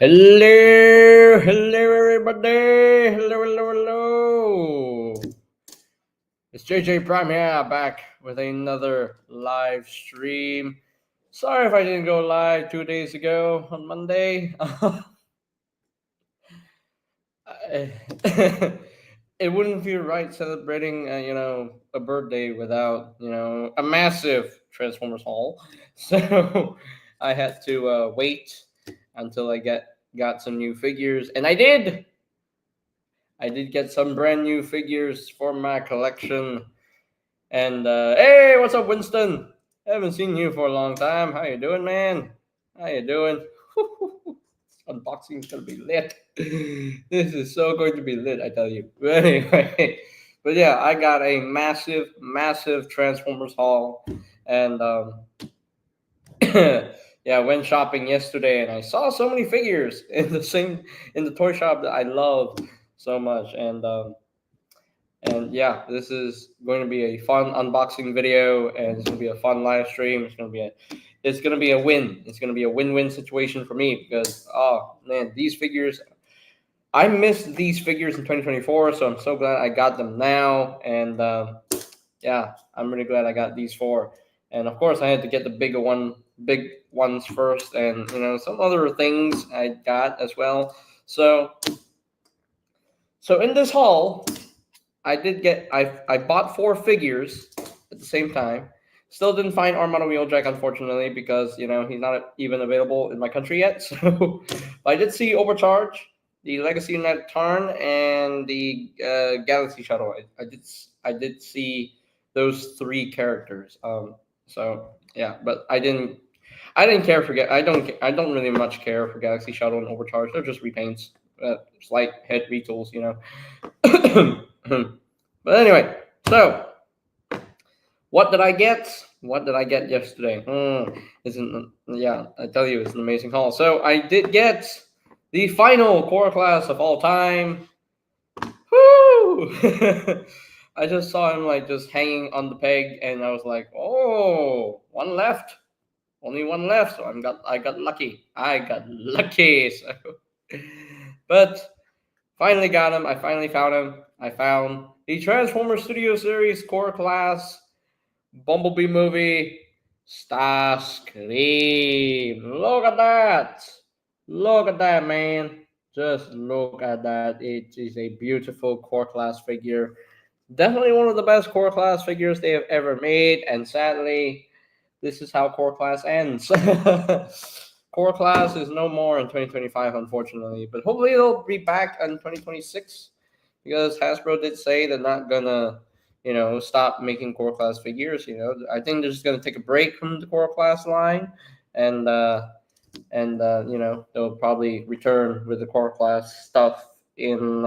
Hello, everybody. Hello. It's JJ Prime here, back with another live stream. Sorry if I didn't go live 2 days ago on Monday. It wouldn't feel right celebrating, a birthday without, a massive Transformers haul. So I had to wait until I got some new figures, and I did. I did get some brand new figures for my collection. And hey, what's up, Winston? Haven't seen you for a long time. How you doing, man? How you doing? Unboxing is gonna be lit. This is so going to be lit, I tell you. But anyway, but yeah, I got a massive Transformers haul, and yeah, I went shopping yesterday, and I saw so many figures in the toy shop that I love so much, and yeah, this is going to be a fun unboxing video, and it's going to be a fun live stream. It's going to be a win. It's going to be a win-win situation for me because oh man, these figures, I missed these figures in 2024, so I'm so glad I got them now. And yeah, I'm really glad I got these four. And of course, I had to get the big ones first, and some other things I got as well. So in this haul, I bought four figures at the same time. Still didn't find Armada Wheeljack, unfortunately, because he's not even available in my country yet. So but I did see Overcharge, the Legacy United Tarn, and the Galaxy Shuttle. I did see those three characters. So yeah, but I didn't care for I don't really much care for Galaxy Shuttle and Overcharge. They're just repaints, slight head retools, But anyway, so what did I get? What did I get yesterday? Isn't yeah? I tell you, it's an amazing haul. So I did get the final core class of all time. Woo! I just saw him like just hanging on the peg, and I was like, oh, one left, only one left. So I got lucky. I got lucky. So, but finally got him. I finally found him. I found the Transformers Studio Series Core Class Bumblebee movie Starscream. Look at that. Look at that, man. Just look at that. It is a beautiful core class figure. Definitely one of the best core class figures they have ever made. And sadly, this is how core class ends. Core class is no more in 2025, unfortunately. But hopefully they'll be back in 2026 because Hasbro did say they're not gonna, stop making core class figures. I think they're just gonna take a break from the core class line, and they'll probably return with the core class stuff in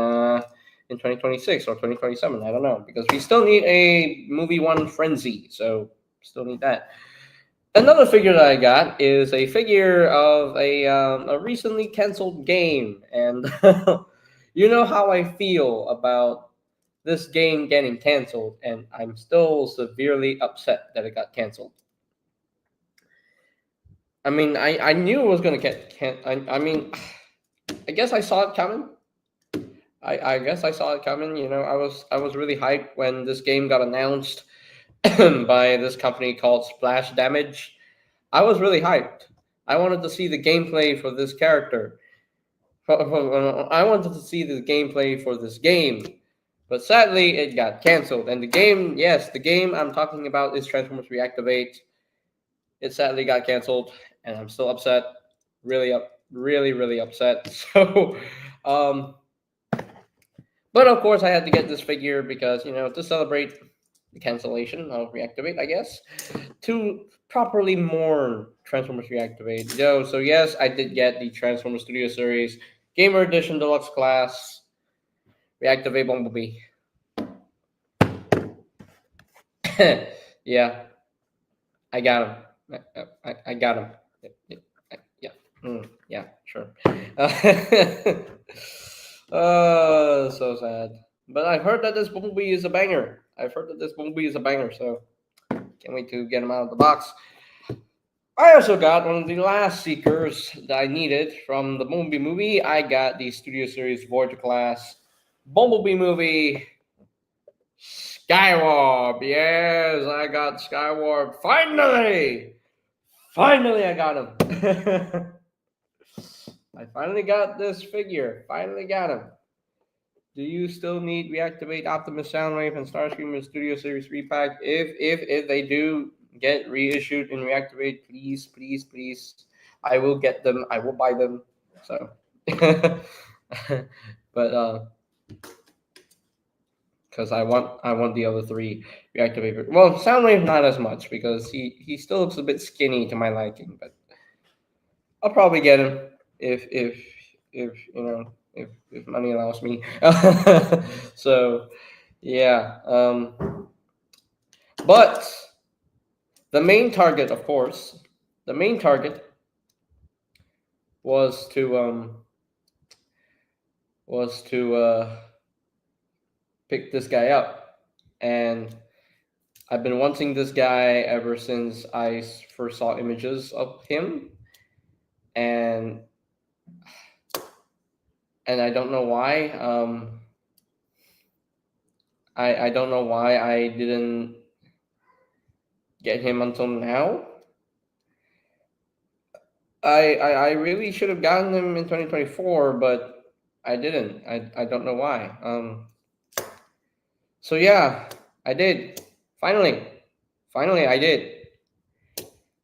2026 or 2027. I don't know because we still need a movie one frenzy, so still need that. Another figure that I got is a figure of a recently canceled game, and you know how I feel about this game getting canceled, and I'm still severely upset that it got canceled. I mean, I knew it was gonna get I mean, I guess I saw it coming. I guess I saw it coming. I was really hyped when this game got announced by this company called Splash Damage. I was really hyped. I wanted to see the gameplay for this character. I wanted to see the gameplay for this game. But sadly, it got canceled. And the game, yes, the game I'm talking about is Transformers Reactivate. It sadly got canceled, and I'm still upset. Really upset. So, but of course, I had to get this figure because to celebrate the cancellation of Reactivate, I guess, to properly mourn Transformers Reactivate. So yes, I did get the Transformers Studio Series Gamer Edition Deluxe Class Reactivate Bumblebee. Yeah, I got him. I got him. Yeah, yeah, sure. So sad. But I've heard that this Bumblebee is a banger. So can't wait to get him out of the box. I also got one of the last seekers that I needed from the Bumblebee movie. I got the Studio Series Voyager class Bumblebee movie Skywarp. Yes, I got Skywarp. Finally! Finally, I got him. I finally got this figure. Finally got him. Do you still need reactivate Optimus Soundwave and Starscream in Studio Series repack? If they do get reissued and reactivate, please, please, please, I will get them. I will buy them. So, but because I want the other three reactivate. Well, Soundwave not as much because he still looks a bit skinny to my liking, but I'll probably get him if if money allows me. So yeah, but the main target, of course, the main target was to pick this guy up, and I've been wanting this guy ever since I first saw images of him, and I don't know why. I don't know why I didn't get him until now. I really should have gotten him in 2024, but I didn't. I don't know why. So yeah, I did. Finally, I did.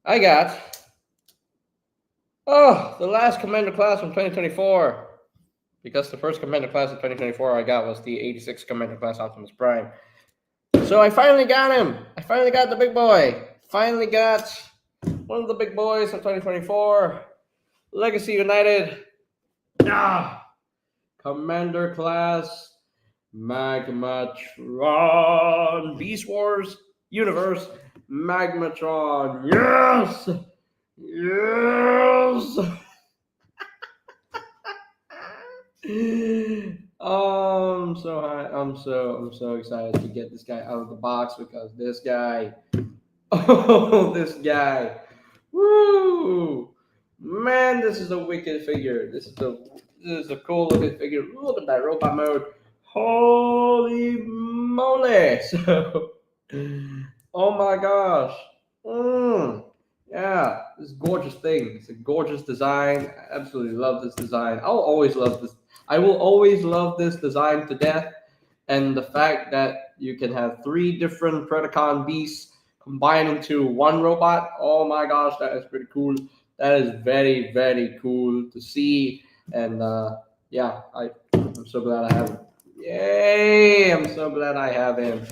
I got the last Commander class from 2024. Because the first Commander class of 2024 I got was the 86 Commander class Optimus Prime. So I finally got him. I finally got the big boy. Finally got one of the big boys of 2024. Legacy United. Commander class Magmatron. Beast Wars Universe Magmatron. Yes! Yes! So high. I'm so excited to get this guy out of the box because this guy, this guy, woo, man, this is a wicked figure. This is a cool looking figure. Look at that robot mode. Holy moly! So, oh my gosh. Yeah, this gorgeous thing. It's a gorgeous design. I absolutely love this design. I'll always love this. I will always love this design to death. And the fact that you can have 3 different Predacon beasts combined into one robot. Oh my gosh, that is pretty cool. That is very, very cool to see. And yeah, I'm so glad I have him. Yay! I'm so glad I have him.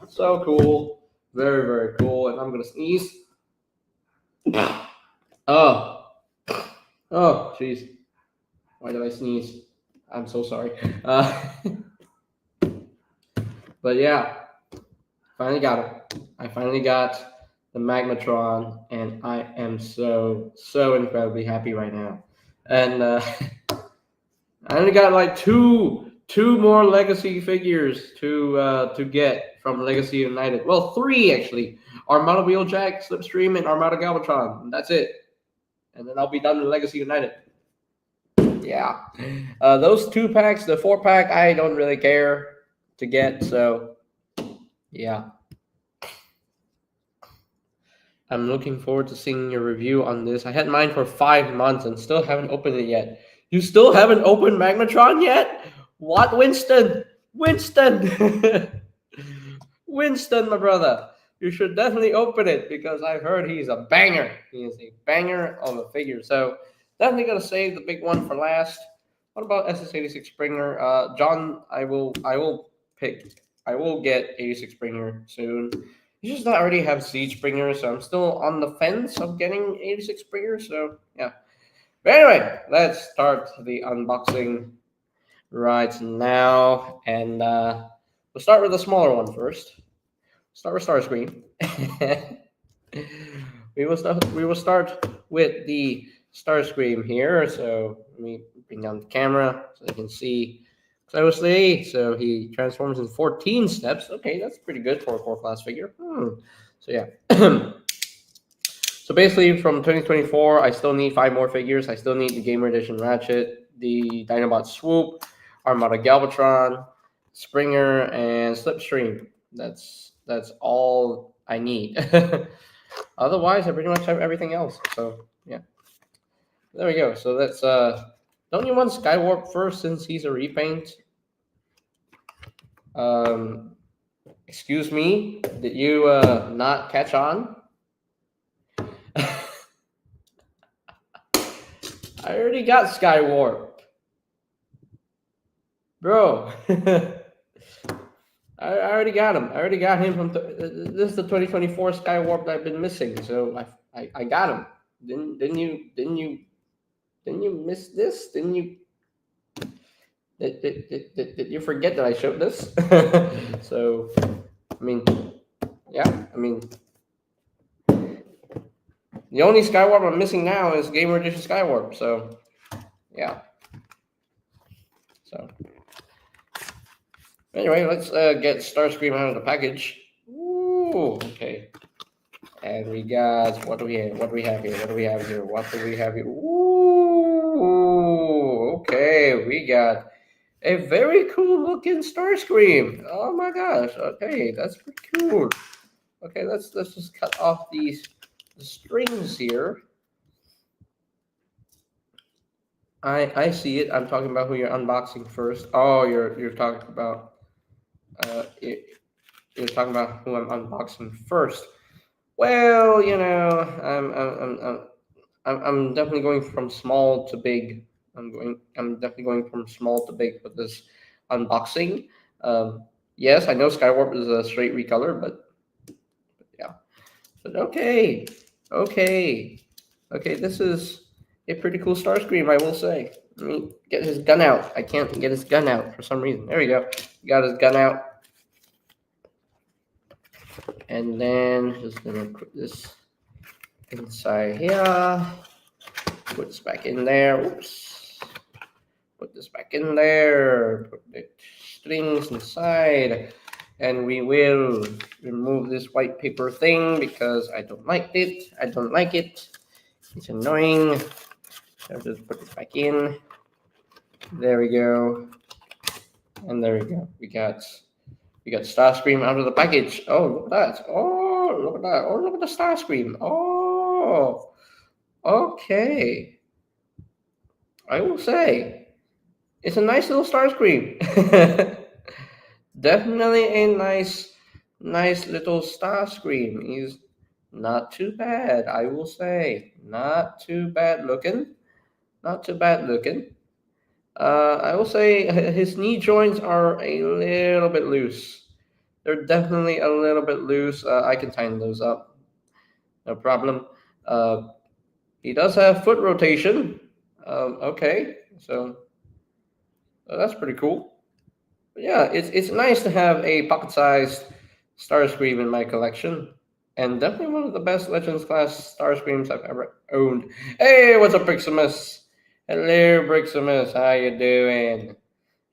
So cool. Very, very cool. And I'm going to sneeze. Oh, oh, jeez. Why did I sneeze? I'm so sorry. But yeah, finally got it. I finally got the Magmatron, and I am so incredibly happy right now. And I only got like two more Legacy figures to get from Legacy United. Well, 3 actually. Armada Wheeljack, Slipstream, and Armada Galvatron. And that's it. And then I'll be done with Legacy United. Yeah. Those 2 packs, the 4 pack, I don't really care to get. So, yeah. I'm looking forward to seeing your review on this. I had mine for 5 months and still haven't opened it yet. You still haven't opened Magmatron yet? What, Winston? Winston! Winston, my brother. You should definitely open it because I've heard he's a banger. He is a banger of a figure. So definitely gonna save the big one for last. What about SS86 Springer? John, I will get 86 Springer soon. He just not already have Siege Springer, so I'm still on the fence of getting 86 Springer. So yeah. But anyway, let's start the unboxing right now, and we'll start with the smaller one first. Start with Starscream. We will start with the Starscream here. So let me bring down the camera so you can see closely. So he transforms in 14 steps. Okay, that's pretty good for a core class figure. So yeah. So So basically, from 2024, I still need 5 more figures. I still need the Gamer Edition Ratchet, the Dinobot Swoop, Armada Galvatron, Springer, and Slipstream. That's all I need. Otherwise, I pretty much have everything else. So yeah, there we go. So that's Don't you want Skywarp first since he's a repaint? Um, excuse me, did you not catch on? I already got Skywarp, bro. I already got him. I already got him from. This is the 2024 Skywarp that I've been missing. So I got him. Didn't you miss this? Did you forget that I showed this? So I mean, yeah. I mean, the only Skywarp I'm missing now is Gamer Edition Skywarp. So yeah. So anyway, let's get Starscream out of the package. Ooh, okay. And we got what do we have? What do we have here? What do we have here? What do we have here? Ooh, okay. We got a very cool looking Starscream. Oh my gosh. Okay, that's pretty cool. Okay, let's just cut off the strings here. I see it. I'm talking about who you're unboxing first. Oh, you're talking about you're talking about who I'm unboxing first. Well, I'm definitely going from small to big. I'm definitely going from small to big with this unboxing. Yes, I know Skywarp is a straight recolor, but yeah. But okay. This is a pretty cool Starscream, I will say. Let me get his gun out. I can't get his gun out for some reason. There we go. Got his gun out. And then just gonna put this inside here. Put this back in there. Oops. Put this back in there. Put the strings inside. And we will remove this white paper thing because I don't like it. I don't like it. It's annoying. So just put this back in. There we go. And there we go. We got Starscream out of the package. Oh, look at that. Oh, look at that. Oh, look at the Starscream. Oh, okay. I will say, it's a nice little Starscream. Definitely a nice little Starscream. He's not too bad, I will say. Not too bad looking. Not too bad looking. I will say his knee joints are a little bit loose. They're definitely a little bit loose. I can tighten those up. No problem. He does have foot rotation. Okay, so that's pretty cool. But yeah, it's nice to have a pocket-sized Starscream in my collection, and definitely one of the best Legends class Starscreams I've ever owned. Hey, what's up, Briximus? Hello, Briximus. How you doing?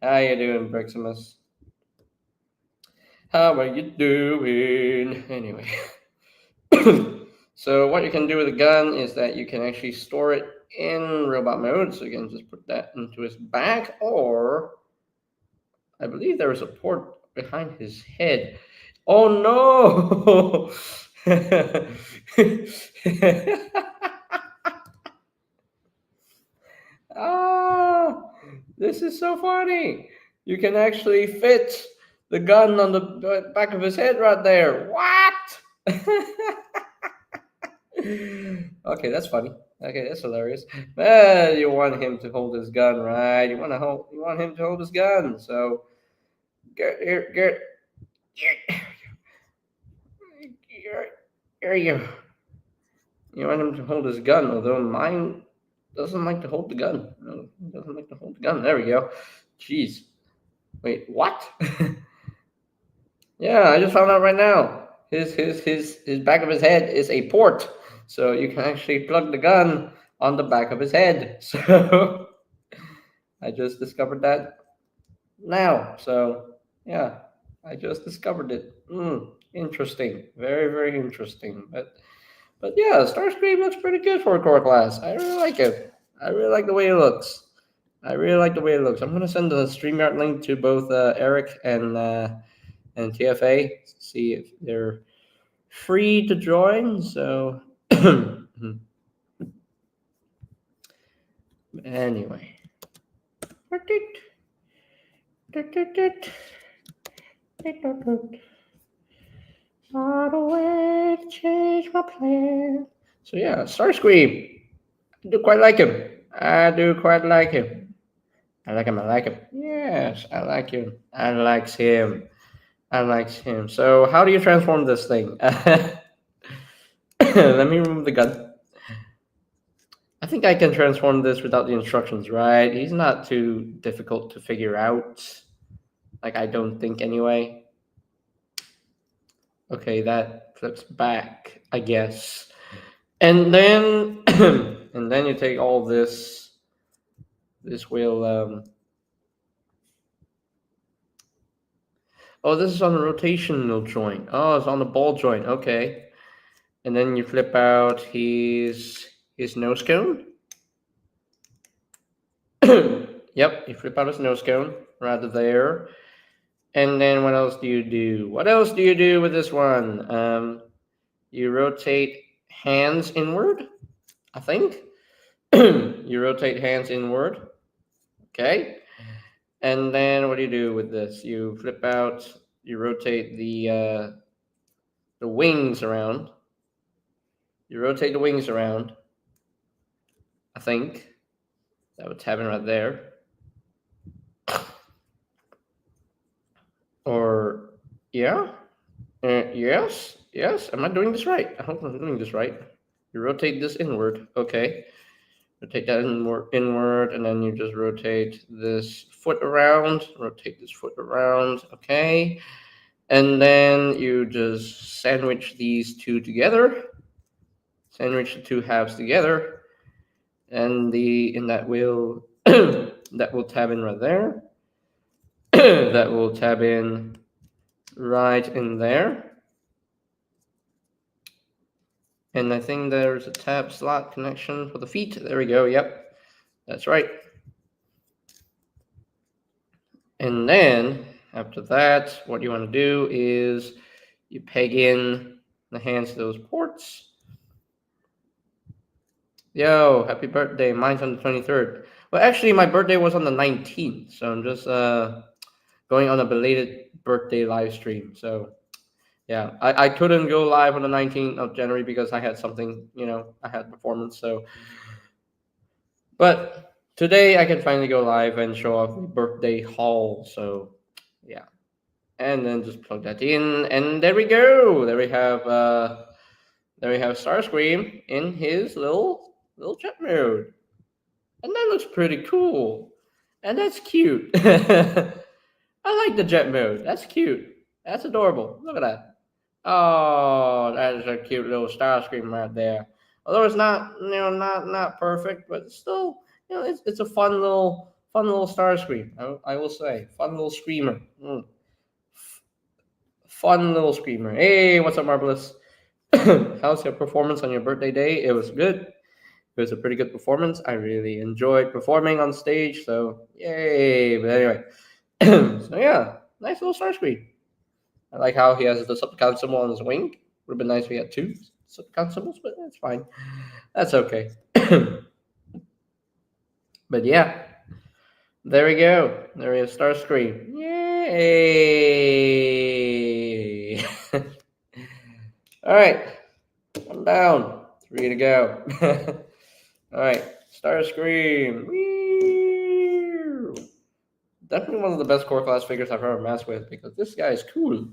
How you doing, Briximus? How are you doing? Anyway. So what you can do with a gun is that you can actually store it in robot mode. So you can just put that into his back, or I believe there is a port behind his head. Oh no! Ah, this is so funny. You can actually fit the gun on the back of his head right there. What? Okay, that's funny. Okay, that's hilarious. You want him to hold his gun, right? You want him to hold his gun. So get here you. You want him to hold his gun, although mine doesn't like to hold the gun. No, it doesn't like to hold the gun. There we go. Jeez. Wait, what? Yeah, I just found out right now. His back of his head is a port, so you can actually plug the gun on the back of his head. So I just discovered that now. So yeah, I just discovered it. Interesting, very interesting. But But yeah, Starscream looks pretty good for a core class. I really like it. I really like the way it looks. I really like the way it looks. I'm gonna send the StreamYard link to both Eric and TFA. See if they're free to join. So anyway. Not a way to change my plan. So yeah, Starscream. I do quite like him. I do quite like him. I like him. I like him. Yes, I like him. I likes him. I likes him. So how do you transform this thing? Let me remove the gun. I think I can transform this without the instructions, right? He's not too difficult to figure out. Like, I don't think anyway. Okay, that flips back, I guess. And then and then you take all this. This will oh, this is on the rotational joint. Oh, it's on the ball joint. Okay. And then you flip out his nose cone. Yep, you flip out his nose cone right there. And then what else do you do? What else do you do with this one? You rotate hands inward, I think. You rotate hands inward. Okay. And then what do you do with this? You flip out, you rotate the wings around. You rotate the wings around. I think that would happen right there. Or yeah, yes, yes. Am I doing this right? I hope I'm doing this right. You rotate this inward. Okay. Rotate that inward, and then you just rotate this foot around. Rotate this foot around. Okay. And then you just sandwich these two together. Sandwich the two halves together, and that will that will tab in right there. That will tab in right in there. And I think there's a tab slot connection for the feet. There we go. Yep, that's right. And then after that, what you want to do is you peg in the hands to those ports. Yo, happy birthday. Mine's on the 23rd. Well, actually, my birthday was on the 19th. So I'm just going on a belated birthday live stream. So yeah, I couldn't go live on the 19th of January because I had something, I had performance. So, but today I can finally go live and show off the birthday haul. So yeah, and then just plug that in, and there we go. There we have Starscream in his little jet mode, and that looks pretty cool, and that's cute. I like the jet mode. That's cute. That's adorable. Look at that. Oh, that is a cute little Starscream right there. Although it's not, not perfect, but still, it's a fun little Starscream. I will say, fun little screamer. Fun little screamer. Hey, what's up, Marvelous? How's your performance on your birthday day? It was good. It was a pretty good performance. I really enjoyed performing on stage. So yay! But anyway, so yeah, nice little Starscream. I like how he has the subcount symbol on his wing. Would have been nice if he had two subcount symbols, but that's fine. That's okay. But yeah, there we go. There we have Starscream. Yay! All right, I'm down. 3 to go. All right, Starscream. Definitely one of the best core class figures I've ever messed with because this guy is cool.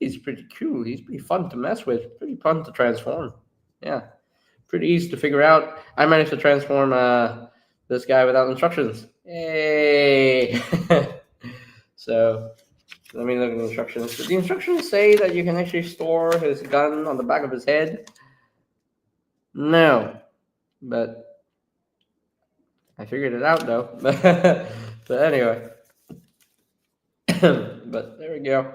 He's pretty cool. He's pretty fun to mess with. Pretty fun to transform. Yeah, pretty easy to figure out. I managed to transform this guy without instructions. Yay! So let me look at the instructions. Did the instructions say that you can actually store his gun on the back of his head? No, but I figured it out though. But anyway, but there we go.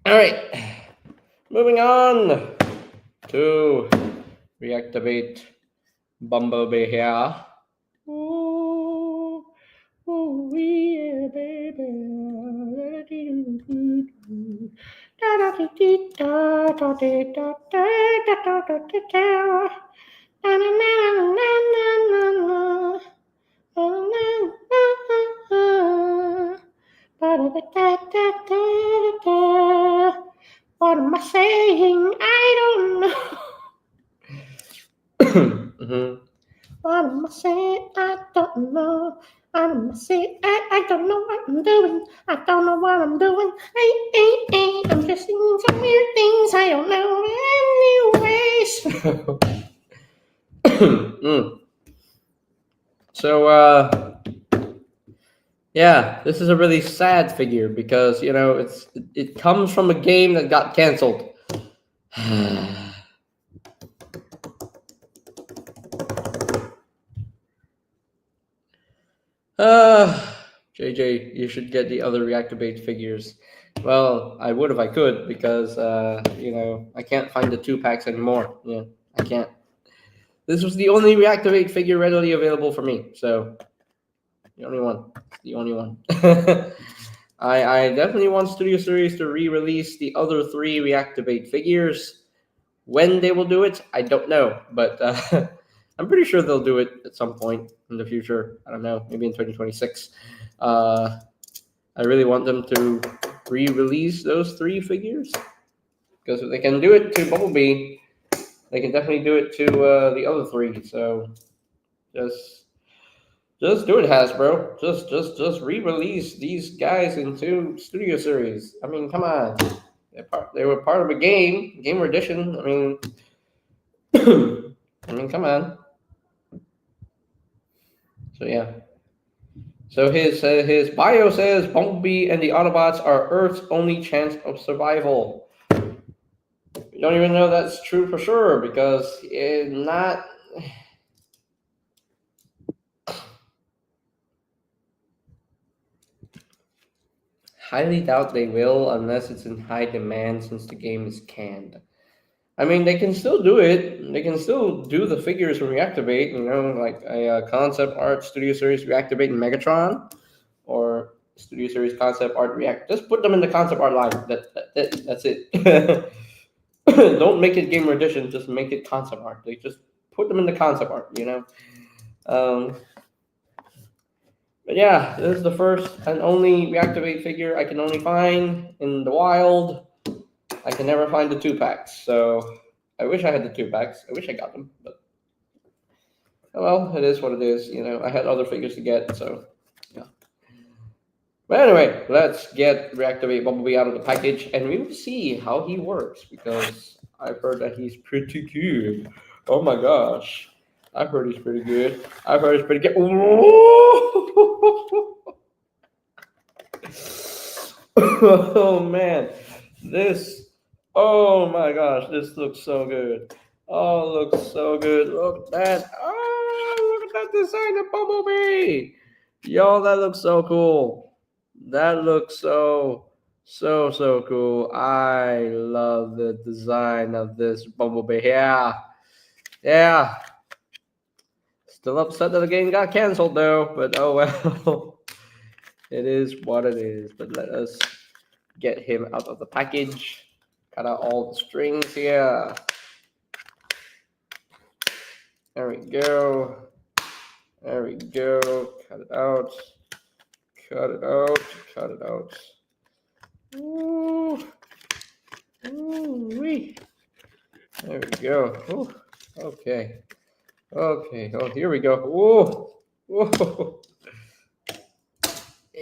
All right, moving on to reactivate Bumblebee here. Ooh, ooh, yeah, baby. What am I saying? I don't know. Mhm. What am I saying? I don't know. What am I saying? I don't know what I'm doing. I don't know what I'm doing. I'm just singing some weird things. I don't know. Anyways. Mm. So, yeah, this is a really sad figure because it comes from a game that got canceled. uh, JJ, you should get the other reactivate figures. Well, I would if I could because I can't find the 2 packs anymore. Yeah, I can't. This was the only reactivate figure readily available for me, so the only one. The only one. I definitely want Studio Series to re-release the other 3 reactivate figures. When they will do it, I don't know, but I'm pretty sure they'll do it at some point in the future. I don't know, maybe in 2026. I really want them to re-release those 3 figures because if they can do it to Bumblebee, they can definitely do it to the other 3. So just do it, Hasbro. Just re-release these guys into Studio Series. I mean, come on. They were part of a gamer edition. I mean, come on. So yeah. So his bio says Bumblebee and the Autobots are Earth's only chance of survival. We don't even know that's true for sure because it's not. Highly doubt they will unless it's in high demand since the game is canned. I mean, they can still do it. They can still do the figures from Reactivate, like a concept art Studio Series Reactivate in Megatron or Studio Series concept art React. Just put them in the concept art line. That's it. Don't make it gamer edition. Just make it concept art. Like just put them in the concept art. But yeah, this is the first and only Reactivate figure I can only find in the wild. I can never find the 2 packs, so I wish I had the 2 packs. I wish I got them, but well, it is what it is. I had other figures to get, so yeah. But anyway, let's get Reactivate Bumblebee out of the package, and we will see how he works because I've heard that he's pretty good. Oh my gosh, I've heard he's pretty good. I've heard he's pretty good. Oh man, this. Oh my gosh, this looks so good. Oh, looks so good. Look at that. Oh, look at that design of Bumblebee. Yo, that looks so cool. That looks so cool. I love the design of this Bumblebee. Yeah. Yeah. Still upset that the game got canceled though, but oh well. It is what it is. But let us get him out of the package. Cut out all the strings here. There we go. There we go. Cut it out. Cut it out. Cut it out. Ooh. Ooh-wee. There we go. Ooh. Okay. Okay. Oh, here we go. Whoa. Whoa.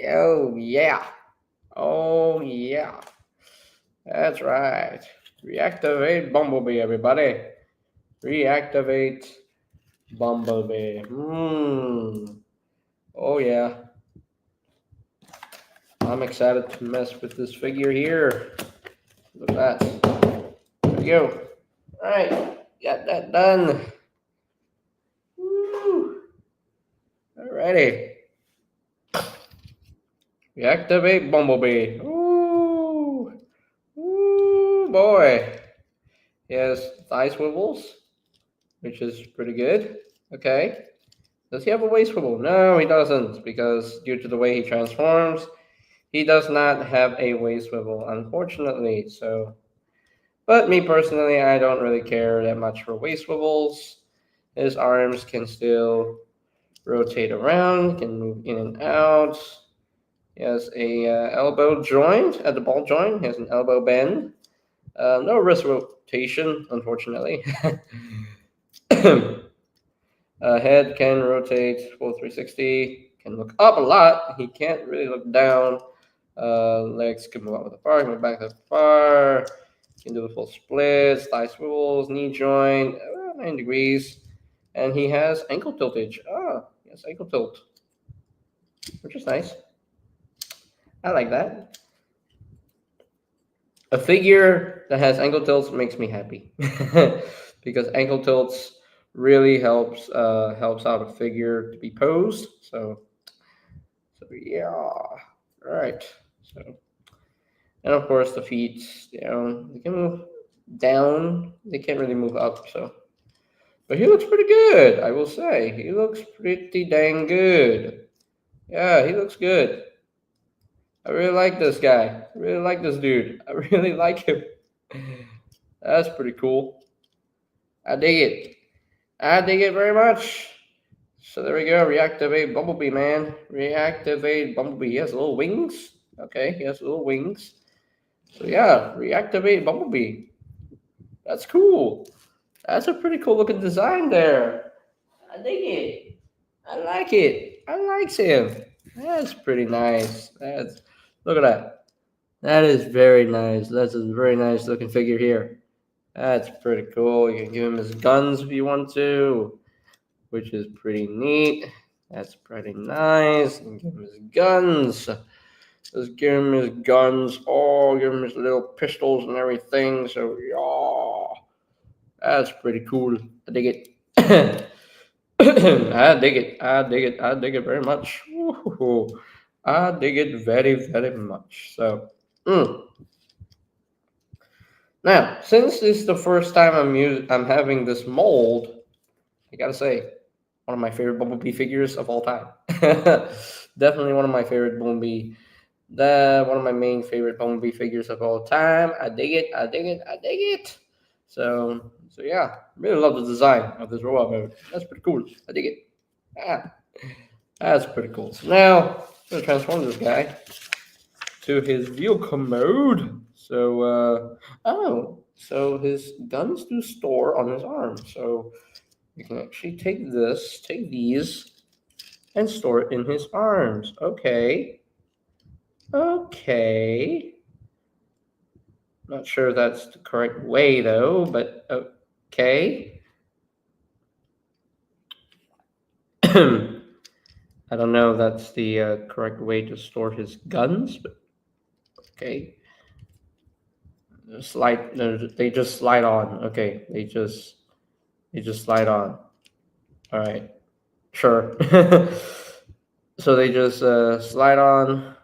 Oh, yeah. Oh, yeah. That's right. Reactivate Bumblebee, everybody. Reactivate Bumblebee. Oh, yeah. I'm excited to mess with this figure here. Look at that. There we go. All right. Got that done. Woo. Alrighty. Reactivate Bumblebee. Ooh. Ooh. boy. He has thigh swivels, which is pretty good. Okay. Does he have a waist swivel? No, he doesn't, because due to the way he transforms, he does not have a waist swivel, unfortunately. So, but me personally, I don't really care that much for waist swivels. His arms can still rotate around, can move in and out. He has a elbow joint at the ball joint. He has an elbow bend. No wrist rotation, unfortunately. Head can rotate full 360. Can look up a lot. He can't really look down. Legs can move out with the bar. Can move back to the bar. Can do the full splits, thigh swivels, knee joint, 9 degrees. And he has ankle tiltage. Yes, ankle tilt, which is nice. I like that. A figure that has ankle tilts makes me happy because ankle tilts really helps out a figure to be posed. So yeah, all right. So and of course the feet, they can move down. They can't really move up. So, but he looks pretty good. I will say he looks pretty dang good. Yeah, he looks good. I really like this guy. I really like this dude. I really like him. That's pretty cool. I dig it. I dig it very much. So there we go. Reactivate Bumblebee, man. Reactivate Bumblebee. He has little wings. Okay, he has little wings. So yeah, reactivate Bumblebee. That's cool. That's a pretty cool looking design there. I dig it. I like it. I likes him. That's pretty nice. That's look at that. That is very nice. That's a very nice looking figure here. That's pretty cool. You can give him his guns if you want to, which is pretty neat. That's pretty nice. And give him his guns. Just give him his guns. Oh, give him his little pistols and everything. So, yeah. That's pretty cool. I dig it. I dig it. I dig it. I dig it very much. Woo-hoo-hoo. I dig it very, very much. So, now, since this is the first time I'm having this mold, I gotta say, one of my favorite Bumblebee figures of all time. Definitely one of my favorite Bumblebee. One of my main favorite Bumblebee figures of all time. I dig it. I dig it. I dig it. So yeah, really love the design of this robot mode. That's pretty cool. I dig it. Ah, that's pretty cool. So now I'm gonna transform this guy to his vehicle mode. So his guns do store on his arm. So you can actually take these, and store it in his arms. Okay. Okay. Not sure that's the correct way though, but okay. I don't know if that's the correct way to store his guns, but okay. They just slide on. Okay, they just slide on. All right, sure. So they just slide on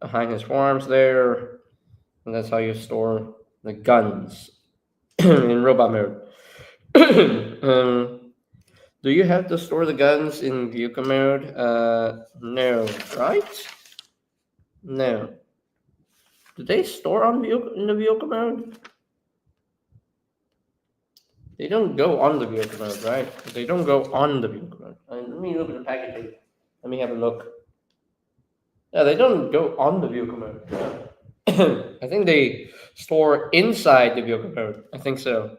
behind his forearms there, and that's how you store the guns in robot mode. Do you have to store the guns in vehicle mode? No, right? No. Do they store on vehicle in the vehicle mode? They don't go on the vehicle mode, right? They don't go on the vehicle mode. Let me look at the packaging. Let me have a look. Yeah, they don't go on the vehicle mode. I think they store inside the vehicle mode. I think so.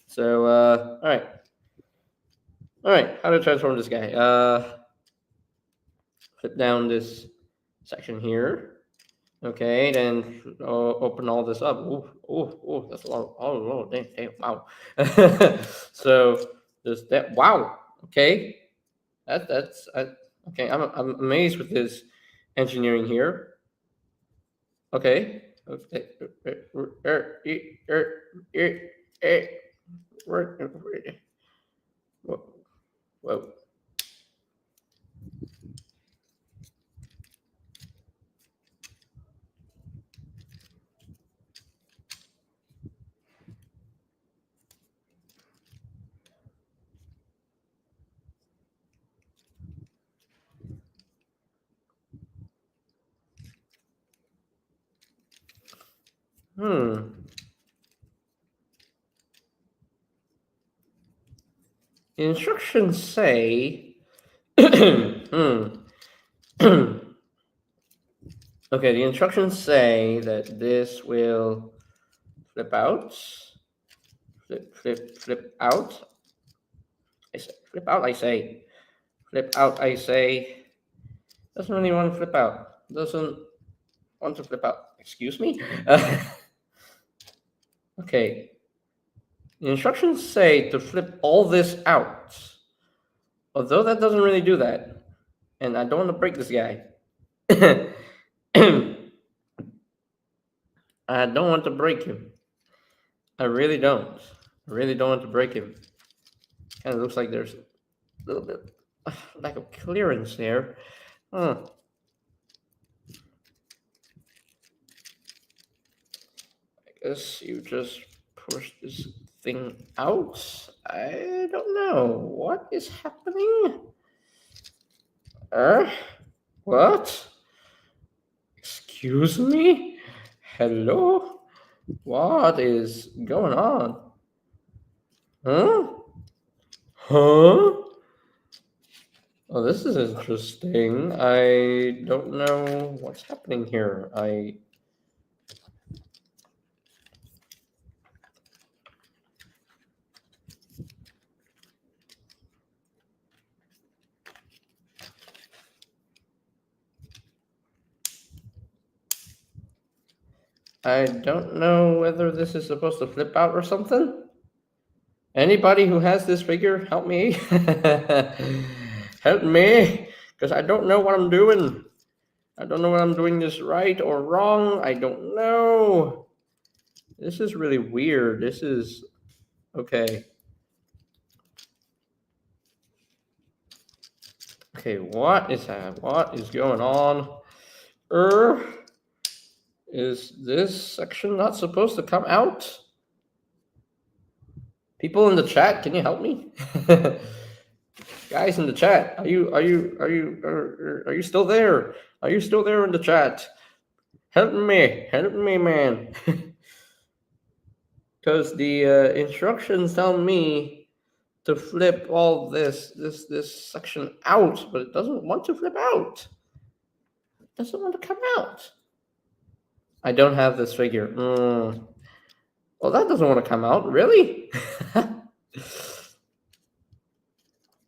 So, all right. All right, how to transform this guy? Put down this section here. Okay, then open all this up. Oh, that's a lot. Oh, damn, wow. So there's that. Wow. Okay, that's okay. I'm amazed with this engineering here. Okay. Okay. Whoa. The instructions say. Okay, the instructions say that this will flip out. Flip out. I say, flip out, I say. Flip out, I say. Doesn't really want to flip out. Doesn't want to flip out. Excuse me? Okay. The instructions say to flip all this out. Although that doesn't really do that. And I don't want to break this guy. I don't want to break him. I really don't. I really don't want to break him. Kind of looks like there's a little bit lack of clearance there. Huh. I guess you just push this thing out. I don't know. What is happening? What? Excuse me? Hello? What is going on? Huh? Huh? Oh, this is interesting. I don't know what's happening here. I don't know whether this is supposed to flip out or something. Anybody who has this figure, help me. Help me, because I don't know what I'm doing. I don't know what I'm doing this right or wrong. I don't know. This is really weird. This is okay. Okay, what is that? What is going on? Is this section not supposed to come out? People in the chat, can you help me? Guys in the chat, are you still there? Are you still there in the chat? Help me, man. Because the instructions tell me to flip all this section out, but it doesn't want to flip out. It doesn't want to come out. I don't have this figure. Well, that doesn't want to come out. Really?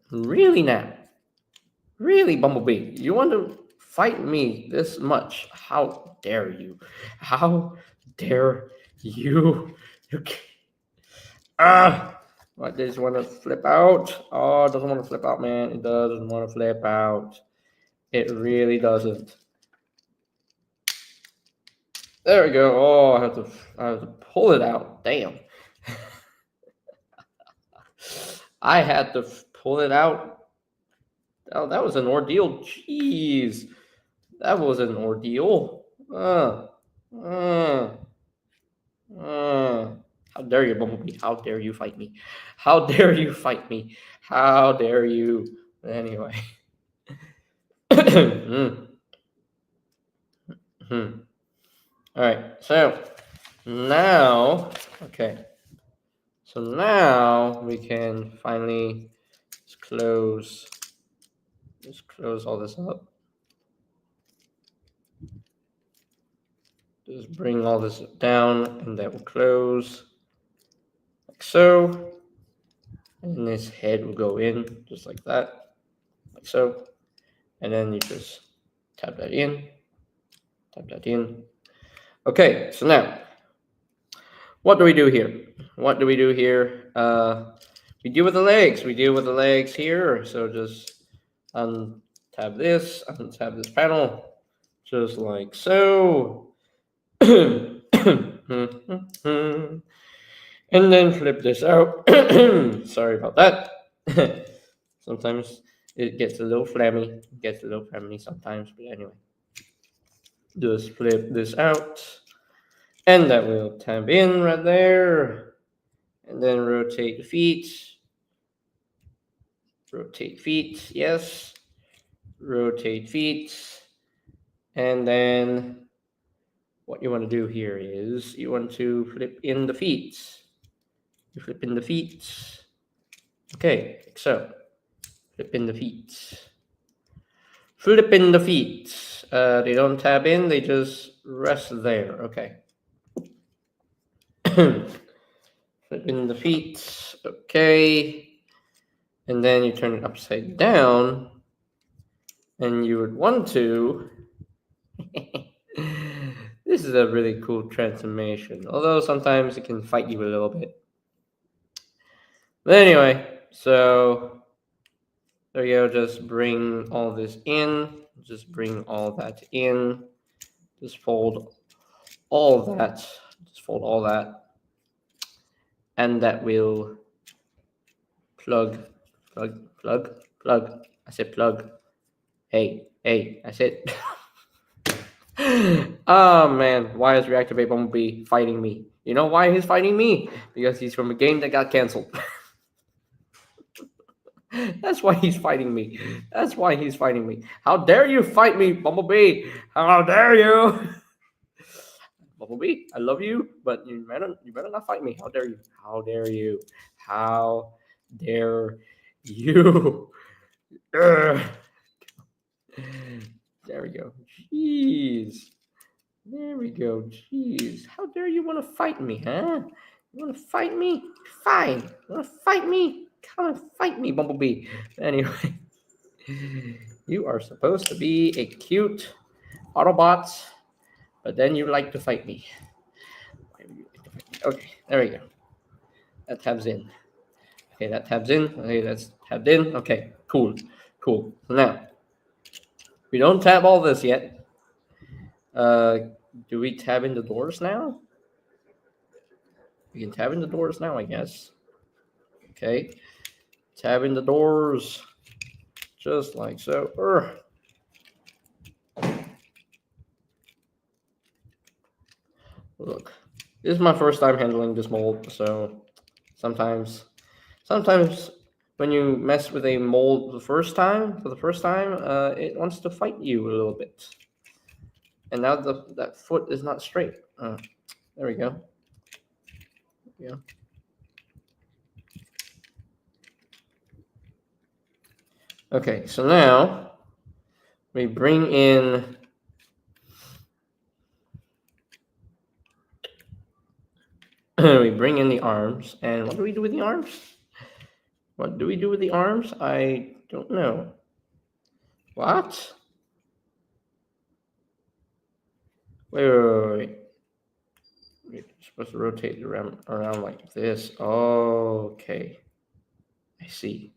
Really now? Really, Bumblebee? You want to fight me this much? How dare you? How dare you? You what does it want to flip out? Oh, it doesn't want to flip out, man. It doesn't want to flip out. It really doesn't. There we go. Oh, I have to pull it out. Damn. I had to pull it out. Oh, that was an ordeal. Jeez. That was an ordeal. How dare you, Bumblebee? How dare you fight me? How dare you fight me? How dare you? Anyway. All right. So now, okay. So now we can finally close all this up. Just bring all this down, and that will close like so. And this head will go in just like that, like so. And then you just tap that in, tap that in. Okay, so now, what do we do here? What do we do here? We deal with the legs. We deal with the legs here. So just untap this panel, just like so. And then flip this out. Sorry about that. Sometimes it gets a little flammy. Sometimes, but anyway. Just flip this out. And that will tab in right there. And then rotate the feet. Rotate feet, yes. Rotate feet. And then what you want to do here is you want to flip in the feet. You flip in the feet. Okay, so flip in the feet. Flip in the feet. They don't tab in, they just rest there. Okay. Flip in the feet. Okay. And then you turn it upside down. And you would want to. This is a really cool transformation. Although sometimes it can fight you a little bit. But anyway, so there you go. Just bring all this in. Just bring all that in. Just fold all that. Just fold all that. And that will plug. I said plug. Hey, I said. Oh man, why is Reactivate Bumblebee fighting me? You know why he's fighting me? Because he's from a game that got canceled. That's why he's fighting me. That's why he's fighting me. How dare you fight me, Bumblebee? How dare you? Bumblebee, I love you, but you better not fight me. How dare you? How dare you? How dare you? There we go. Jeez. There we go. Jeez. How dare you want to fight me, huh? You want to fight me? Fine. You want to fight me? Come and fight me, Bumblebee. Anyway, you are supposed to be a cute Autobot, but then you like to fight me. Why would you like to fight me? Okay, there we go. That tabs in. Okay, that tabs in. Okay, that's tabbed in. Okay, cool. So now, we don't tab all this yet. Do we tab in the doors now? We can tab in the doors now, I guess. Okay. Tab in the doors. Just like so. Look. This is my first time handling this mold, so sometimes when you mess with a mold for the first time, it wants to fight you a little bit. And now that foot is not straight. There we go. Yeah. Okay, so now we bring in the arms, and what do we do with the arms? What do we do with the arms? I don't know. What? Wait. You're supposed to rotate around like this. Oh, okay. I see.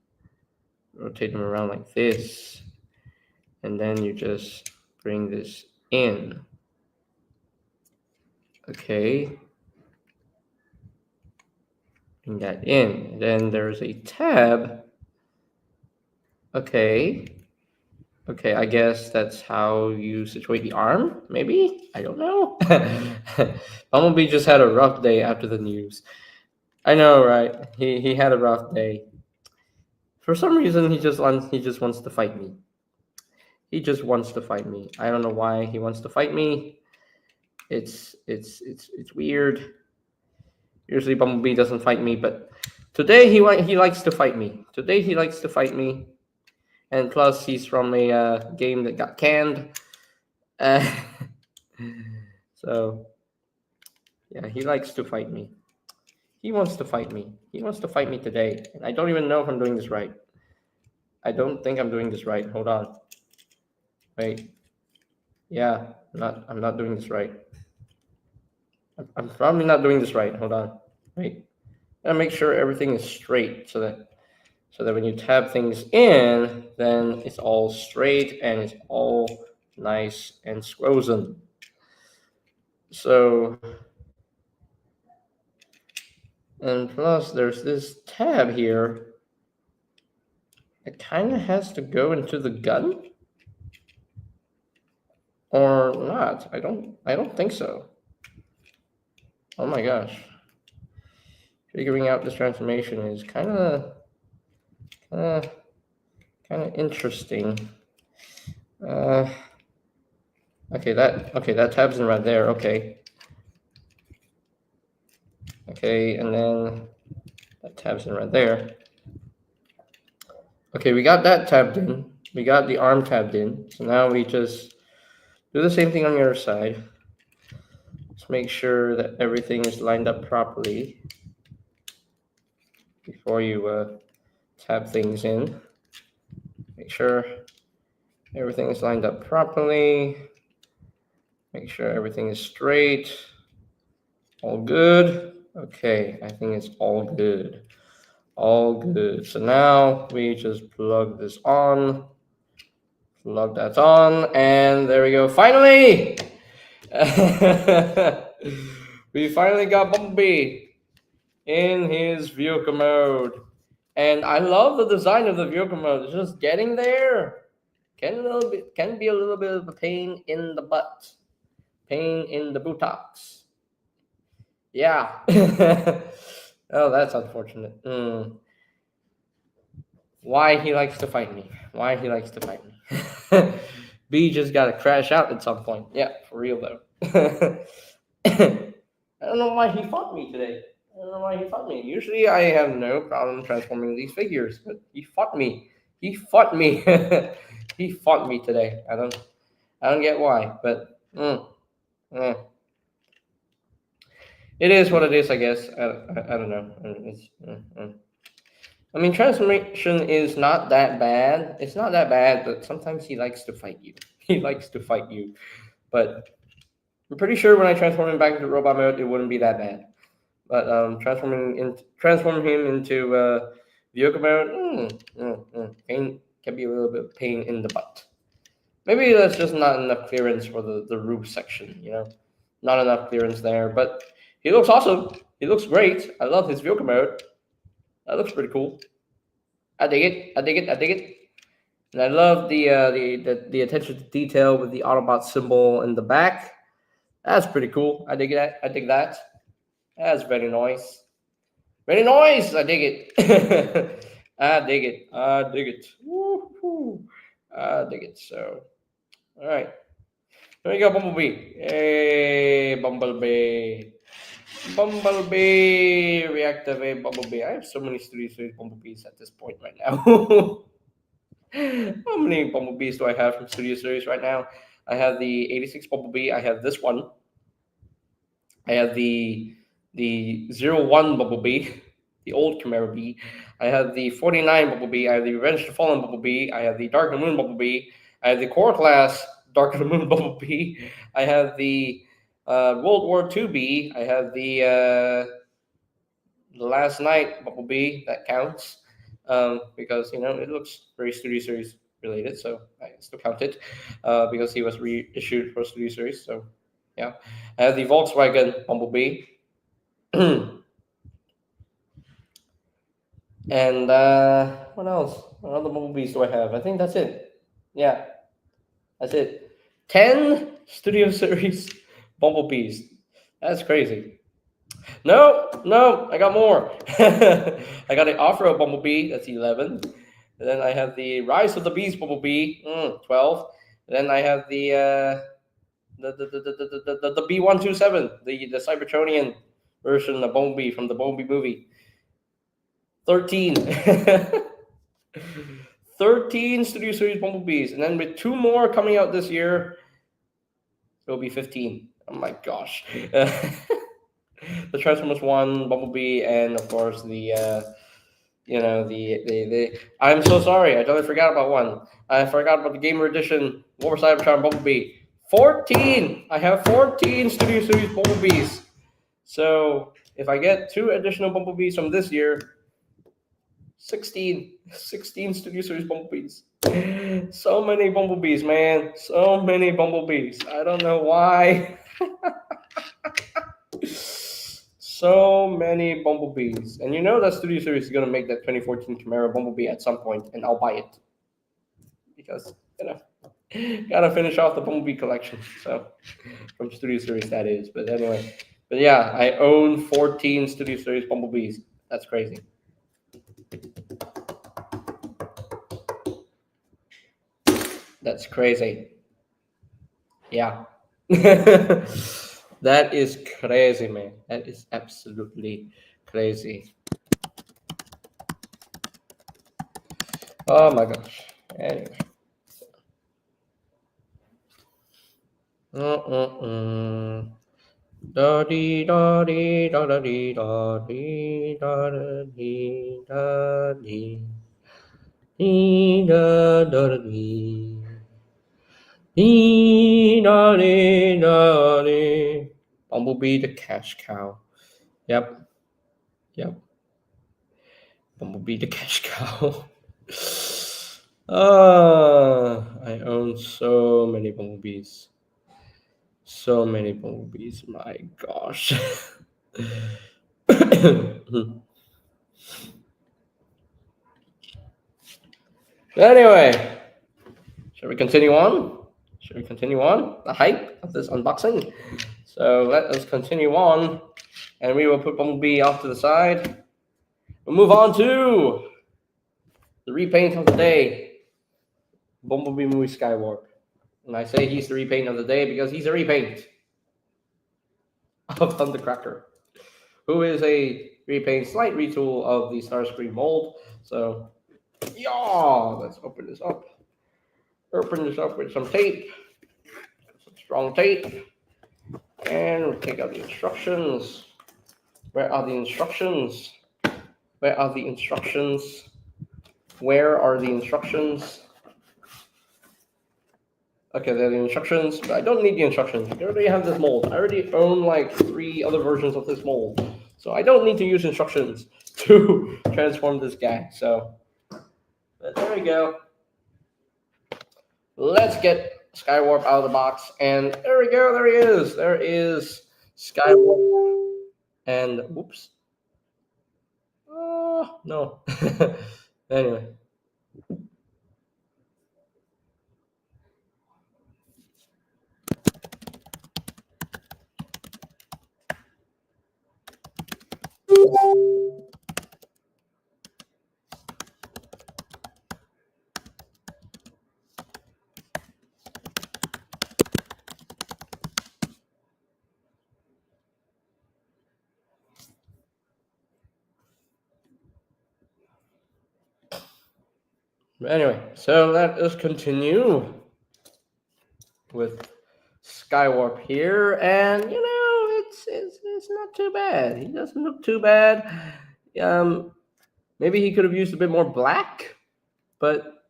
Rotate them around like this. And then you just bring this in. Okay. Bring that in. Then there's a tab. Okay, I guess that's how you situate the arm, maybe? I don't know. Bumblebee just had a rough day after the news. I know, right? He had a rough day. For some reason, he just wants to fight me. He just wants to fight me. I don't know why he wants to fight me. It's weird. Usually Bumblebee doesn't fight me, but today he likes to fight me. And plus, he's from a game that got canned. So, yeah, he likes to fight me. He wants to fight me. He wants to fight me today. And I don't even know if I'm doing this right. I don't think I'm doing this right. Hold on. Wait. Yeah, I'm not doing this right. I'm probably not doing this right. Hold on. Wait. Gotta make sure everything is straight so that when you tab things in, then it's all straight and it's all nice and squozen. So, and plus there's this tab here. It kind of has to go into the gun, or not. I don't think so. Oh my gosh. Figuring out this transformation is kind of interesting. Okay, that tab's in right there. Okay. Okay, and then that tab's in right there. Okay, we got that tabbed in. We got the arm tabbed in. So now we just do the same thing on the other side. Just make sure that everything is lined up properly before you tab things in. Make sure everything is lined up properly. Make sure everything is straight. All good. Okay, I think it's all good. All good. So now we just plug this on. Plug that on, and there we go. Finally! We finally got Bumblebee in his vehicle mode. And I love the design of the vehicle mode. It's just getting there can be a little bit of a pain in the butt. Pain in the buttocks. Yeah. Oh, that's unfortunate. Why he likes to fight me. Why he likes to fight me. B just gotta crash out at some point. Yeah, for real though. I don't know why he fought me today. I don't know why he fought me. Usually I have no problem transforming these figures, but he fought me. He fought me. He fought me today. I don't get why, but it is what it is, I guess. I don't know. I mean, transformation is not that bad. It's not that bad, but sometimes he likes to fight you. He likes to fight you. But I'm pretty sure when I transform him back into robot mode, it wouldn't be that bad. But transforming him into vehicle mode, pain can be a little bit of pain in the butt. Maybe that's just not enough clearance for the roof section. Not enough clearance there. But he looks awesome. He looks great. I love his vehicle mode. That looks pretty cool. I dig it. I dig it. I dig it. And I love the attention to detail with the Autobot symbol in the back. That's pretty cool. I dig that. I dig that. That's very nice. Very nice. I dig it. I dig it. I dig it. Woo-hoo. I dig it. So, all right. There you go, Bumblebee. Hey, Bumblebee. Bumblebee. Reactivate Bumblebee. I have so many Studio Series Bumblebees at this point right now. How many Bumblebees do I have from Studio Series right now? I have the 86 Bumblebee. I have this one. I have the 01 Bumblebee, the old Chimera Bee. I have the 49 Bumblebee. I have the Revenge of the Fallen Bumblebee. I have the Dark of the Moon Bumblebee. I have the Core Class Dark of the Moon Bumblebee. I have the World War II Bee. I have the Last Night Bumblebee. That counts because it looks very Studio Series related, so I still count it because he was reissued for Studio Series. So yeah, I have the Volkswagen Bumblebee. And what else? What other Bumblebees do I have? I think that's it. Yeah, that's it. 10 Studio Series Bumblebees. That's crazy. No, I got more. I got the Off-Road Bumblebee. That's 11. And then I have the Rise of the Beast Bumblebee. 12. And then I have the B127, the Cybertronian version of Bumblebee from the Bumblebee movie. 13. 13 Studio Series Bumblebees. And then with 2 more coming out this year, it'll be 15. Oh my gosh. The Transformers 1 Bumblebee, and of course the I'm so sorry, I totally forgot about one. I forgot about the Gamer Edition War Cybertron Bumblebee. 14! I have 14 Studio Series Bumblebees. So if I get 2 additional Bumblebees from this year, 16 Studio Series Bumblebees. So many Bumblebees, man. So many Bumblebees. I don't know why. So many Bumblebees. And you know that Studio Series is going to make that 2014 Chimera Bumblebee at some point, and I'll buy it. Because, gotta finish off the Bumblebee collection. So, from Studio Series, that is. But anyway. But yeah, I own 14 Studio Series Bumblebees. That's crazy. That's crazy. Yeah. That is crazy, man. That is absolutely crazy. Oh my gosh. Anyway. Mm-mm-mm. Da dee da dee da da dee da dee da da dee da dee dee da da da dee dee da dee da dee. Bumblebee the cash cow. Yep. Yep. Bumblebee the cash cow. I own so many bumblebees. So many bumblebees. My gosh. Anyway, shall we continue on? Shall we continue on the hype of this unboxing? So let us continue on, and we will put Bumblebee off to the side. We'll move on to the repaint of the day, Bumblebee Movie Skywarp. And I say he's the repaint of the day because he's a repaint of Thundercracker, who is a repaint, slight retool of the Starscream mold. So, yeah, let's open this up. Open this up with some tape, some strong tape, and we'll take out the instructions. Where are the instructions? Where are the instructions? Where are the instructions? Okay, there are the instructions, but I don't need the instructions. I already have this mold. I already own like 3 other versions of this mold. So I don't need to use instructions to transform this guy. So, but there we go. Let's get Skywarp out of the box. And there we go. There he is. There is Skywarp. And whoops. Oh, no. Anyway. Anyway, so let us continue with Skywarp here, and it's not too bad. He doesn't look too bad. Maybe he could have used a bit more black, but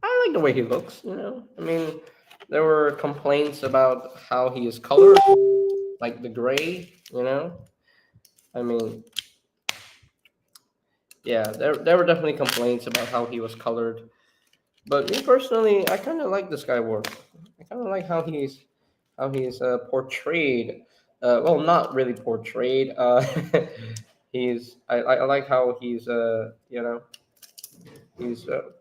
I like the way he looks. I mean, there were complaints about how he is colored, like the gray. I mean, yeah, there were definitely complaints about how he was colored. But me personally, I kind of like the Skywarp. I kind of like how he's portrayed. Well, not really portrayed. I like how he's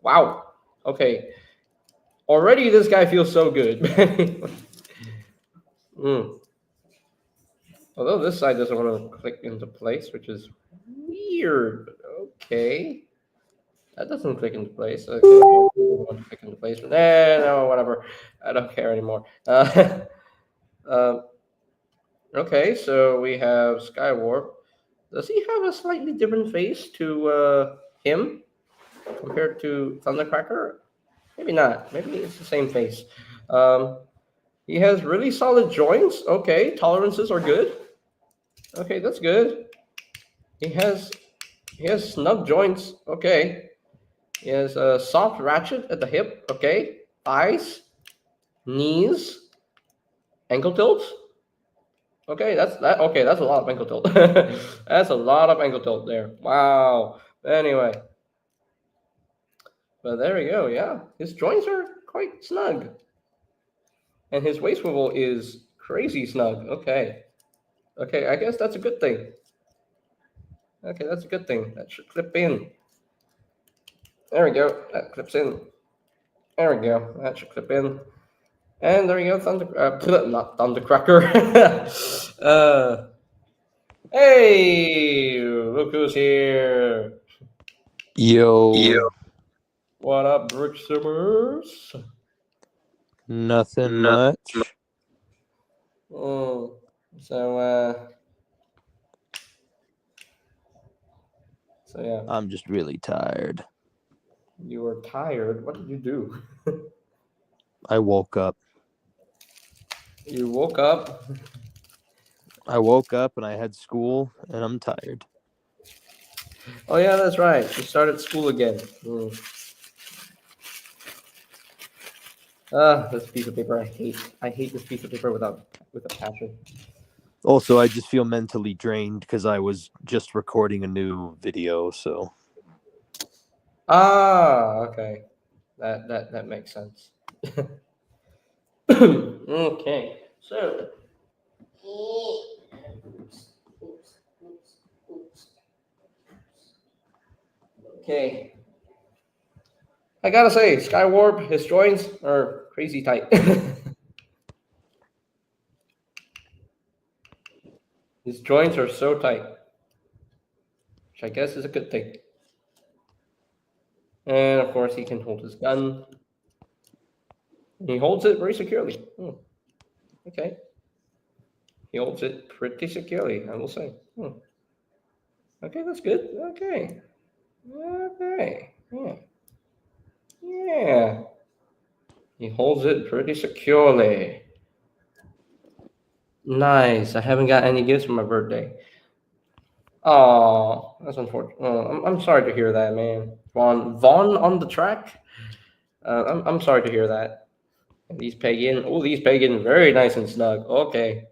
wow. Okay, already this guy feels so good. Mm. Although this side doesn't want to click into place, which is weird. Okay. That doesn't click into place. Okay, want to click into place. No, whatever. I don't care anymore. Okay, so we have Skywarp. Does he have a slightly different face to him compared to Thundercracker? Maybe not. Maybe it's the same face. He has really solid joints. Okay, tolerances are good. Okay, that's good. He has snug joints. Okay. He has a soft ratchet at the hip. Okay. Thighs, knees, ankle tilts. Okay, that's that. Okay, that's a lot of ankle tilt. That's a lot of ankle tilt there. Wow. Anyway, but there we go. Yeah, his joints are quite snug, and his waist swivel is crazy snug. Okay. Okay, I guess that's a good thing. Okay, that's a good thing. That should clip in. There we go. That clips in. There we go. That should clip in. And there we go. Not Thundercracker. Hey, look who's here. Yo, What up, Brick Simmers? Nothing much. Oh, so yeah. I'm just really tired. You were tired. What did you do? I woke up. You woke up. And I had school, and I'm tired. Oh yeah, that's right. You started school again. This piece of paper I hate. I hate this piece of paper with a passion. Also, I just feel mentally drained because I was just recording a new video, so Okay. That makes sense. Okay. So okay. I gotta say, Skywarp, his joints are crazy tight. His joints are so tight, which I guess is a good thing. And of course, he can hold his gun. He holds it very securely. Okay. He holds it pretty securely, I will say. Okay, that's good. Okay. Okay. Yeah. Yeah. He holds it pretty securely. Nice. I haven't got any gifts for my birthday. Oh, that's unfortunate. Oh, I'm sorry to hear that, man. Vaughn on the track. I'm sorry to hear that. And these pagan. Oh, these pagan very nice and snug. Okay.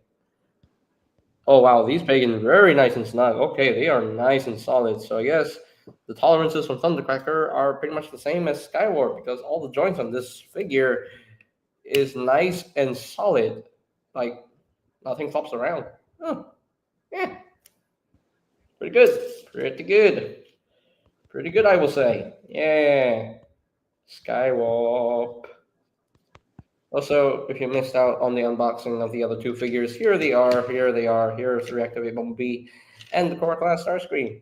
Oh wow, these pagan very nice and snug. Okay, they are nice and solid. So I guess the tolerances from Thundercracker are pretty much the same as Skyward because all the joints on this figure is nice and solid. Like nothing flops around. Oh, yeah, pretty good. Pretty good. Pretty good, I will say. Yeah. Skywalk. Also, if you missed out on the unboxing of the other two figures, here they are. Here they are. Here's the Reactivate Bumblebee and the Core Class Starscream.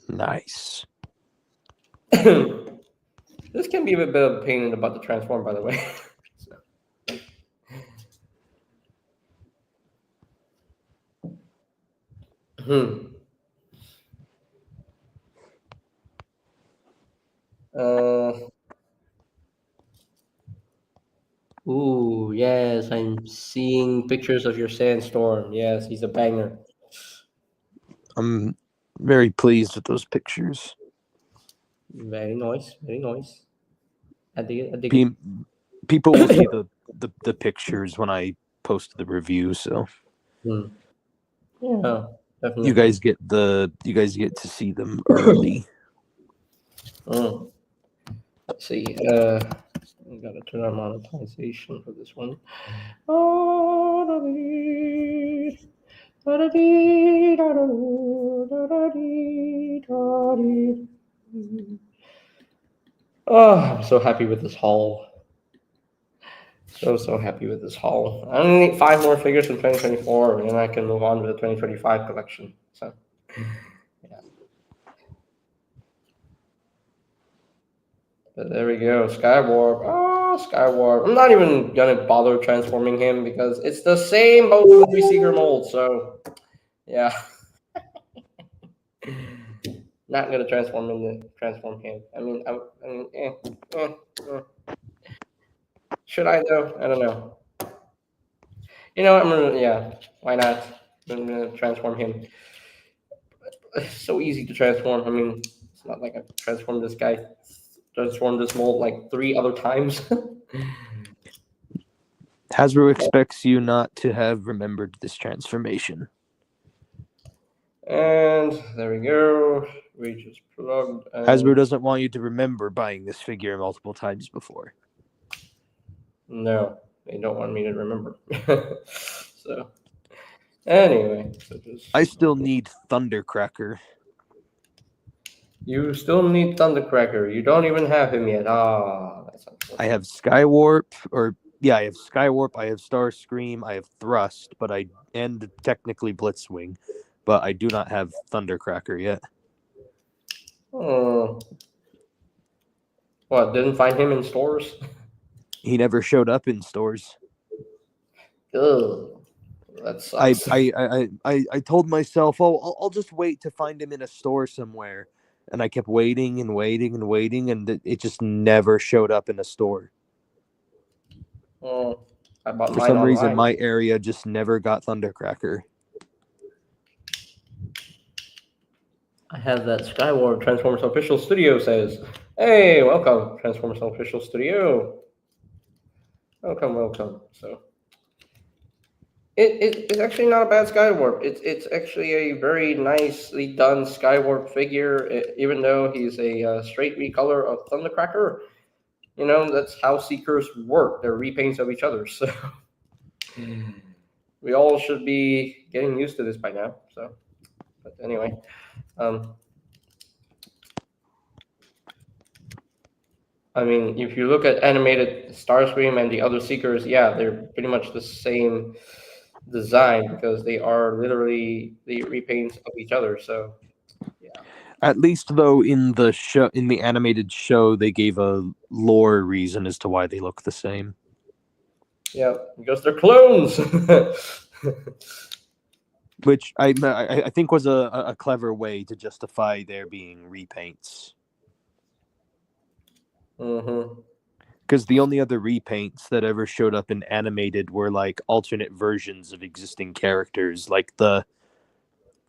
nice. This can be a bit of a pain in the butt to transform, by the way. So. Hmm. Uh, ooh, yes, I'm seeing pictures of your Sandstorm. Yes, he's a banger. I'm very pleased with those pictures. Very nice, very nice. I dig it, I dig Pe- it. People will see the pictures when I post the review, so Hmm. Yeah, you definitely. guys get to see them early. Hmm. Let's see. I gotta turn on monetization for this one. Oh, I'm so happy with this haul. So happy with this haul. I only need 5 more figures from 2024, and then I can move on with the 2025 collection. So, yeah. But there we go. Skywarp. Oh, Skywarp. I'm not even gonna bother transforming him because it's the same both movie Seeker mold. So, yeah. Not gonna transform him. Eh. Should I though? I don't know. You know, yeah. Why not? I'm gonna transform him. It's so easy to transform. I mean, it's not like I transformed this mold like 3 other times. Hasbro expects you not to have remembered this transformation. And there we go. We just plugged. Hasbro doesn't want you to remember buying this figure multiple times before. No, they don't want me to remember. So anyway, I still need Thundercracker. you still need Thundercracker. You don't even have him yet. Ah, that's I unfortunate. have Skywarp, I have Skywarp, I have Starscream, I have Thrust, and technically Blitzwing, but I do not have Thundercracker yet. Oh, What, didn't find him in stores? He never showed up in stores. Ugh, that I sucks. I told myself, oh, I'll just wait to find him in a store somewhere, and I kept waiting and waiting and waiting, and it just never showed up in a store. Oh, I bought For mine some reason, online. my area just never got Thundercracker. I have that Skyward Transformers Official Studio says, "Hey, welcome, Transformers Official Studio. Welcome, welcome." So it's actually not a bad Skywarp. It's actually a very nicely done Skywarp figure, even though he's a straight recolor of Thundercracker. You know, that's how Seekers work. They're repaints of each other. So we all should be getting used to this by now. So, but anyway, um, I mean, if you look at animated Starscream and the other Seekers, yeah, they're pretty much the same design because they are literally the repaints of each other. So, yeah. At least though, in the animated show, they gave a lore reason as to why they look the same. Yeah, because they're clones. Which I think was a clever way to justify there being repaints. Mm-hmm. Because the only other repaints that ever showed up in animated were like alternate versions of existing characters, like the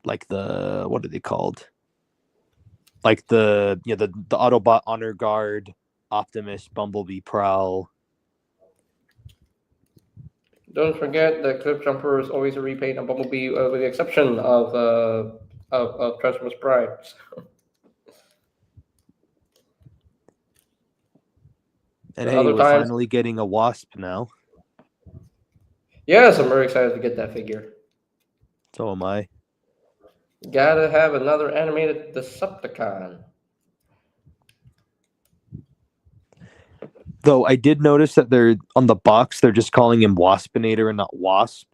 what are they called? Like the Autobot Honor Guard, Optimus, Bumblebee, Prowl. Don't forget that Cliff Jumper is always a repaint of Bumblebee, with the exception of Transformers Prime. And The hey, other we're times, finally getting a Wasp now. yes, I'm very excited to get that figure. So am I. Gotta have another animated Decepticon. Though I did notice that they're on the box, they're just calling him Waspinator and not Wasp.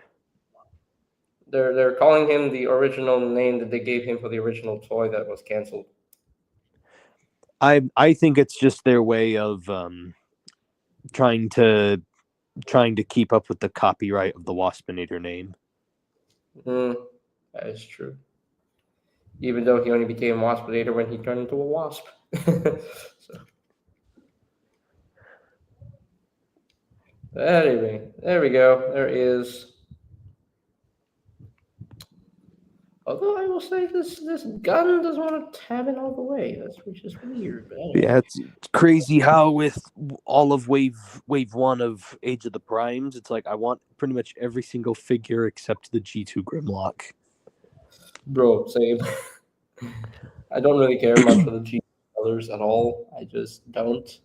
They're calling him the original name that they gave him for the original toy that was canceled. I think it's just their way of trying to keep up with the copyright of the Waspinator name. That is true. Even though he only became Waspinator when he turned into a wasp. So, anyway, there we go. There is. Although I will say this gun doesn't want to tab in all the way. That's which is weird. But anyway. Yeah, it's crazy how with all of wave one of Age of the Primes, it's like I want pretty much every single figure except the G2 Grimlock. Bro, same. I don't really care much for the G colors at all. I just don't.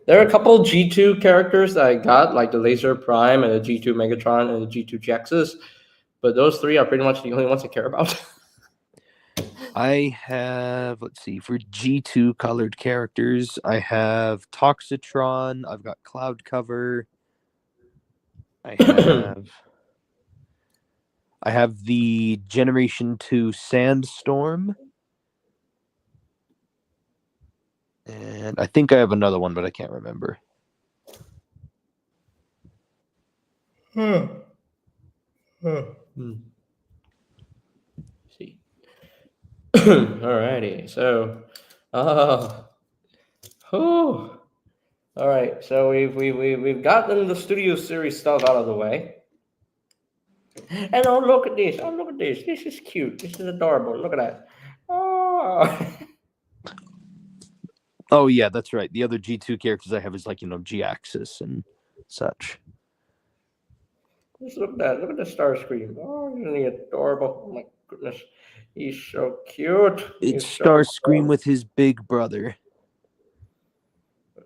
There are a couple G2 characters that I got, like the Laser Prime and the G2 Megatron and the G2 Jaxus, but those three are pretty much the only ones I care about. I have, let's see, for G2 colored characters, I have Toxitron, I've got Cloud Cover, I have the Generation 2 Sandstorm, and I think I have another one, but I can't remember. See. Alrighty, so, oh, all right. So we've gotten the Studio Series stuff out of the way, and oh look at this! Oh look at this! This is cute. This is adorable. Look at that. Oh. Oh yeah, that's right. The other G2 characters I have is like, G-Axis and such. Just look at that. Look at the Starscream. Oh, isn't he adorable? Oh my goodness. He's so cute. It's He's so Starscream cool. with his big brother.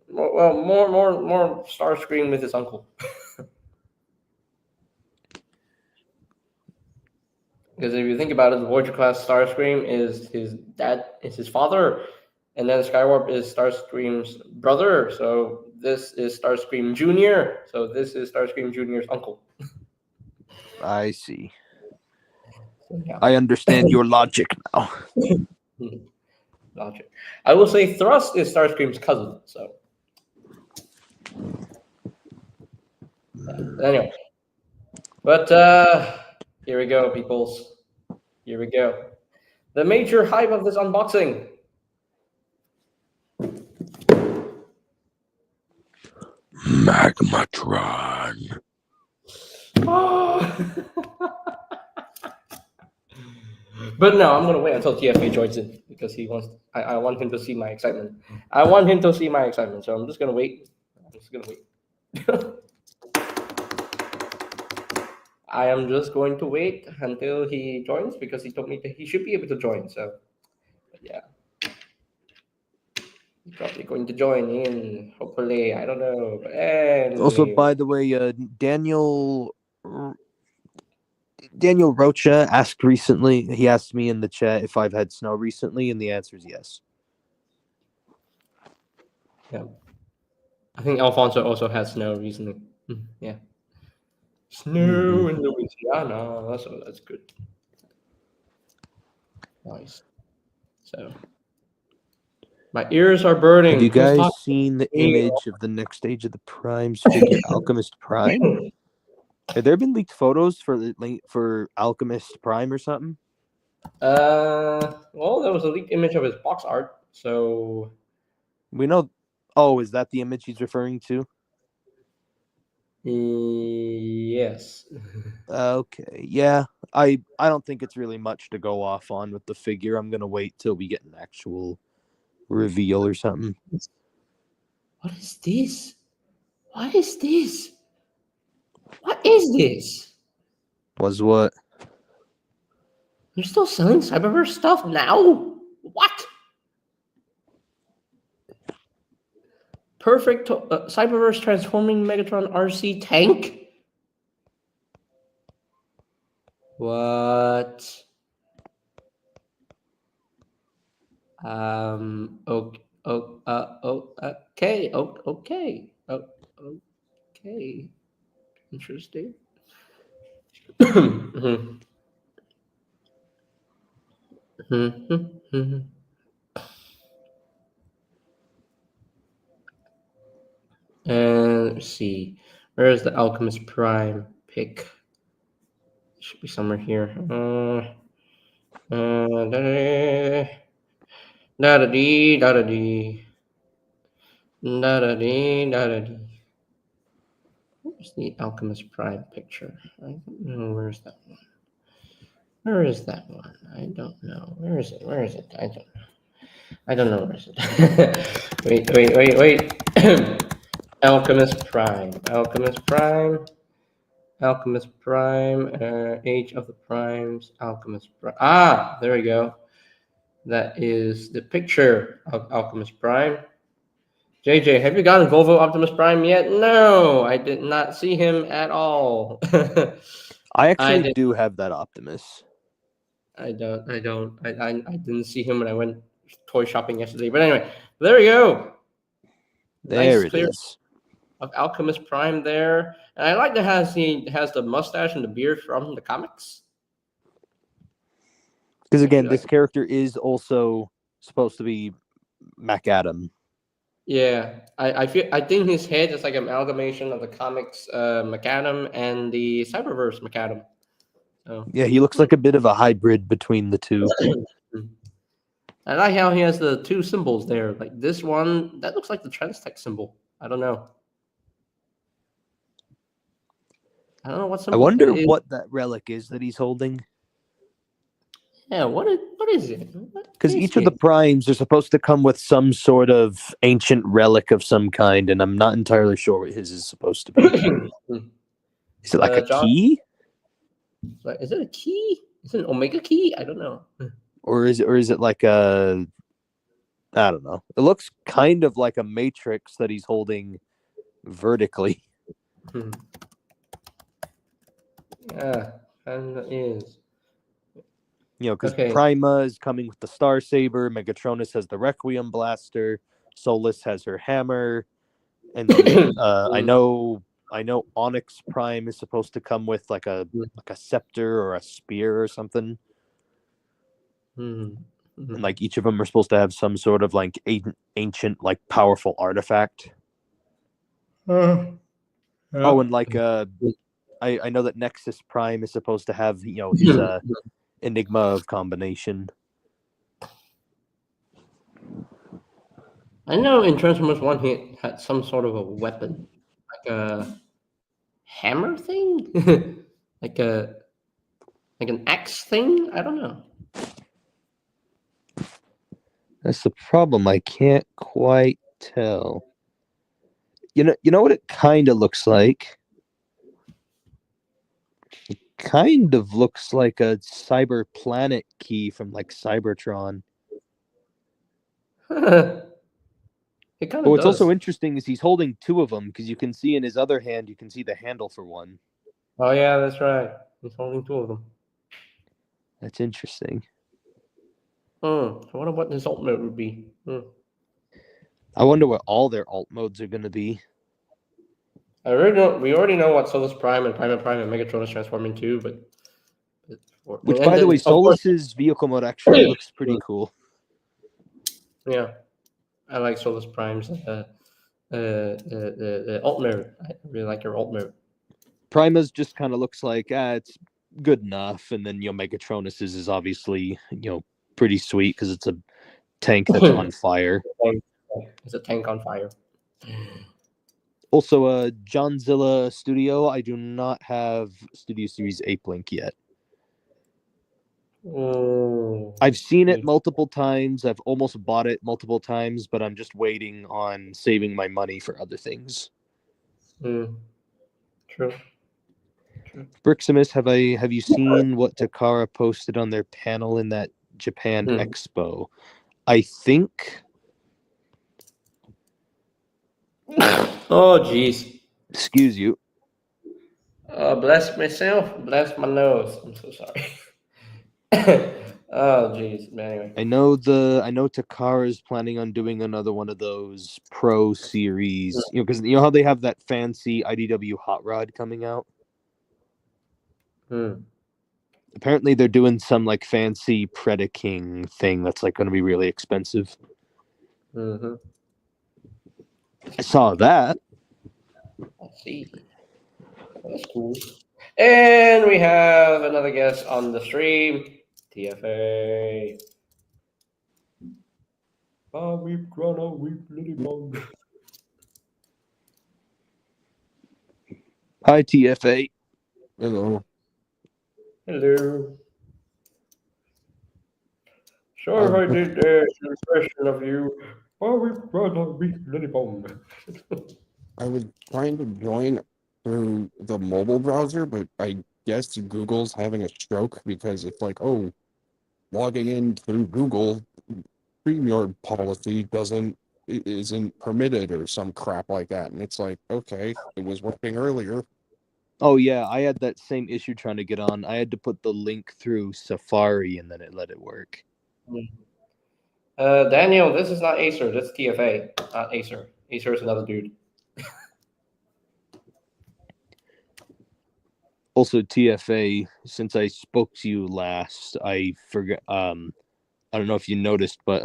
Well, more Starscream with his uncle. Because if you think about it, the Voyager class Starscream is his dad, is his father, and then Skywarp is Starscream's brother. So this is Starscream Junior. So this is Starscream Junior's uncle. I see. So, yeah. I understand your logic now. Logic. I will say Thrust is Starscream's cousin. So Anyway, but here we go, peoples. Here we go. The major hype of this unboxing. Magmatron. But no, I'm gonna wait until TFA joins in because he wants. I want him to see my excitement. I want him to see my excitement. So I'm just gonna wait. I'm just gonna wait. I am just going to wait until he joins because he told me that he should be able to join. So, yeah, he's probably going to join in. Hopefully, I don't know. But Also, anyway. by the way, Daniel Rocha asked recently. He asked me in the chat if I've had snow recently, and the answer is yes. Yeah. I think Alfonso also has snow recently. Yeah. Snow in Louisiana. That's good. Nice. So my ears are burning. Have you Who's guys talking seen the to me? image of the next stage of the Primes figure, Alchemist Prime? Have there been leaked photos for Alchemist Prime or something? Well, there was a leaked image of his box art. So We know. Oh, is that the image he's referring to? yes. Okay, yeah. I don't think it's really much to go off on with the figure. I'm gonna wait till we get an actual reveal or something. What is this? What is this? What is this? Was what? You're still selling Cyberverse stuff now? What? Perfect Cyberverse transforming Megatron RC tank? What? Okay. Okay. Okay. Okay. Interesting. Mhm. Mhm. And let's see. Where is the Alchemist Prime pick? It should be somewhere here. Da da dee da da dee da da dee da da dee. Where's the Alchemist Prime picture? I don't know. Where's that one? Where is that one? I don't know. Where is it? Where is it? I don't know. I don't know where is it. Wait. Alchemist Prime. Alchemist Prime. Alchemist Prime. Age of the Primes. Alchemist Prime. Ah, there we go. That is the picture of Alchemist Prime. JJ, have you gotten Volvo Optimus Prime yet? No, I did not see him at all. I I actually did. do have that Optimus. I don't. I didn't see him when I went toy shopping yesterday. But anyway, there we go. There Nice it clear is. of Alchemist Prime there, and I like that he has the mustache and the beard from the comics. Because I again, actually this like. character is also supposed to be MacAdam. Yeah, I think his head is like an amalgamation of the comics Macadam and the Cyberverse Macadam. So Yeah, he looks like a bit of a hybrid between the two. I like how he has the two symbols there. Like this one, that looks like the Transtech symbol. I don't know. I don't know what I symbol it wonder is. what that relic is that he's holding. Yeah, what is it? What Because is each of the it? primes are supposed to come with some sort of ancient relic of some kind, and I'm not entirely sure what his is supposed to be. Is it like a John, key? is it a key? Is it an Omega key? I don't know. Or is it like a, I don't know. It looks kind of like a matrix that he's holding vertically. Hmm. Yeah, and it is. You know, because Okay. Prima is coming with the Star Saber, Megatronus has the Requiem Blaster, Solus has her hammer, and then I know Onyx Prime is supposed to come with like a scepter or a spear or something. Hmm. And like each of them are supposed to have some sort of like ancient, like powerful artifact. Oh, and like I know that Nexus Prime is supposed to have his Enigma of combination. I know in Transformers One he had some sort of a weapon, like a hammer thing, like a like an axe thing. I don't know. That's the problem. I can't quite tell. You know what it kind of looks like? It kind of looks like a cyber planet key from like Cybertron. It kind But of what's does. also interesting is he's holding two of them because you can see in his other hand, you can see the handle for one. Oh yeah, that's right. He's holding two of them. That's interesting. I wonder what his alt mode would be. I wonder what all their alt modes are going to be. I already know. We already know what Solus Prime and Megatron is transforming to, but Which, and by the then, way, of course, Solus's vehicle mode actually looks pretty cool. yeah, I like Solus Prime's alt mode. I really like your alt mode. Prima's just kind of looks like it's good enough, and then Megatronus's is obviously pretty sweet because it's a tank that's on fire. It's a tank on fire. Also, Johnzilla Studio. I do not have Studio Series Ape Link yet. Oh, I've seen it multiple times. I've almost bought it multiple times, but I'm just waiting on saving my money for other things. true. Briximus, have you seen what Takara posted on their panel in that Japan Expo? I think. Oh, jeez. Excuse you. Bless myself, bless my nose. I'm so sorry. Oh, jeez. Anyway. I know Takara is planning on doing another one of those Pro series. Because how they have that fancy IDW hot rod coming out. Apparently, they're doing some like fancy Predaking thing that's like going to be really expensive. Mm-hmm. I saw that. Let's see. That's cool. And we have another guest on the stream, TFA. We've grown a weep, little bong. Hi, TFA. Hello. Hello. Sorry if I did an impression of you. We've grown a weep, little bong. I was trying to join through the mobile browser, but I guess Google's having a stroke because it's like, oh, logging in through Google StreamYard policy isn't permitted or some crap like that. And it's like, okay, it was working earlier. Oh yeah, I had that same issue trying to get on. I had to put the link through Safari and then it let it work. Daniel, this is not Acer. This is TFA, not Acer. Acer is another dude. Also, TFA, since I spoke to you last, I forgot. I don't know if you noticed, but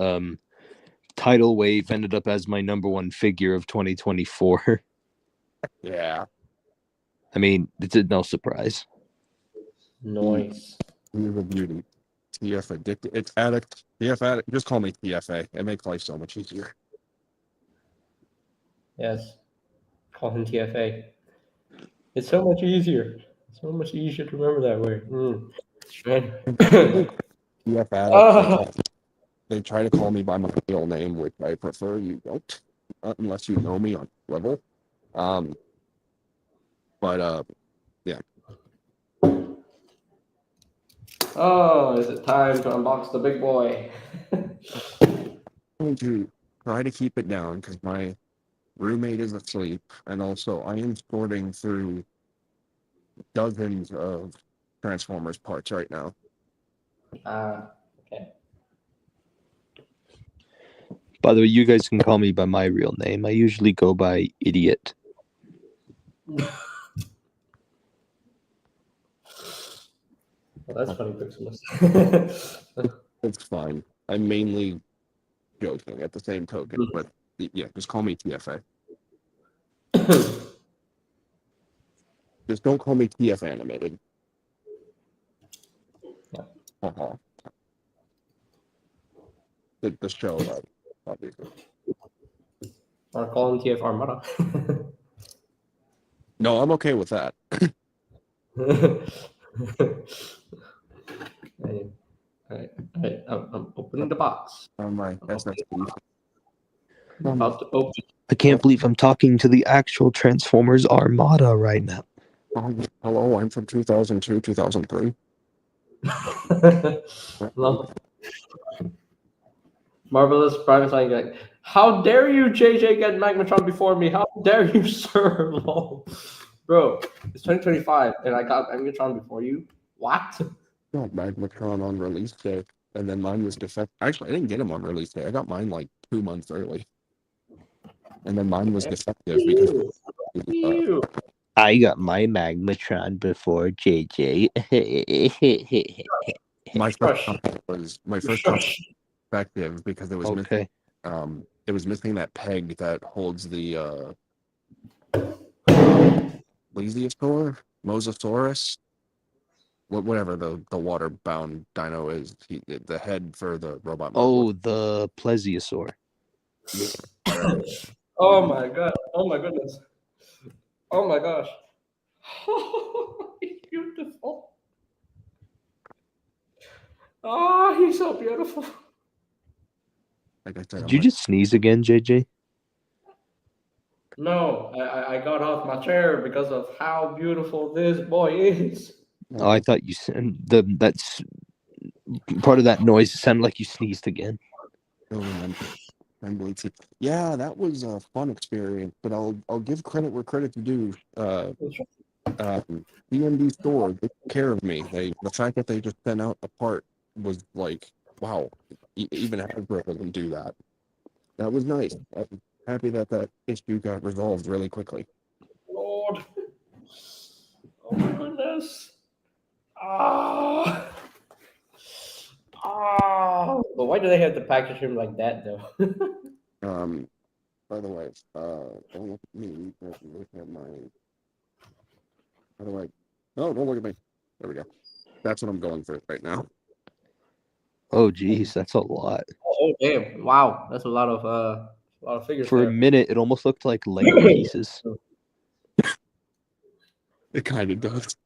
Tidal Wave ended up as my number one figure of 2024. Yeah. I mean, it's no surprise. Noise. He's a beauty. TF addicted. It's addict. TF addict. Just call me TFA. It makes life so much easier. Yes. Call him TFA. It's so much easier. So much easier to remember that way. TF addict. They try to call me by my real name, which I prefer you don't, unless you know me on level. Yeah. Oh, is it time to unbox the big boy? I'm going to try to keep it down because my roommate is asleep, and also I am sorting through dozens of Transformers parts right now. Okay. By the way, you guys can call me by my real name. I usually go by Idiot. Well, that's funny, Pixelus. It's fine. I'm mainly joking at the same token, but yeah, just call me TFA. Just don't call me TF animated. Yeah. Uh-huh. The show, obviously. Or call him TF Armada. No, I'm okay with that. I'm opening the box. On my I'm opening SSD. about to open. I can't believe I'm talking to the actual Transformers Armada right now. Hello, I'm from 2002, 2003. Love Marvelous Prime Time. Like, how dare you, JJ, get Magmatron before me? How dare you, sir? Lol. Bro, it's 2025 and I got Magmatron before you. What? Got Magmatron on release day, and then mine was defective. Actually, I didn't get him on release day. I got mine like 2 months early, and then mine was defective because Ew. I got my Magmatron before JJ. my first Shush. copy was Shush. defective because it was Okay. missing that peg that holds the plesiosaur, mosasaurus, whatever the water bound dino is. The head for the robot mode. Oh, the Plesiosaur. Whatever. Oh my god. Oh my goodness. Oh my gosh. He's beautiful. Oh, he's so beautiful. Like I said, Did you just sneeze again, JJ? No, I got off my chair because of how beautiful this boy is. Oh, I thought you said that's part of that noise sounded like you sneezed again. Yeah, that was a fun experience, but I'll give credit where credit's due. D&D store, they took care of me. The fact that they just sent out a part was like, wow, even Hasbro doesn't do that. That was nice. I'm happy that issue got resolved really quickly. Lord. Oh my goodness. Ah. Ah. But why do they have to package him like that though? By the way, don't look at me. Look at my. How do I? No, don't look at me. There we go. That's what I'm going for right now. Oh, geez, that's a lot. Oh damn! Wow, that's a lot of figures For a there. minute, it almost looked like Lego pieces. It kind of does.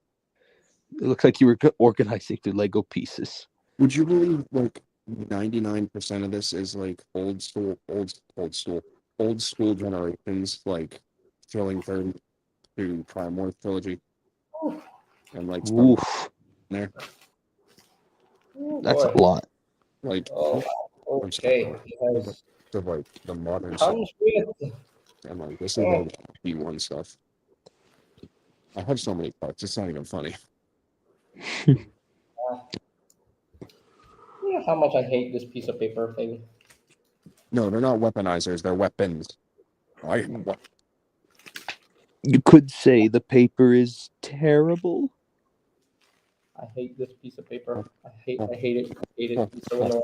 It looked like you were organizing through Lego pieces. Would you believe like 99% of this is like old school generations, like throwing third to Primorph trilogy and like Star Wars Oof, in there? Oh that's boy. a lot. Like Oh, I'm sorry, okay. He has of like the modern stuff. comes with. And like this is Oh, all the P1 stuff. I have so many parts, it's not even funny. you know how much I hate this piece of paper thing. No, they're not weaponizers, they're weapons. You could say the paper is terrible. I hate this piece of paper. I hate it. I hate it. It's so annoying.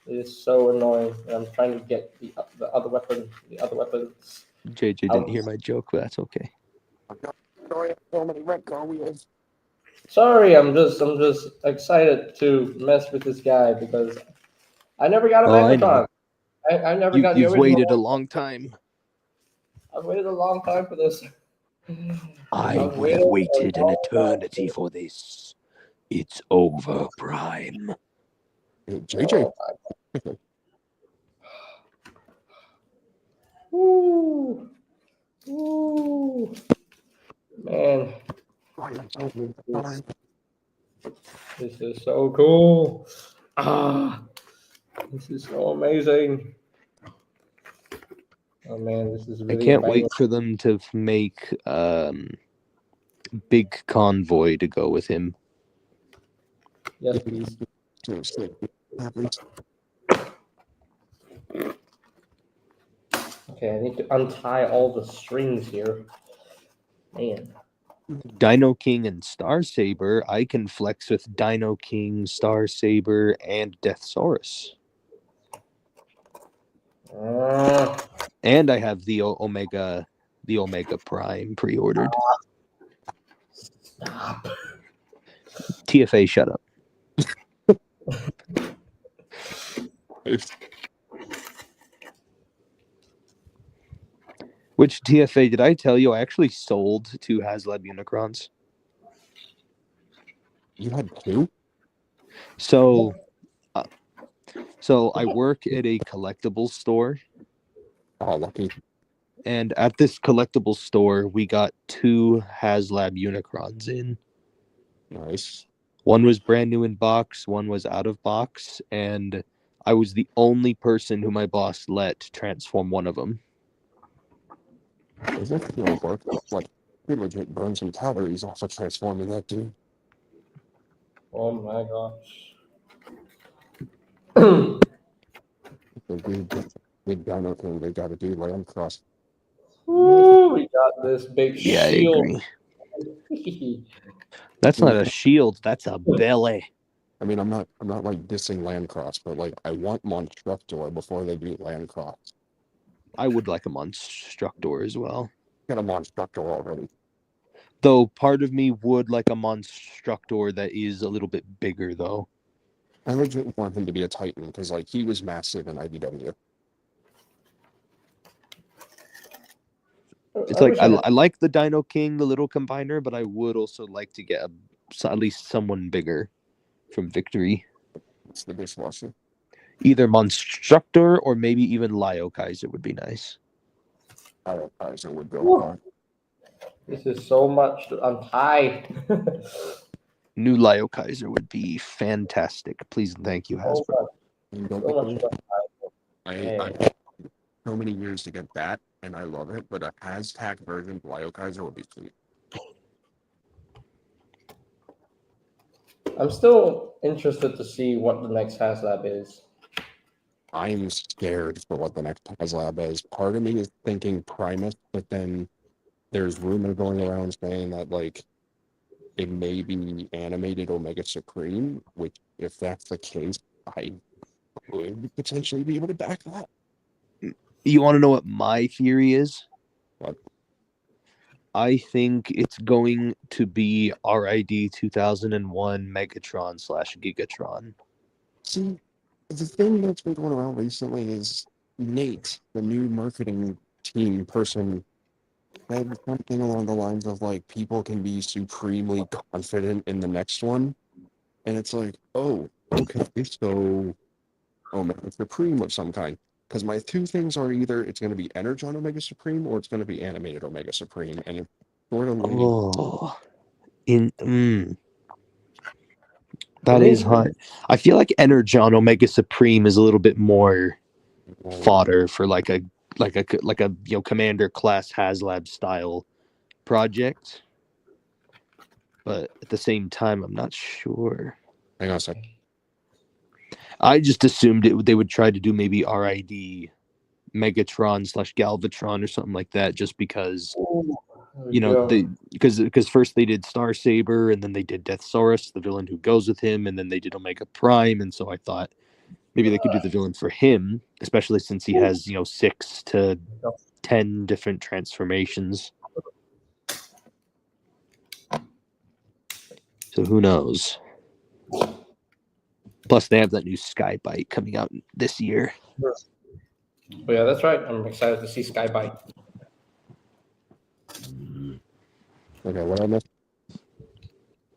It is so annoying. And I'm trying to get the other weapon, the other weapons. JJ didn't hear my joke, but that's okay. Sorry, so many red car wheels. Sorry, I'm just excited to mess with this guy because I never got a Oh, I know. Magneton. I never got the You've original waited a one. long time. I've waited a long time for this. I I've would have waited waited a an long time eternity for this. It's over, Prime. JJ. Oh, woo, woo, man, this is so cool. Ah, this is so amazing. Oh man, this is I really a can't banger. wait for them to make Big Convoy to go with him. Yes, please. Okay, I need to untie all the strings here. Man. Dino King and Star Saber, I can flex with Dino King, Star Saber, and Deathsaurus. Uh, And I have the Omega the Omega Prime pre-ordered. Stop. TFA, shut up. Which TFA did I tell you? I actually sold 2 HasLab Unicrons. You had 2? So I work at a collectibles store, Oh, lucky. and at this collectibles store, we got 2 HasLab Unicrons in. Nice. One was brand new in box, one was out of box, and I was the only person who my boss let transform one of them. Is that feel work? Like, you legit burn some calories off of transforming that dude. Oh my gosh. The weird dino thing they gotta do land cross. Ooh, we got this big Yeah, I shield. agree. That's not a shield, that's a belly. I mean, I'm not like dissing Landcross, but like I want Monstructor before they do Landcross. I would like a Monstructor as well. Got a Monstructor already. Though part of me would like a Monstructor that is a little bit bigger, though. I legit want him to be a Titan because like he was massive in IDW. It's like I like the Dino King, the little combiner, but I would also like to get at least someone bigger from Victory. It's the dishwasher. Either Monstructor or maybe even Lio Kaiser would be nice. Kaiser would go Woo. far. This is so much to untie. New Lio Kaiser would be fantastic. Please and thank you, so Hasbro. much, And don't so get much me to wrong, untie. I so many years to get that, and I love it. But a Hashtag version of Lio Kaiser would be sweet. I'm still interested to see what the next HasLab is. I'm scared for what the next HasLab is. Part of me is thinking Primus, but then there's rumor going around saying that like it may be animated Omega Supreme, which if that's the case, I would potentially be able to back that. You want to know what my theory is? What? I think it's going to be RID 2001 Megatron / Gigatron. See, the thing that's been going around recently is Nate, the new marketing team person, said something along the lines of like people can be supremely confident in the next one. And it's like, oh, okay, so Omega Supreme of some kind. Because my 2 things are either it's going to be Energon Omega Supreme or it's going to be animated Omega Supreme. And it's sort of like, Oh, To that me, is hot. I feel like Energon Omega Supreme is a little bit more fodder for like a Commander class HasLab style project. But at the same time, I'm not sure. hang on a second. I just assumed they would try to do maybe RID Megatron / Galvatron or something like that, just because because first they did Star Saber and then they did Deathsaurus, the villain who goes with him, and then they did Omega Prime, and so I thought maybe they could do the villain for him, especially since he has 6 to 10 different transformations. So who knows? Plus, they have that new Skybite coming out this year. But yeah, that's right. I'm excited to see Skybite. Okay, what I missed?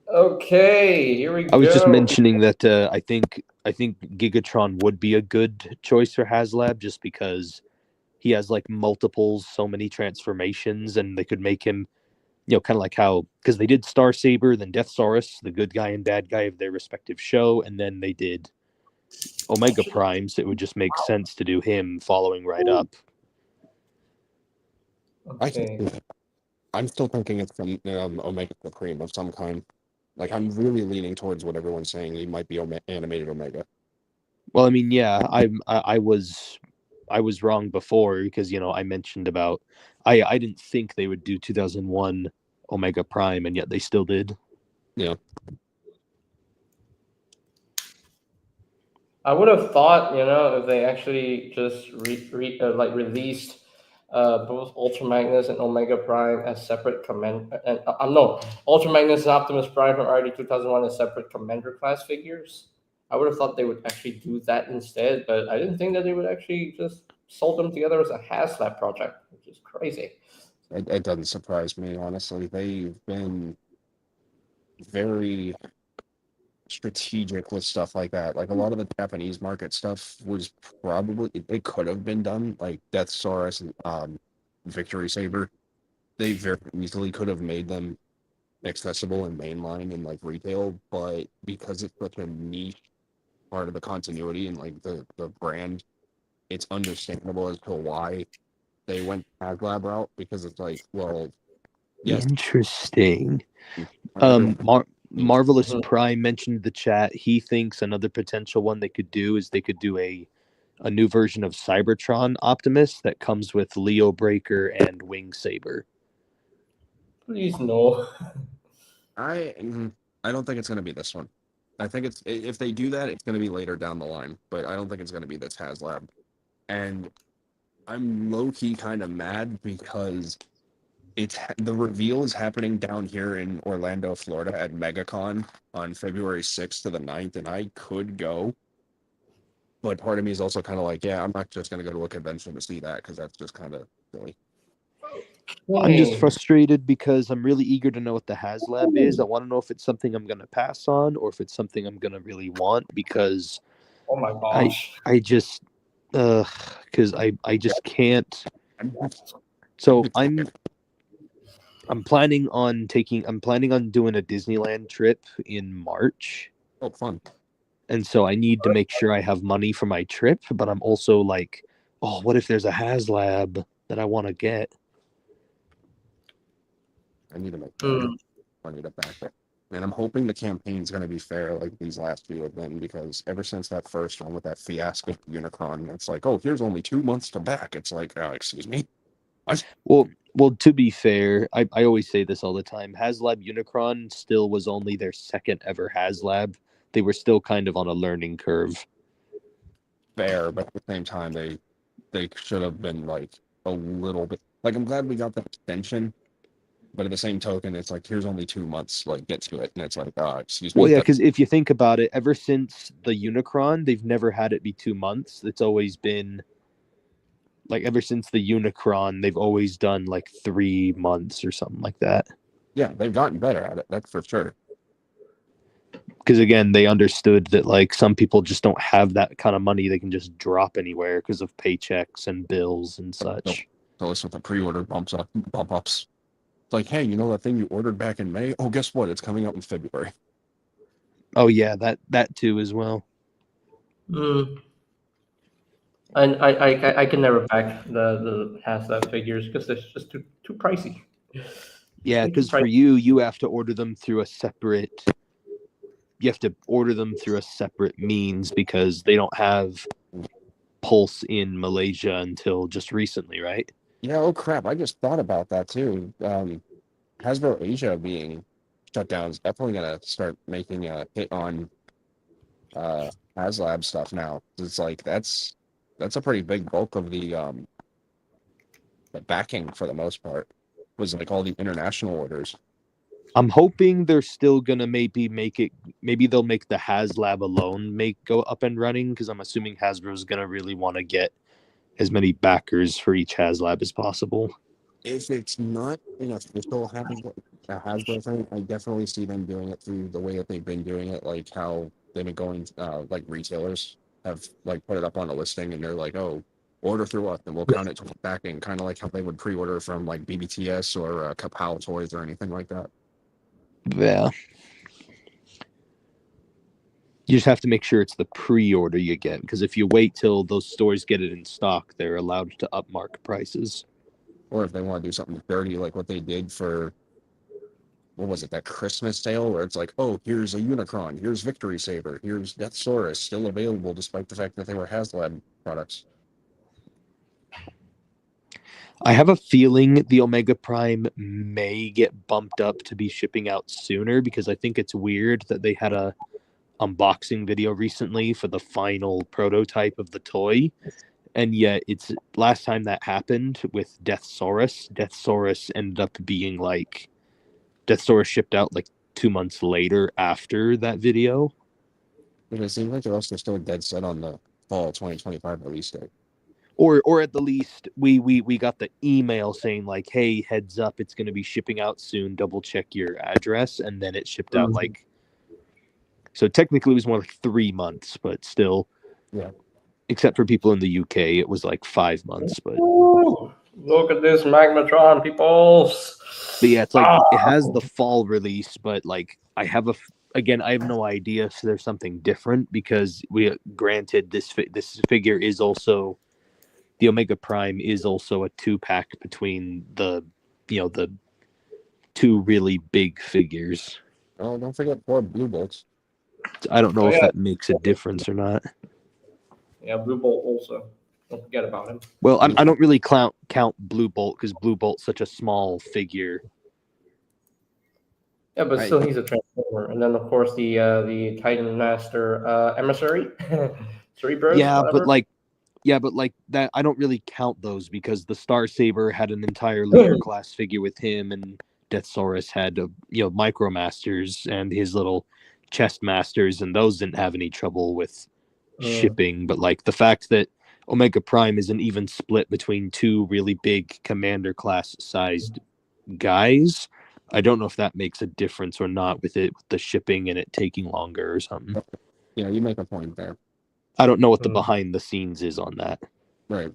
Okay, here we go. I was just mentioning that I think Gigatron would be a good choice for HasLab just because he has like multiples, so many transformations, and they could make him, kind of like how, because they did Star Saber, then Deathsaurus, the good guy and bad guy of their respective show, and then they did Omega Prime, so it would just make sense to do him following right up. Okay. I'm still thinking it's from Omega Supreme of some kind. Like, I'm really leaning towards what everyone's saying. He might be animated Omega. Well, I mean, yeah, I was wrong before because I mentioned about I didn't think they would do 2001 Omega Prime, and yet they still did. Yeah. I would have thought, if they actually just released both Ultra Magnus and Omega Prime as separate command. And no, Ultra Magnus and Optimus Prime from RD 2001 as separate Commander class figures. I would have thought they would actually do that instead, but I didn't think that they would actually just sold them together as a HasLab project, which is crazy. It doesn't surprise me, honestly. They've been very strategic with stuff like that. Like a lot of the Japanese market stuff was probably it could have been done, like Death Saurus and Victory Saber. They very easily could have made them accessible and mainline in like retail, but because it's such a niche part of the continuity and like the brand, it's understandable as to why they went HasLab route because it's like, well, yes, Interesting. everyone Marvelous Mhm. Prime mentioned the chat. He thinks another potential one they could do is they could do a new version of Cybertron Optimus that comes with Leo Breaker and Wing Saber. Please no. I don't think it's going to be this one. I think it's if they do that, it's going to be later down the line. But I don't think it's going to be this HasLab. And I'm low key kind of mad because the reveal is happening down here in Orlando, Florida, at MegaCon on February 6th to the 9th, and I could go. But part of me is also kind of like, yeah, I'm not just going to go to a convention to see that because that's just kind of silly. I'm just Hey. frustrated because I'm really eager to know what the HasLab is. I want to know if it's something I'm going to pass on or if it's something I'm going to really want because Oh my I gosh. I just because I just can't. So I'm planning on doing a Disneyland trip in March. Oh, fun. And so I need to make sure I have money for my trip, but I'm also like, oh, what if there's a HasLab that I want to get? I need to make Hmm. money to back it. And I'm hoping the campaign's going to be fair like these last few of them because ever since that first one with that fiasco Unicron, it's like, oh, here's only 2 months to back. It's like, oh, excuse me. Well, to be fair, I always say this all the time. HasLab Unicron still was only their second ever HasLab. They were still kind of on a learning curve. Fair, but at the same time, they should have been like a little bit. Like, I'm glad we got that extension, but at the same token, it's like, here's only 2 months. Like, get to it. And it's like, excuse Well, me. yeah, because if you think about it, ever since the Unicron, they've never had it be 2 months. It's always been like ever since the Unicron, they've always done like 3 months or something like that. Yeah, they've gotten better at it. That's for sure. Because again, they understood that like some people just don't have that kind of money they can just drop anywhere because of paychecks and bills and such. So it's with the pre-order bump ups. It's like, hey, you know that thing you ordered back in May? Oh, guess what? It's coming out in February. Oh yeah, that too as well. Hmm. And I can never back the HasLab figures because it's just too pricey. Yeah, Way too because for pricey. you have to order them through a separate. You have to order them through a separate means because they don't have Pulse in Malaysia until just recently, right? Yeah, oh crap. I just thought about that too. Hasbro Asia being shut down is definitely gonna start making a hit on HasLab stuff now. It's like that's a pretty big bulk of the backing for the most part was like all the international orders. I'm hoping they're still gonna maybe they'll make the HasLab alone go up and running because I'm assuming Hasbro's gonna really want to get as many backers for each HasLab as possible. If it's not an official Hasbro thing, I definitely see them doing it through the way that they've been doing it, like how they've been going, like retailers have like put it up on a listing and they're like, oh, order through us and we'll count it towards backing, kind of like how they would pre-order from like BBTS or Kapow Toys or anything like that. Yeah. You just have to make sure it's the pre-order you get because if you wait till those stores get it in stock, they're allowed to upmark prices. Or if they want to do something dirty like what they did for what was it, that Christmas sale where it's like, oh, here's a Unicron, here's Victory Saber, here's Death Saurus, still available despite the fact that they were HasLab products. I have a feeling the Omega Prime may get bumped up to be shipping out sooner because I think it's weird that they had a unboxing video recently for the final prototype of the toy And yet, it's last time that happened with Deathsaurus. Deathsaurus ended up being like Deathsaurus shipped out like 2 months later after that video. But it seems like they're also still dead set on the fall 2025 release date. Or at the least, we got the email saying like, "Hey, heads up, it's going to be shipping out soon. Double check your address." And then it shipped out like, so technically it was more like 3 months, but still, Yeah. except for people in the UK, it was like 5 months. But Ooh, look at this Magmatron, people. yeah, it's like it has the fall release, but like I have again, I have no idea if there's something different because granted this figure is also. The Omega Prime is also a 2-pack between the two really big figures. Oh, don't forget 4 blue bolts. I don't know Oh, if yeah. that makes a difference or not. Yeah, Blue Bolt also. Don't forget about him. Well, I don't really count Blue Bolt because Blue Bolt's such a small figure. Yeah, but Right. still, he's a transformer. And then, of course, the Titan Master emissary, Cerebros, Yeah, whatever. but like that, I don't really count those because the Star Saber had an entire Leader class figure with him, and Deathsaurus had Micromasters and his little chest masters, and those didn't have any trouble with shipping. But like the fact that Omega Prime is an even split between two really big commander class sized guys, I don't know if that makes a difference or not with the shipping and it taking longer or something. Yeah, you make a point there. I don't know what the behind the scenes is on that. Right.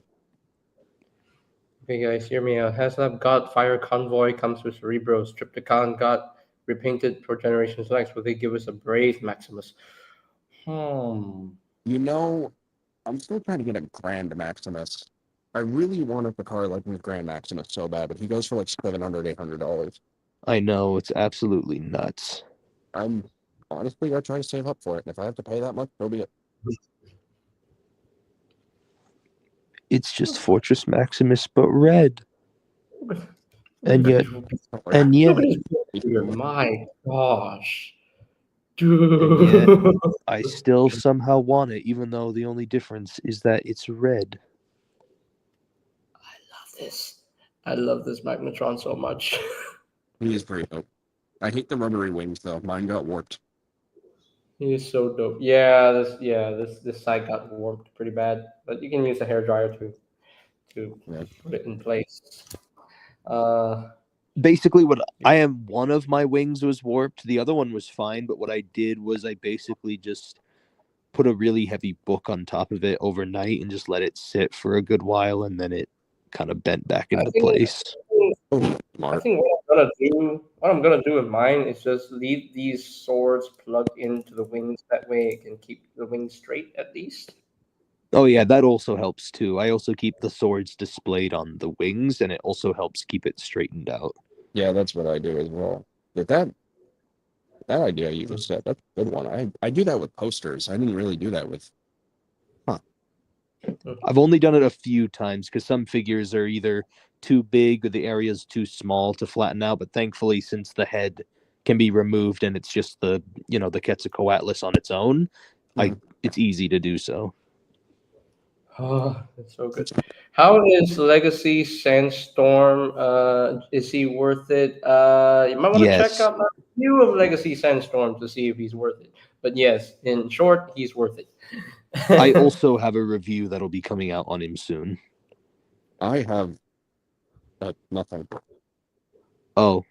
Okay, guys, hear me out. Haslab got Fire Convoy comes with Cerebros. Triptychon got repainted for Generations Next. Will they give us a Brave Maximus? You know, I'm still trying to get a Grand Maximus. I really wanted the car like with Grand Maximus so bad, but he goes for like $700, $800. I know, it's absolutely nuts. I'm honestly gonna try to save up for it. And if I have to pay that much, so be it. It's just Fortress Maximus, but red. And yet, Look at his figure. My gosh. Dude. and yet, I still somehow want it, even though the only difference is that it's red. I love this Magnetron so much. He is pretty dope. I hate the rubbery wings though. Mine got warped. He is so dope. Yeah, this side got warped pretty bad, but you can use a hair dryer to put it in place. Basically, what I am, one of my wings was warped. The other one was fine, but what I did was I basically just put a really heavy book on top of it overnight and just let it sit for a good while, and then it kind of bent back into place. Smart. I think what I'm gonna do with mine is just leave these swords plugged into the wings. That way, it can keep the wings straight at least. Oh yeah, that also helps too. I also keep the swords displayed on the wings, and it also helps keep it straightened out. Yeah, that's what I do as well. But that idea you just said, that's a good one. I do that with posters. I didn't really do that with. I've only done it a few times because some figures are either too big or the area's too small to flatten out. But thankfully, since the head can be removed and it's just the Quetzalcoatlus on its own, it's easy to do so. Oh, that's so good. How is Legacy Sandstorm? Is he worth it? You might want to check Yes. out my review of Legacy Sandstorm to see if he's worth it. But yes, in short, he's worth it. I also have a review that'll be coming out on him soon. I have nothing. Oh,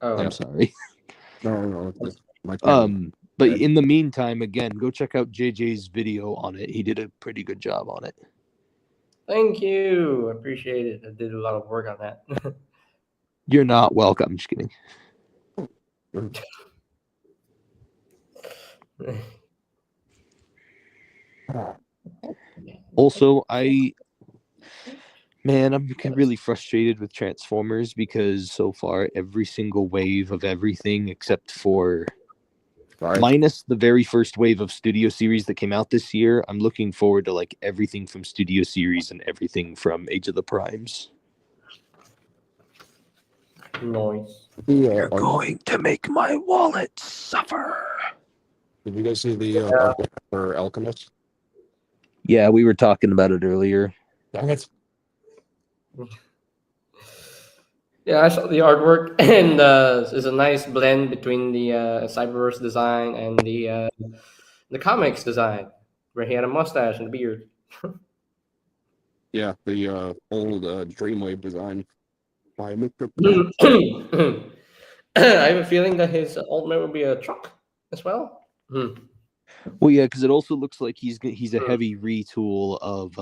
Oh, I'm sorry. No, it's my but in the meantime, again, go check out JJ's video on it. He did a pretty good job on it. Thank you. I appreciate it. I did a lot of work on that. You're not welcome. I'm just kidding. Also, I'm really frustrated with Transformers because so far every single wave of everything except for minus the very first wave of Studio Series that came out this year, I'm looking forward to like everything from Studio Series and everything from Age of the Primes. Noise. You're going to make my wallet suffer. Did you guys see the for Alchemist? Yeah, we were talking about it earlier. Dang it. Yeah, I saw the artwork, and it's a nice blend between the Cyberverse design and the comics design, where he had a mustache and a beard. Yeah, the old Dreamwave design by Mr. Pat. I have a feeling that his ultimate will be a truck as well. Well, yeah, because it also looks like he's a Hmm. heavy retool of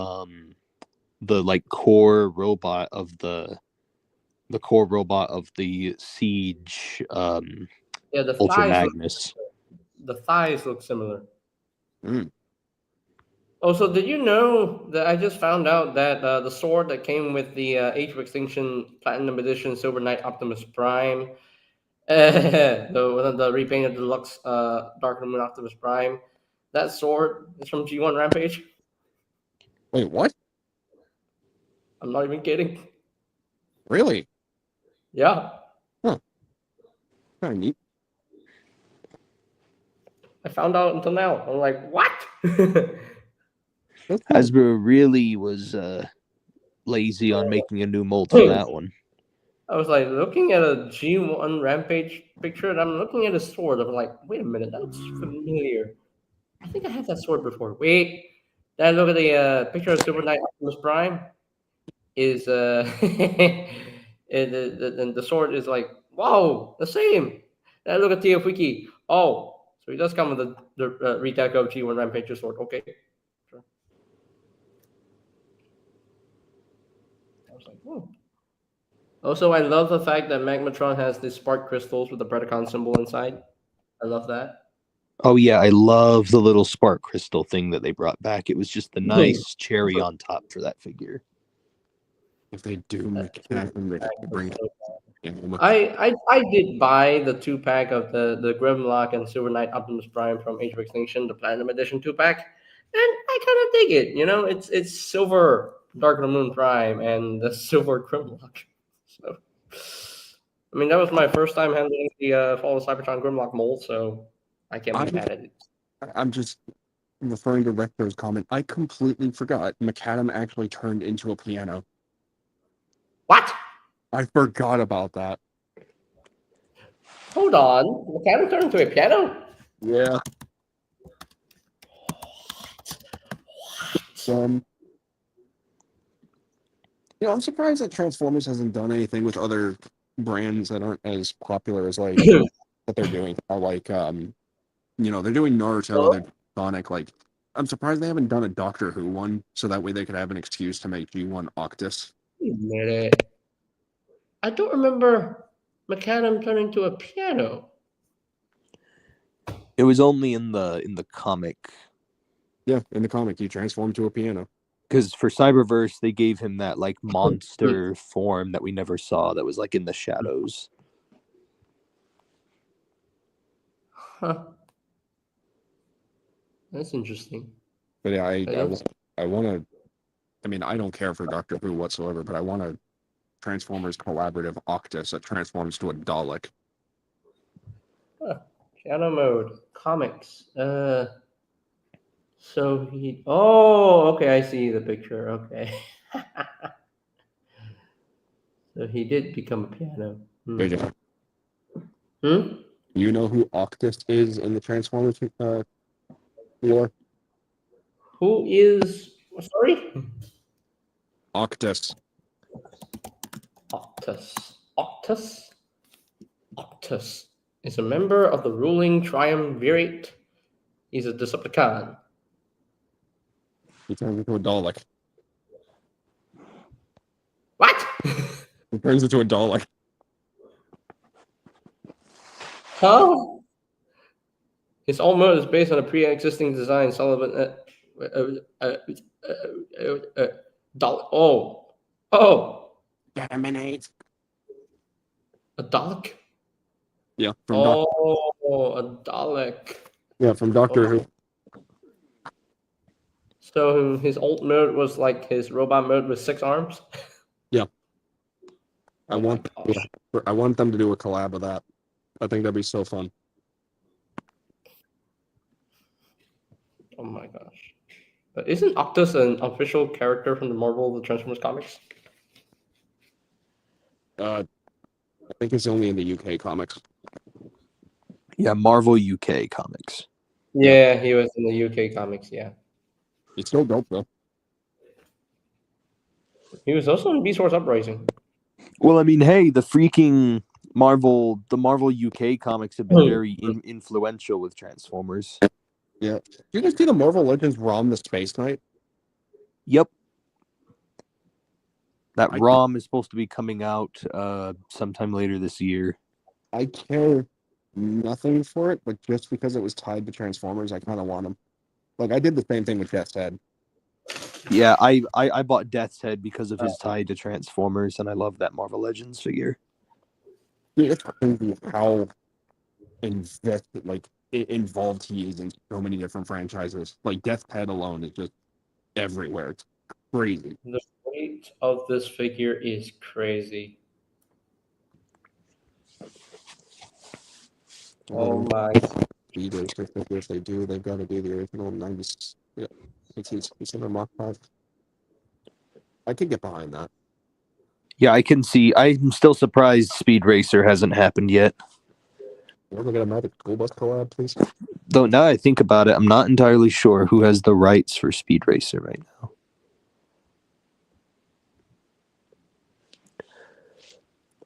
the like core robot of the Siege Yeah, Ultra Magnus. the thighs look similar. Mm. Also, did you know that I just found out that the sword that came with the Age of Extinction Platinum Edition Silver Knight Optimus Prime, the repainted deluxe Dark of the Moon Optimus Prime, that sword is from G1 Rampage. Wait, what? I'm not even kidding. Really? Yeah, Huh. Kind of neat. I found out until now. I'm like, what? That's cool. Hasbro really was lazy on making a new mold for that one. I was like looking at a G1 Rampage picture, and I'm looking at a sword. I'm like, wait a minute, that's familiar. I think I had that sword before. Wait, then look at the picture of Silver Knight Optimus Prime. Is the sword is like, wow, the same. Then look at Teofiki. Oh, so he does come with the Retaco G1 Rampage sword. Okay, sure. I was like, oh. Also, I love the fact that Magmatron has these spark crystals with the Predacon symbol inside. I love that. Oh yeah, I love the little spark crystal thing that they brought back. It was just the nice cherry on top for that figure. If they do McCann, they have to bring I did buy the 2 pack of the Grimlock and Silver Knight Optimus Prime from Age of Extinction, the Platinum Edition 2 pack, and I kind of dig it. You know, it's silver Dark of the Moon Prime and the silver Grimlock. So, I mean, that was my first time handling the Fall of Cybertron Grimlock mold, so I can't be mad at it. I'm just referring to Rector's comment. I completely forgot Macadam actually turned into a piano. What? I forgot about that. Hold on, the piano turned into a piano. Yeah. I'm surprised that Transformers hasn't done anything with other brands that aren't as popular as like what they're doing. Or like they're doing Naruto, they're doing Sonic. Like, I'm surprised they haven't done a Doctor Who one, so that way they could have an excuse to make G1 Octus. Wait a minute. I don't remember Macadam turning into a piano. It was only in the comic. Yeah, in the comic, he transformed to a piano. Because for Cyberverse, they gave him that like monster form that we never saw. That was like in the shadows. Huh. That's interesting. But yeah, I don't- want to. I mean, I don't care for Doctor Who whatsoever, but I want a Transformers collaborative Octus that transforms to a Dalek. Piano mode. Comics. So he. Oh, okay. I see the picture. Okay. So he did become a piano. JJ, Hmm? you know who Octus is in the Transformers lore? Who is. Sorry? Octus. Octus. Octus? Octus is a member of the ruling Triumvirate. He's a Decepticon. He turns into a Dalek. What? He turns into a Dalek. Huh? His old mode is based on a pre-existing design. Sullivan. Oh, Dominate. a Dalek. Yeah, from A Dalek. from Doctor Who. So his old mode was like his robot mode with 6 arms. Yeah. Oh I want them to do a collab of that. I think that'd be so fun. Oh my gosh. But isn't Octus an official character from the Marvel the Transformers comics? I think it's only in the UK comics. Yeah, Marvel UK comics. Yeah, he was in the UK comics. Yeah, It's still dope though. he was also in Beast Wars Uprising. Well, I mean, hey, the Marvel UK comics have been very influential with Transformers. Yeah. Did you guys see the Marvel Legends ROM the Space Knight? Yep. That I- ROM is supposed to be coming out sometime later this year. I care nothing for it, but just because it was tied to Transformers, I kind of want them. Like I did the same thing with Death's Head. Yeah, I bought Death's Head because of his tie to Transformers, and I love that Marvel Legends figure. Dude, it's crazy how involved he is in so many different franchises. Like Death's Head alone is just everywhere. It's crazy. The weight of this figure is crazy. Oh my! Speed Racer figures they do, they've got to do the original 90s, 1967 Mach 5. I could get behind that. Yeah, I can see. I'm still surprised Speed Racer hasn't happened yet. You ever get a Magic School Bus collab, please? Though now I think about it, I'm not entirely sure who has the rights for Speed Racer right now.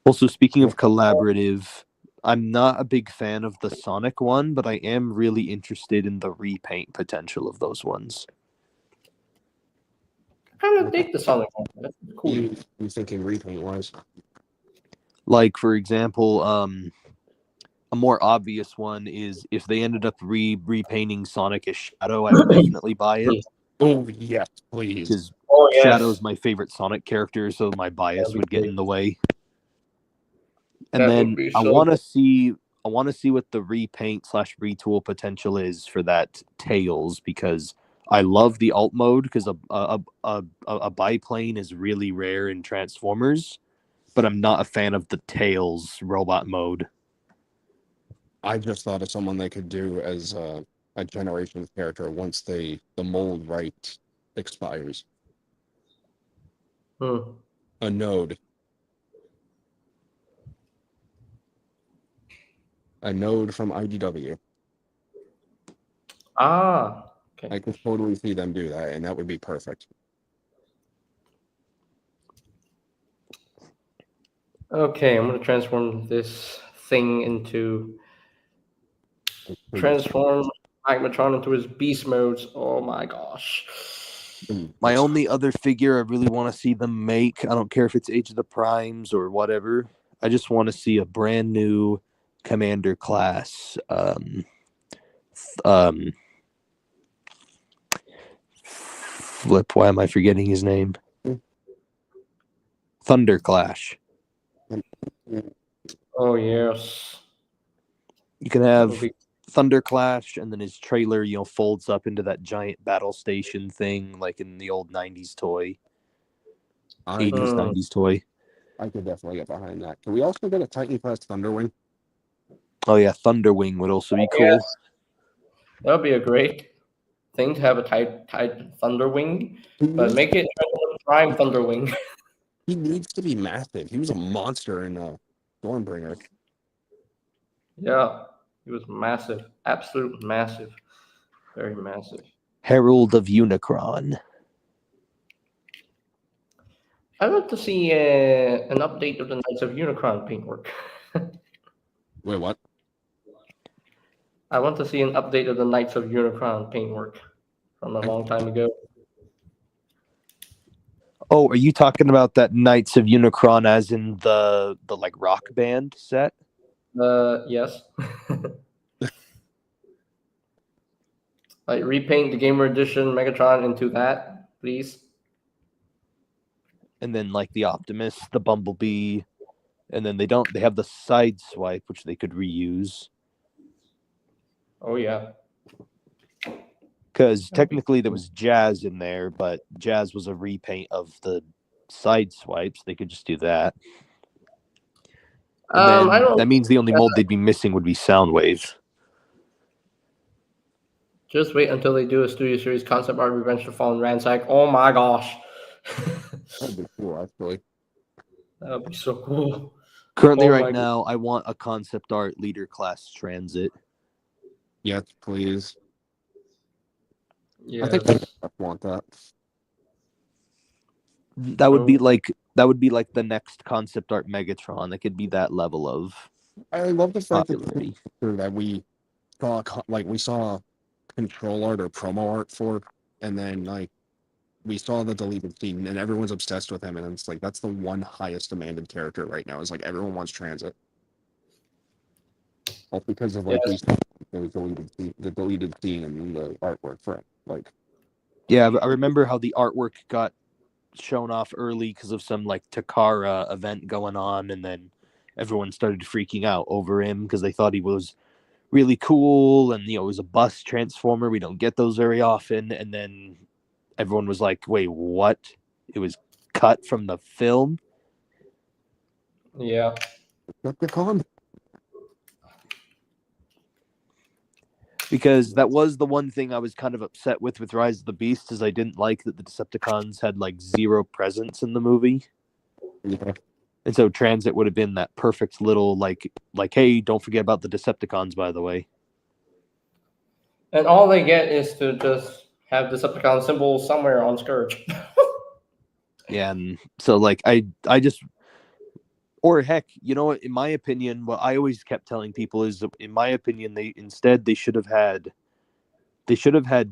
Also, speaking of collaborative, I'm not a big fan of the Sonic one, but I am really interested in the repaint potential of those ones. I kind of dig the Sonic one. That's cool. You thinking repaint wise? Like, for example, a more obvious one is if they ended up repainting Sonic as Shadow, I would definitely buy it. Oh yes, please. Because yes. Shadow's my favorite Sonic character, so my bias would get in the way. And That then would be I so want to see what the repaint / retool potential is for that Tails, because I love the alt mode because a biplane is really rare in Transformers, but I'm not a fan of the Tails robot mode. I just thought of someone they could do as a Generations character once the mold right expires. A node. A node from IDW. Ah, okay. I could totally see them do that, and that would be perfect. Okay, I'm gonna transform this thing into transform Magmatron into his beast modes. Oh my gosh. My only other figure I really want to see them make, I don't care if it's Age of the Primes or whatever, I just want to see a brand new Commander class. Flip, why am I forgetting his name? Thunderclash. Oh yes. You can have Thunderclash, and then his trailer, folds up into that giant battle station thing, like in the old 90s toy. 80s, 90s toy. I could definitely get behind that. Can we also get a Titan class Thunderwing? Oh yeah, Thunderwing would also be cool. Yes. That would be a great thing to have a type Thunderwing, but make it Prime Thunderwing. He needs to be massive. He was a monster in Stormbringer. Yeah, he was massive, absolute massive, very massive. Herald of Unicron. I'd like to see an update of the Knights of Unicron paintwork. Wait, what? I want to see an update of the Knights of Unicron paintwork from a long time ago. Oh, are you talking about that Knights of Unicron as in the like rock band set? Yes. Like repaint the Gamer Edition Megatron into that, please. And then like the Optimus, the Bumblebee, and then they have the side swipe, which they could reuse. Oh yeah. Because technically there was Jazz in there, but Jazz was a repaint of the side swipes. They could just do that. And then that means the only mold they'd be missing would be Soundwave. Just wait until they do a studio series concept art Revenge of the Fallen Ransack. Oh my gosh. That'd be cool, actually. That would be so cool. Currently, Oh right my now, I want a concept art leader class transit. Yes, please. I yes. think I want that. That would So be like the next concept art Megatron. It could be that level of I love the fact popularity. that we saw we saw control art or promo art for, and then like we saw the deleted scene, and everyone's obsessed with him, and it's like that's the one highest demanded character right now. Is like everyone wants Transit, all because of like we yes. saw the deleted scene and the artwork for it. Like Yeah, I remember how the artwork got shown off early because of some like Takara event going on, and then everyone started freaking out over him because they thought he was really cool, and it was a bus transformer. We don't get those very often, and then everyone was like, "Wait, what? It was cut from the film?" Yeah. Decepticon. Because that was the one thing I was kind of upset with Rise of the Beast, is I didn't like that the Decepticons had like zero presence in the movie. Yeah. And so Transit would have been that perfect little like hey, don't forget about the Decepticons, by the way. And all they get is to just have Decepticon symbol somewhere on Scourge. Yeah, and so like I just, or heck, in my opinion, what I always kept telling people is, in my opinion, they should have had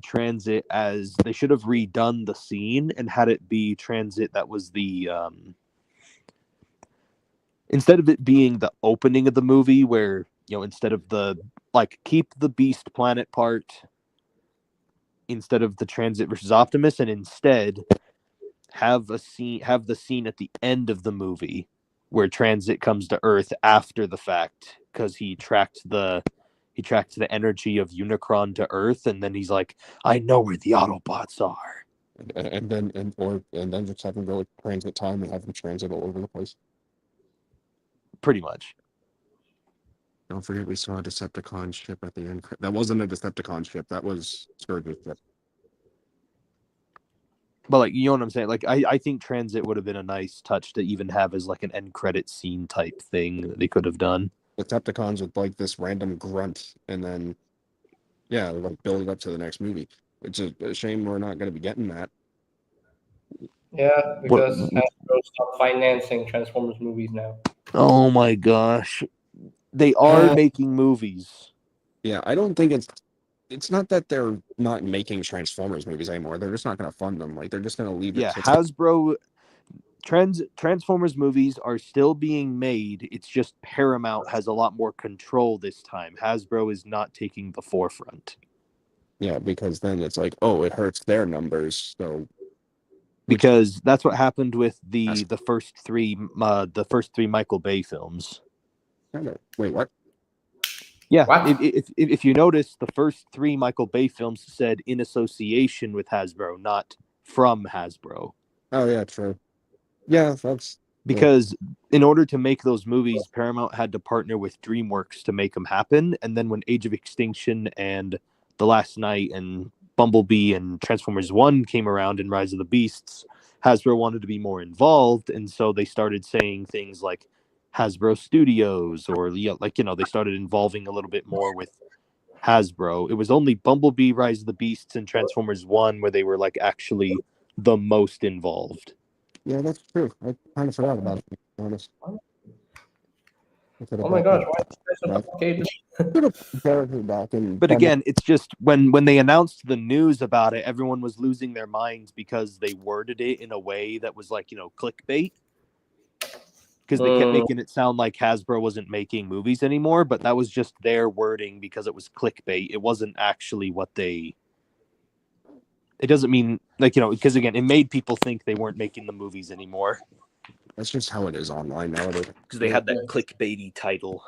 Transit as, they should have redone the scene and had it be Transit that was the instead of it being the opening of the movie, where instead of the like keep the Beast Planet part instead of the Transit versus Optimus, and instead have the scene at the end of the movie where Transit comes to Earth after the fact, because he tracked the energy of Unicron to Earth, and then he's like, I know where the Autobots are. And then just have him go with transit time and have him transit all over the place. Pretty much. Don't forget we saw a Decepticon ship at the end. That wasn't a Decepticon ship. That was Scourge's ship. But like, you know what I'm saying? Like, I think Transit would have been a nice touch to even have as like an end credit scene type thing that they could have done. Decepticons with like this random grunt, and then like build it up to the next movie. It's a shame we're not going to be getting that. Yeah, What? because Hasbro stopped financing Transformers movies now. Oh my gosh. They are making movies. Yeah, I don't think it's not that they're not making Transformers movies anymore. They're just not going to fund them. Like they're just going to leave it Yeah, to Hasbro Transformers movies are still being made. It's just Paramount has a lot more control this time. Hasbro is not taking the forefront. yeah, because then it's like, oh, it hurts their numbers. So Because that's what happened with the first three Michael Bay films. wait, what? Yeah, What? if you notice, the first three Michael Bay films said in association with Hasbro, not from Hasbro. Oh yeah, true. Yeah, that's Because in order to make those movies, Paramount had to partner with DreamWorks to make them happen. And then when Age of Extinction and The Last Night and Bumblebee and Transformers 1 came around and Rise of the Beasts, Hasbro wanted to be more involved. And so they started saying things like Hasbro Studios, or they started involving a little bit more with Hasbro. It was only Bumblebee, Rise of the Beasts, and Transformers 1 where they were like actually the most involved. yeah, that's true. I kind of forgot about it. To be honest. I could have Oh my brought gosh, that why is this so back. complicated? Could have put the character back and But again, it's just when they announced the news about it, everyone was losing their minds because they worded it in a way that was like, clickbait. Because they kept making it sound like Hasbro wasn't making movies anymore, but that was just their wording because it was clickbait. It wasn't actually what they. It doesn't mean because again, it made people think they weren't making the movies anymore that's just how it is online nowadays. because they had that clickbaity title.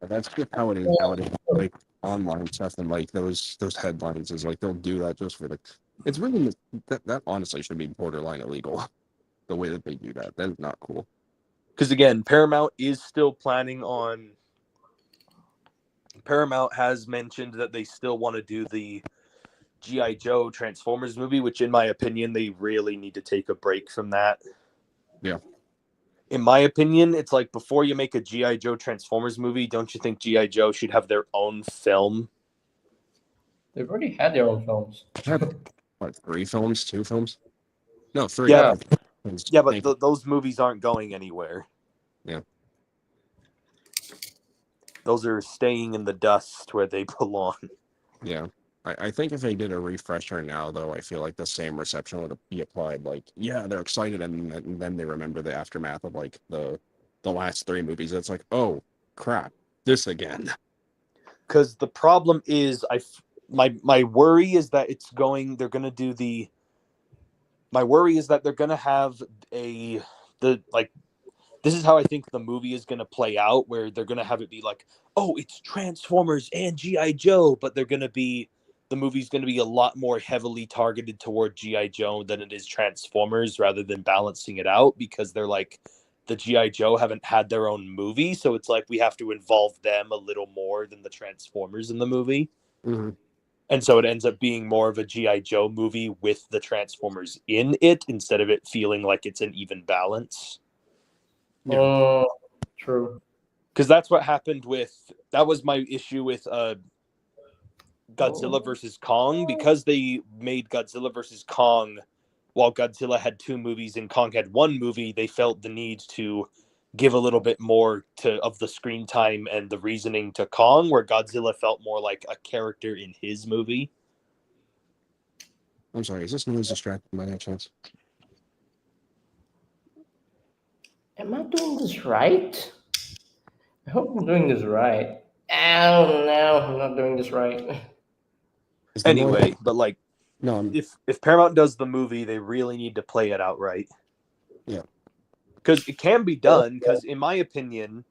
That's just how it is nowadays. Like online stuff and like those headlines is like they'll do that just for the. It's really that honestly should be borderline illegal. The way that they do that, that is not cool. Because again, Paramount is still planning on. Paramount has mentioned that they still want to do the G.I. Joe Transformers movie, which in my opinion, they really need to take a break from that. Yeah. In my opinion, it's like before you make a G.I. Joe Transformers movie, don't you think G.I. Joe should have their own film? They've already had their own films. What, 3 films? 2 films? No, 3. Yeah. Films. Yeah, but those movies aren't going anywhere. Yeah. Those are staying in the dust where they belong. Yeah. I think if they did a refresher now, though, I feel like the same reception would be applied. Like, yeah, they're excited, and then they remember the aftermath of, like, the last 3 movies. It's like, oh, crap, this again. Because the problem is, my worry is that they're going to do the. My worry is that they're going to have this is how I think the movie is going to play out, where they're going to have it be like, oh, it's Transformers and G.I. Joe, but the movie's going to be a lot more heavily targeted toward G.I. Joe than it is Transformers, rather than balancing it out, because they're like, the G.I. Joe haven't had their own movie, so it's like we have to involve them a little more than the Transformers in the movie. Mm-hmm. And so it ends up being more of a G.I. Joe movie with the Transformers in it, instead of it feeling like it's an even balance. Oh, true. Because that's what happened that was my issue with Godzilla versus Kong, because they made Godzilla versus Kong while Godzilla had 2 movies and Kong had 1 movie. They felt the need to give a little bit more of the screen time and the reasoning to Kong, where Godzilla felt more like a character in his movie. I'm sorry, is this noise distracting by any chance? Am I doing this right? I hope I'm doing this right. Oh no, I'm not doing this right. Is the noise- Anyway, but like, no, if Paramount does the movie, they really need to play it out right. Yeah. Because it can be done, because in my opinion,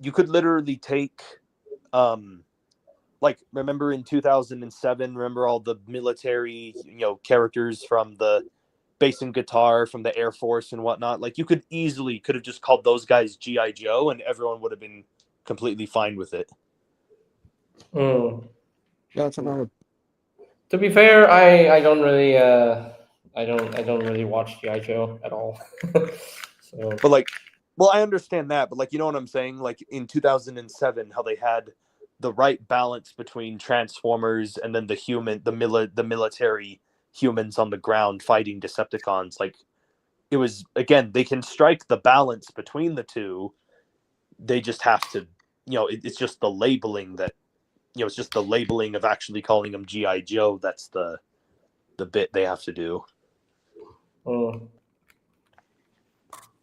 you could literally take like, remember in 2007, remember all the military, characters from the bass and guitar from the Air Force and whatnot? Like, you could have just called those guys G.I. Joe, and everyone would have been completely fine with it. Mm. yeah, that's another. To be fair, I don't really I don't really watch G.I. Joe at all. So But like, well, I understand that, but like, you know what I'm saying? Like in 2007, how they had the right balance between Transformers and then the military humans on the ground fighting Decepticons. Like, it was, again, they can strike the balance between the two. They just have to, it's just the labeling that, it's just the labeling of actually calling them G.I. Joe. That's the bit they have to do.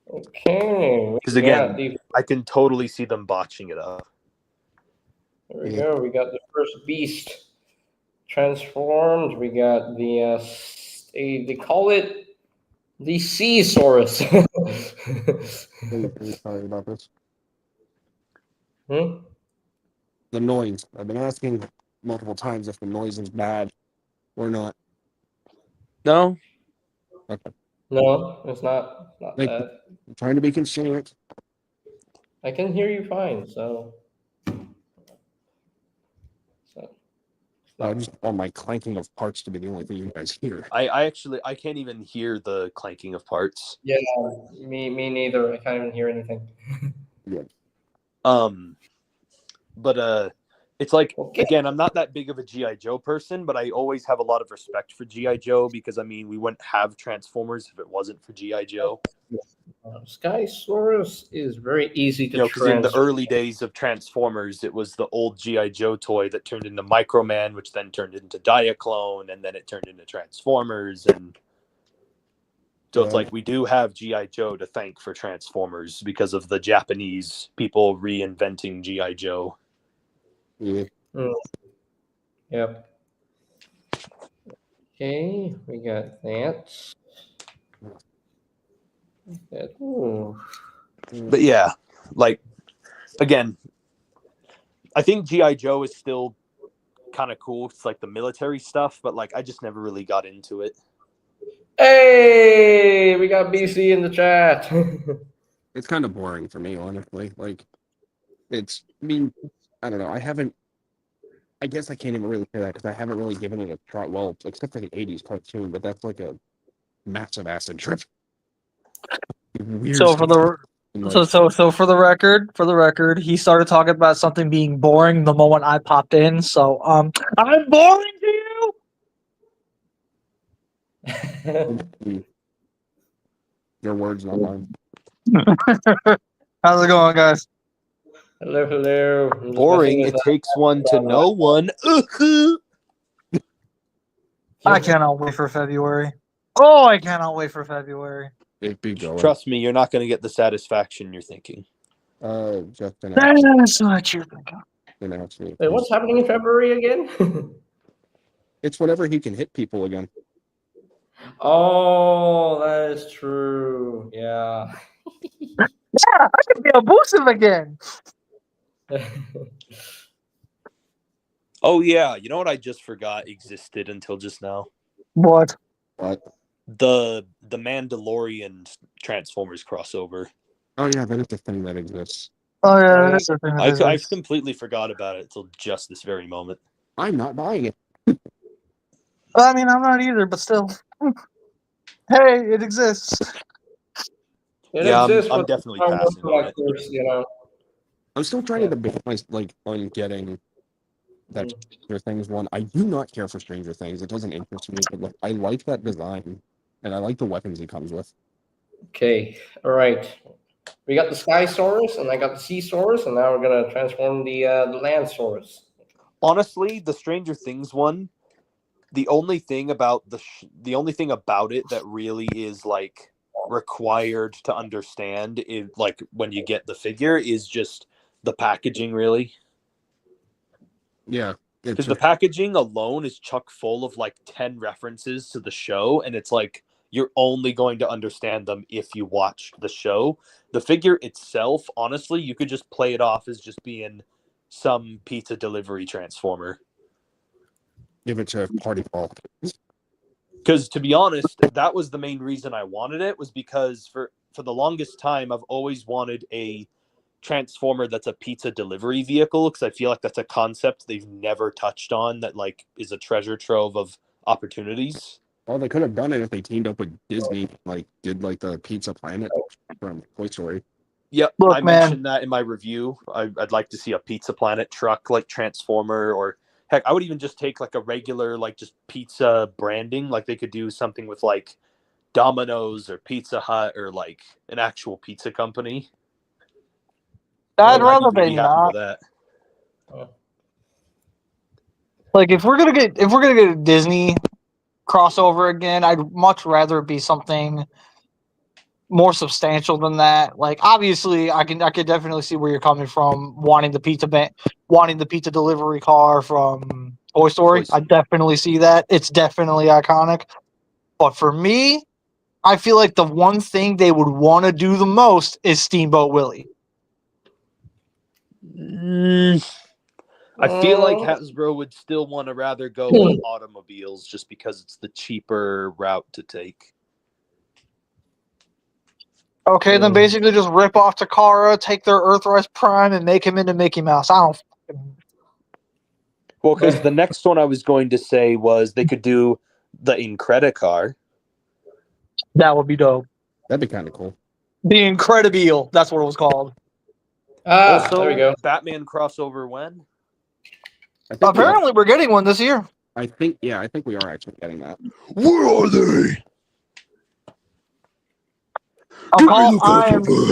Okay. Because again, I can totally see them botching it up. There we go. We got the first beast transformed. We got the they call it the Seasaurus. Sorry about this. Hmm? The noise. I've been asking multiple times if the noise is bad or not. No, Okay. No, it's not. Not Like, bad. I'm trying to be considerate. I can hear you fine. So it's not. Just want my clanking of parts to be the only thing you guys hear. I can't even hear the clanking of parts. Yeah, me neither. I can't even hear anything. Yeah. But it's like, Okay. again, I'm not that big of a G.I. Joe person, but I always have a lot of respect for G.I. Joe, because I mean, we wouldn't have Transformers if it wasn't for G.I. Joe. Skysaurus is very easy to Because in the transfer. early days of Transformers, it was the old G.I. Joe toy that turned into Microman, which then turned into Diaclone, and then it turned into Transformers. And so it's like, we do have G.I. Joe to thank for Transformers because of the Japanese people reinventing G.I. Joe. Yeah. Yep. Okay, we got that. Ooh. But yeah, like, again, I think G.I. Joe is still kind of cool. It's like the military stuff, but like, I just never really got into it. Hey, we got BC in the chat. It's kind of boring for me, honestly. Like, I mean, I don't know. I haven't I guess I can't even really say that because I haven't really given it a try. Well, except for the '80s cartoon, but that's like a massive acid trip. Weird So for stuff. the And, so like, so so for the record, he started talking about something being boring the moment I popped in. So I'm boring to you. your words, not mine. How's it going, guys? Hello. I'm just messing Boring. with It takes one to that. know one. I cannot wait for February. Oh, I cannot wait for February. It be going. Trust me, you're not going to get the satisfaction you're thinking. Just announced That's not you thinking. it. Wait, what's happening in February again? It's whenever he can hit people again. Oh, that is true. Yeah. Yeah, I could be abusive again. Oh yeah, you know what I just forgot existed until just now? What? But The Mandalorian Transformers crossover. oh yeah, that is the thing that exists. Oh yeah, Oh, that yeah. is the thing. I completely forgot about it until just this very moment. I'm not buying it. I mean, I'm not either, but still. Hey, it exists. It Yeah, exists I'm for definitely Star Wars passing on it. collectors, you know. I'm still trying to debate on getting that Stranger Things one. I do not care for Stranger Things. It doesn't interest me, but I like that design, and I like the weapons it comes with. Okay, all right. We got the Sky Saurus, and I got the Sea Saurus, and now we're gonna transform the Land Saurus. Honestly, the Stranger Things one, the only thing about it that really is like required to understand is like when you get the figure is just the packaging, really. Yeah, it's Because the packaging alone is chock full of like 10 references to the show, and it's like you're only going to understand them if you watched the show. The figure itself, honestly, you could just play it off as just being some pizza delivery transformer. give it to party ball. Because to be honest, that was the main reason I wanted it, was because for the longest time I've always wanted a transformer that's a pizza delivery vehicle, because I feel like that's a concept they've never touched on that like is a treasure trove of opportunities. Well, they could have done it if they teamed up with Disney, like did like the Pizza Planet from Toy Story. Yep, Look, I man. mentioned that in my review. I'd like to see a Pizza Planet truck like transformer, or heck, I would even just take like a regular like just pizza branding. Like they could do something with like Domino's or Pizza Hut or like an actual pizza company. I'd I'd rather even they be happy not. with that. Like if we're gonna get a Disney crossover again, I'd much rather it be something more substantial than that. Like obviously, I could definitely see where you're coming from, wanting the wanting the pizza delivery car from Toy Story. I definitely see that. It's definitely iconic. But for me, I feel like the one thing they would want to do the most is Steamboat Willie. I feel like Hasbro would still want to rather go with automobiles just because it's the cheaper route to take. Okay, then basically just rip off Takara, take their Earthrise Prime, and make him into Mickey Mouse. I don't. Well, because the next one I was going to say was they could do the Incredicar. That would be dope. That'd be kind of cool. The Incredible. That's what it was called. Also, there we go. Batman crossover when? I think Apparently, we're getting one this year. I think we are actually getting that. Where are they?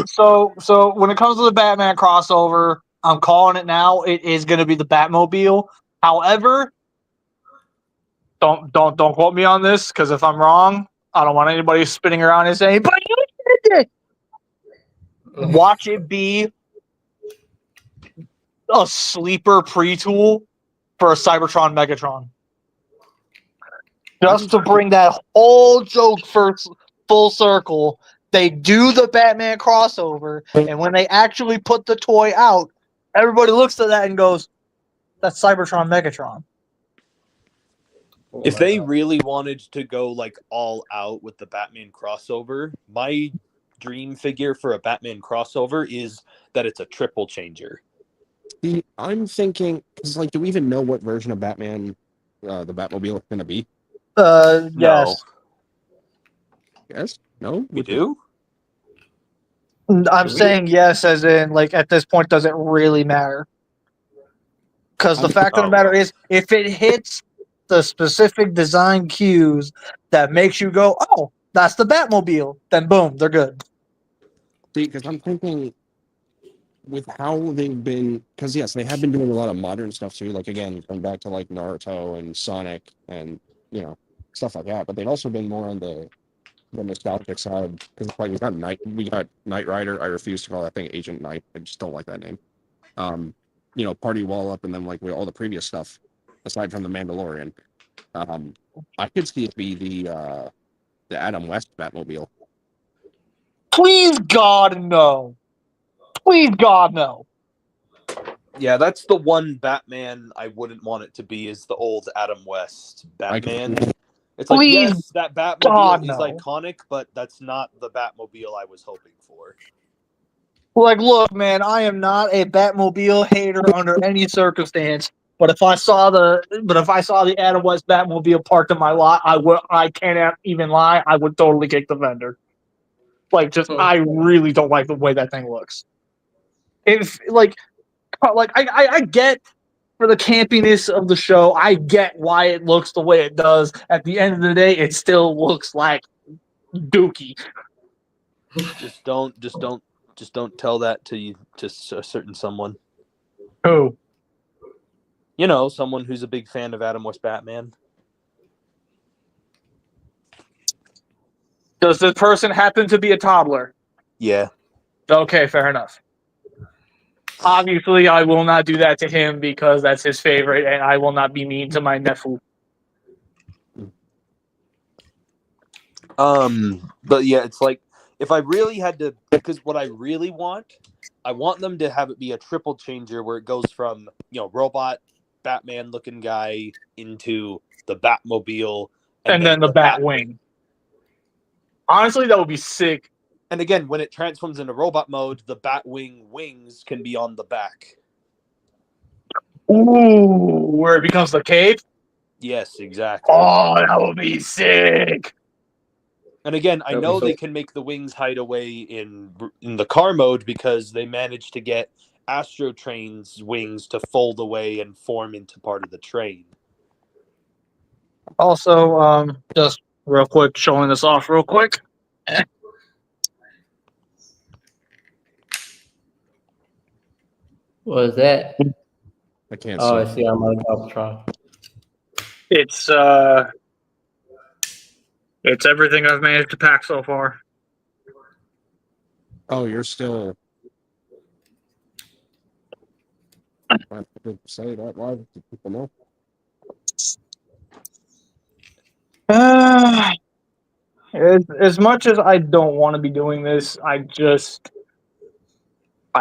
So when it comes to the Batman crossover, I'm calling it now. It is going to be the Batmobile. However, don't quote me on this, because if I'm wrong, I don't want anybody spinning around and saying, "But you did it." Watch it be a sleeper pre-tool for a Cybertron Megatron, just to bring that whole joke full circle. They do the Batman crossover, and when they actually put the toy out, everybody looks at that and goes, "That's Cybertron Megatron." If they really wanted to go like all out with the Batman crossover, my dream figure for a Batman crossover is that it's a triple changer. See, I'm thinking, because, like, do we even know what version of Batman the Batmobile is going to be? No. Yes. Yes? No? We do? I'm Do we? saying yes, as in, like, at this point, does it really matter? Because the I'm- fact of the Oh, matter well. is, if it hits the specific design cues that makes you go, oh, that's the Batmobile, then boom, they're good. See, because I'm thinking with how they've been, because yes, they have been doing a lot of modern stuff too. Like again, going back to like Naruto and Sonic and stuff like that. But they've also been more on the nostalgic side because like we got Knight Rider. I refuse to call that thing Agent Knight. I just don't like that name. Party Wall Up and then like with all the previous stuff aside from the Mandalorian. I could see it be the Adam West Batmobile. Please, God, no. Please, God, no. Yeah, that's the one Batman I wouldn't want it to be is the old Adam West I could Batman. It's like, Please, yes, that Batmobile God, is no. iconic, but that's not the Batmobile I was hoping for. Like, look, man, I am not a Batmobile hater under any circumstance. But if I saw the Adam West Batmobile parked in my lot, I can't even lie, I would totally kick the vendor. Like, just I really don't like the way that thing looks. If I get for the campiness of the show, I get why it looks the way it does. At the end of the day, it still looks like Dookie. Just don't tell that to a certain someone. Who? You know, someone who's a big fan of Adam West Batman. Does this person happen to be a toddler? Yeah. Okay, fair enough. Obviously, I will not do that to him because that's his favorite, and I will not be mean to my nephew. But yeah, it's like if I really had to, because what I really want, I want them to have it be a triple changer where it goes from robot Batman looking guy into the Batmobile And then the Batwing. Honestly, that would be sick. And again, when it transforms into robot mode, the Batwing wings can be on the back. Ooh, where it becomes the cape? Yes, exactly. Oh, that would be sick. And again, I know they can make the wings hide away in the car mode because they managed to get Astro Train's wings to fold away and form into part of the train. Also, just real quick, showing this off real quick. What is that? I can't Oh, I see. see. I'm on Galvatron. It's everything I've managed to pack so far. Oh, you're still. I have to say that live to people know. As much as I don't want to be doing this, I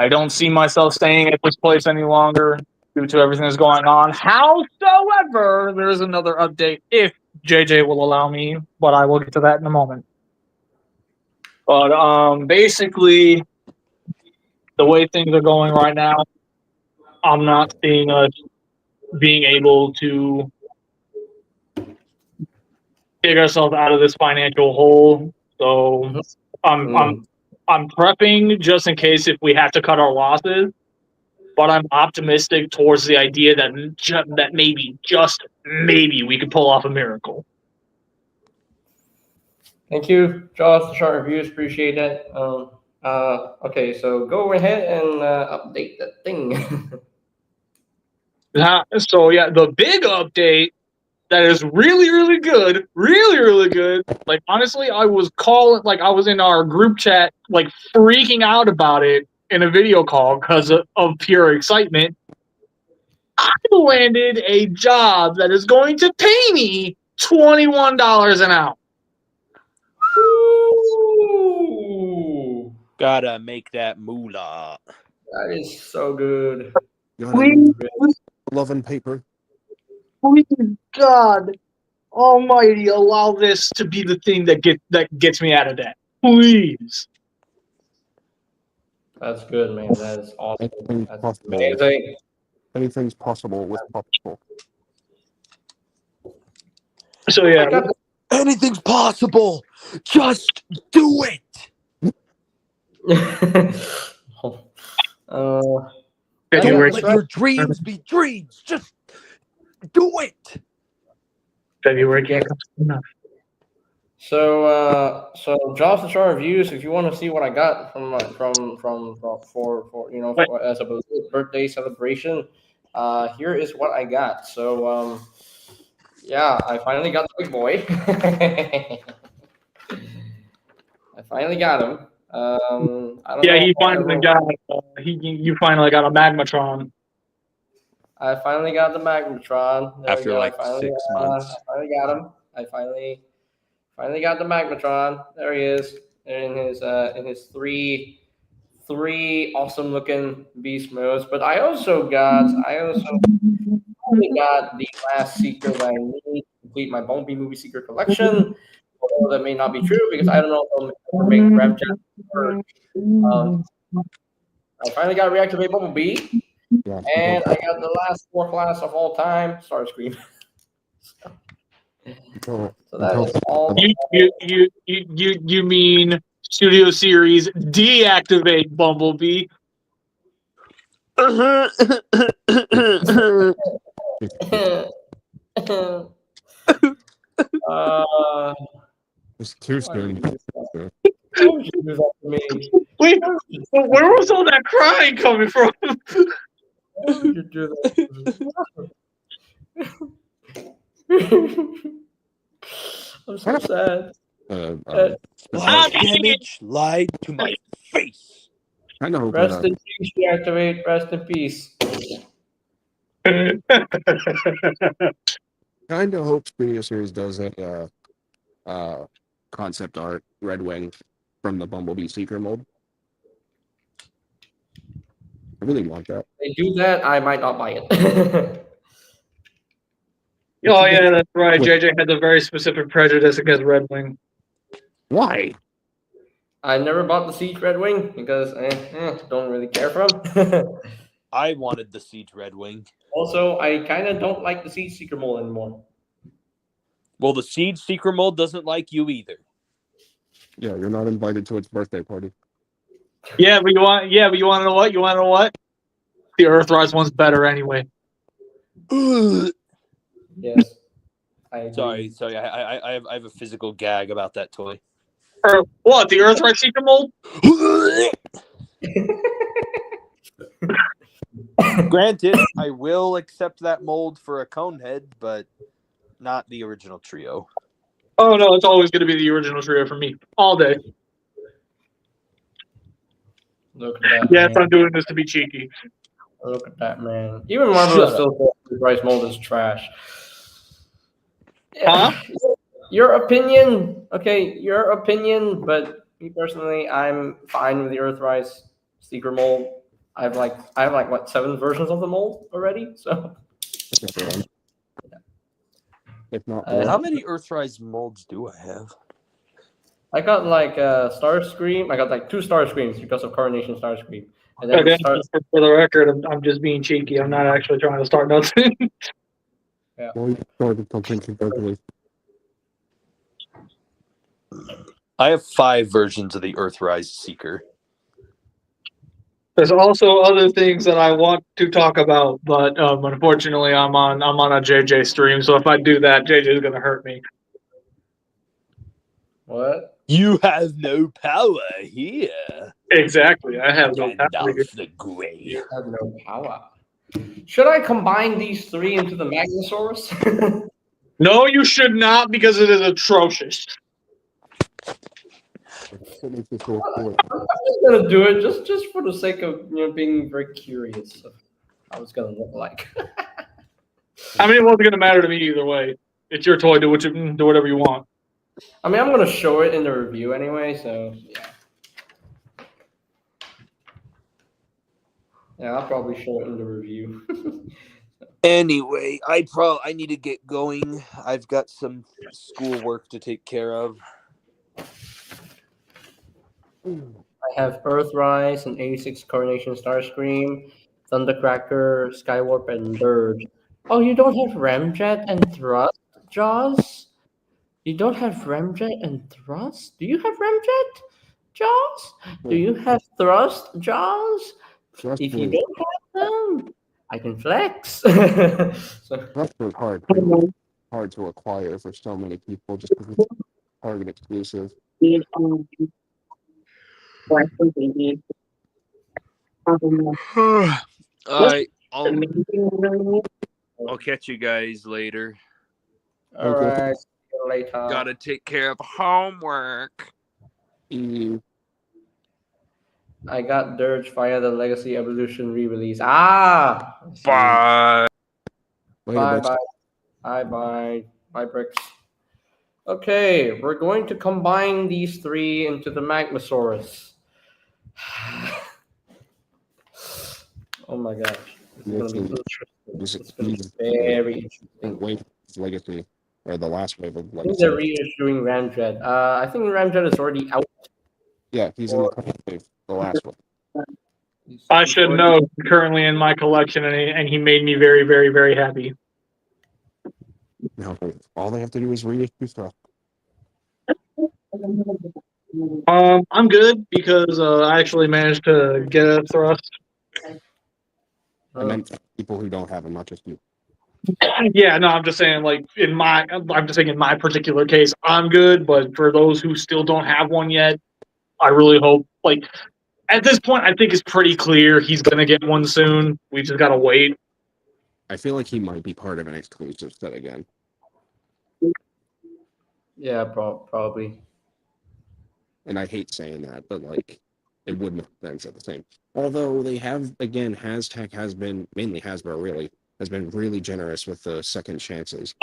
don't see myself staying at this place any longer due to everything that's going on. Howsoever, there is another update if JJ will allow me, but I will get to that in a moment. But basically, the way things are going right now, I'm not seeing us being able to dig ourselves out of this financial hole. So I'm prepping just in case if we have to cut our losses. But I'm optimistic towards the idea that maybe, just maybe, we could pull off a miracle. Thank you, Josh. The short reviews. Appreciate that. Okay, so go ahead and update that thing. So yeah, the big update that is really, really good, really, really good. Like honestly, I was in our group chat, like freaking out about it in a video call because of pure excitement. I landed a job that is going to pay me $21 an hour. Ooh, Gotta make that moolah. that is so good. Please, Love and paper. please, God Almighty, allow this to be the thing that gets me out of debt. Please. That's good, man. That is awesome. Anything's That's possible. amazing. Anything's possible with popsicle. So yeah, I got Anything's possible. Just do it. uh, Can I you Don't got work? this let right. your dreams be dreams. Just do it. February can't come soon enough. So Josh the Chart reviews. If you want to see what I got from for Wait. for, as a birthday celebration, here is what I got. So yeah, I finally got the big boy. I finally got him. I don't Yeah, know he if I'll finally ever. got. You finally got a magmatron. I finally got the Magnetron. There we After go. like 6 months. I finally got him. I finally got the Magnetron. There he is in his three awesome looking beast modes. But I also only got the last seeker that I need to complete my Bumblebee movie seeker collection. Although that may not be true because I don't know if they'll ever make Ramjet work. I finally got reactivate Bumblebee, Yeah. and I got the last 4 class of all time, Starscream. So that is all. You mean Studio Series deactivate Bumblebee? It's too Why would soon. you do that? Why would you do that to me? Wait, where was all that crying coming from? Why would you do that? I'm so sad. God damn it! Lied to my face. I know, Rest but in peace, deactivate. Rest in peace. kind of hope Studio Series does a concept art Red Wing from the Bumblebee Seeker mold. I really want that. If they do that, I might not buy it. Oh yeah, that's right. JJ has a very specific prejudice against Red Wing. Why? I never bought the Siege Red Wing because don't really care for him. I wanted the Siege Red Wing. Also, I kind of don't like the Siege Seeker mold anymore. Well, the Siege Seeker mold doesn't like you either. Yeah, you're not invited to its birthday party. Yeah, but you want to know what? You want to know what? The Earthrise one's better anyway. Yes. I agree. Sorry. I have a physical gag about that toy. Or what? The Earthrise Seeker mold? Granted, I will accept that mold for a Conehead, but not the original trio. Oh no, it's always going to be the original trio for me all day. Look at that. Yes, man. I'm doing this to be cheeky. Look at that, man. Even Marvel still says the Bryce mold is trash. Huh? Your opinion, okay, your opinion, but me personally, I'm fine with the Earthrise Seeker mold. I have like what 7 versions of the mold already, so If not Uh, more. How many Earthrise molds do I have? I got like Starscream. I got like 2 Starscreams because of Coronation Starscream, and then Okay, for the record, I'm just being cheeky. I'm not actually trying to start nothing. Well, you started something. Congratulations. I have 5 versions of the Earthrise Seeker. There's also other things that I want to talk about, but unfortunately, I'm on a JJ stream. So if I do that, JJ is going to hurt me. What? You have no power here. Exactly, I have no power here. Gandalf the Grey. You have no power. Should I combine these 3 into the Magnosaurus? No, you should not, because it is atrocious. I'm just gonna do it just for the sake of being very curious of how it's gonna look like. I mean, it wasn't going to matter to me either way. It's your toy. Do whatever you want. I mean, I'm gonna show it in the review anyway, so yeah. Yeah, I'll probably show it in the review. Anyway, I need to get going. I've got some schoolwork to take care of. I have Earthrise and 86 Coronation Starscream, Thundercracker, Skywarp, and Dirge. Oh, you don't have Ramjet and Thrust, Jaws? You don't have Ramjet and Thrust? Do you have Ramjet, Jaws? Do you have Thrust, Jaws? Thrust If you was don't have them, I can flex. So, Thrust was hard to acquire for so many people just because it's Target exclusive. All right, I'll catch you guys later. all Okay. right. See you later. Gotta take care of homework. You I got Dirge via the Legacy Evolution re-release. Ah! I see. Bye. later, Bye Brooks. bye. Bye bye. Bye, Bricks. Okay, we're going to combine these three into the Magmasaurus. Oh my gosh. This is going to be interesting. It's going to be very interesting. Wave of Legacy, or the last wave of I think they're Legacy. reissuing Ramjet. I think Ramjet is already out. Yeah, he's in the current wave, the last one. I should know. Currently in my collection, and he made me very, very, very happy. Now, all they have to do is reissue stuff. I'm good because I actually managed to get a thrust. I meant people who don't have them, not just you. Yeah, no, I'm just saying, like I'm just saying in my particular case, I'm good. But for those who still don't have one yet, I really hope. Like at this point, I think it's pretty clear he's gonna get one soon. We just gotta wait. I feel like he might be part of an exclusive set again. Yeah, probably. And I hate saying that, but like it would make sense at the same. Although they have, again, Hashtag has been, mainly Hasbro really, has been really generous with the second chances.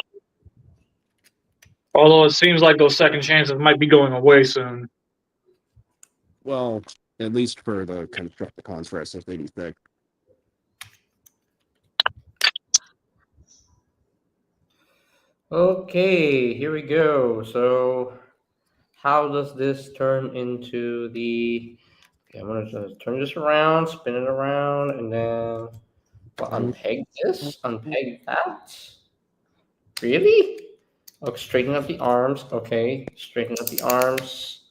Although it seems like those second chances might be going away soon. Well, at least for the Constructicons for SS86. Okay, here we go. So, how does this turn into the? Okay, I'm gonna just turn this around, spin it around, and then unpeg this, unpeg that. Really? Oh, straighten up the arms. Okay, straighten up the arms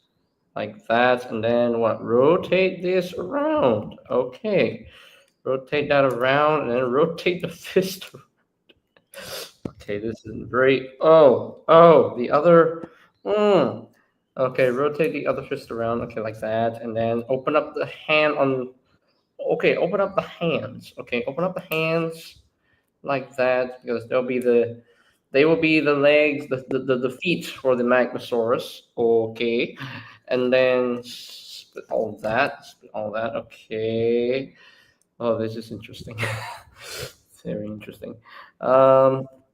like that, and then what? Rotate this around. Okay, rotate that around, and then rotate the fist. Okay, this is very. Oh, the other. Okay, rotate the other fist around. Okay, like that, and then open up the hand on. Okay, open up the hands. Okay, open up the hands like that because they will be the legs, the feet for the Magmasaurus. Okay, and then split all that. Split all that. Okay. Oh, this is interesting. Very interesting.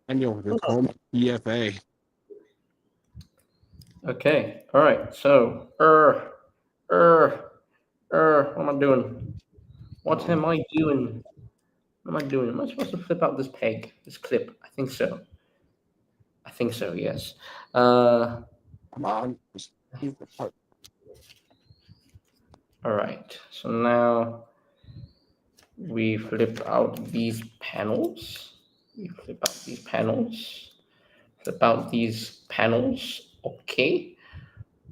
And you'll just call me EFA. Okay. All right. So, what am I doing? What am I doing? What am I doing? Am I supposed to flip out this peg, this clip? I think so. I think so. Yes. Come on. Just keep the part. All right. So now we flip out these panels. We flip out these panels. Flip out these panels. Okay.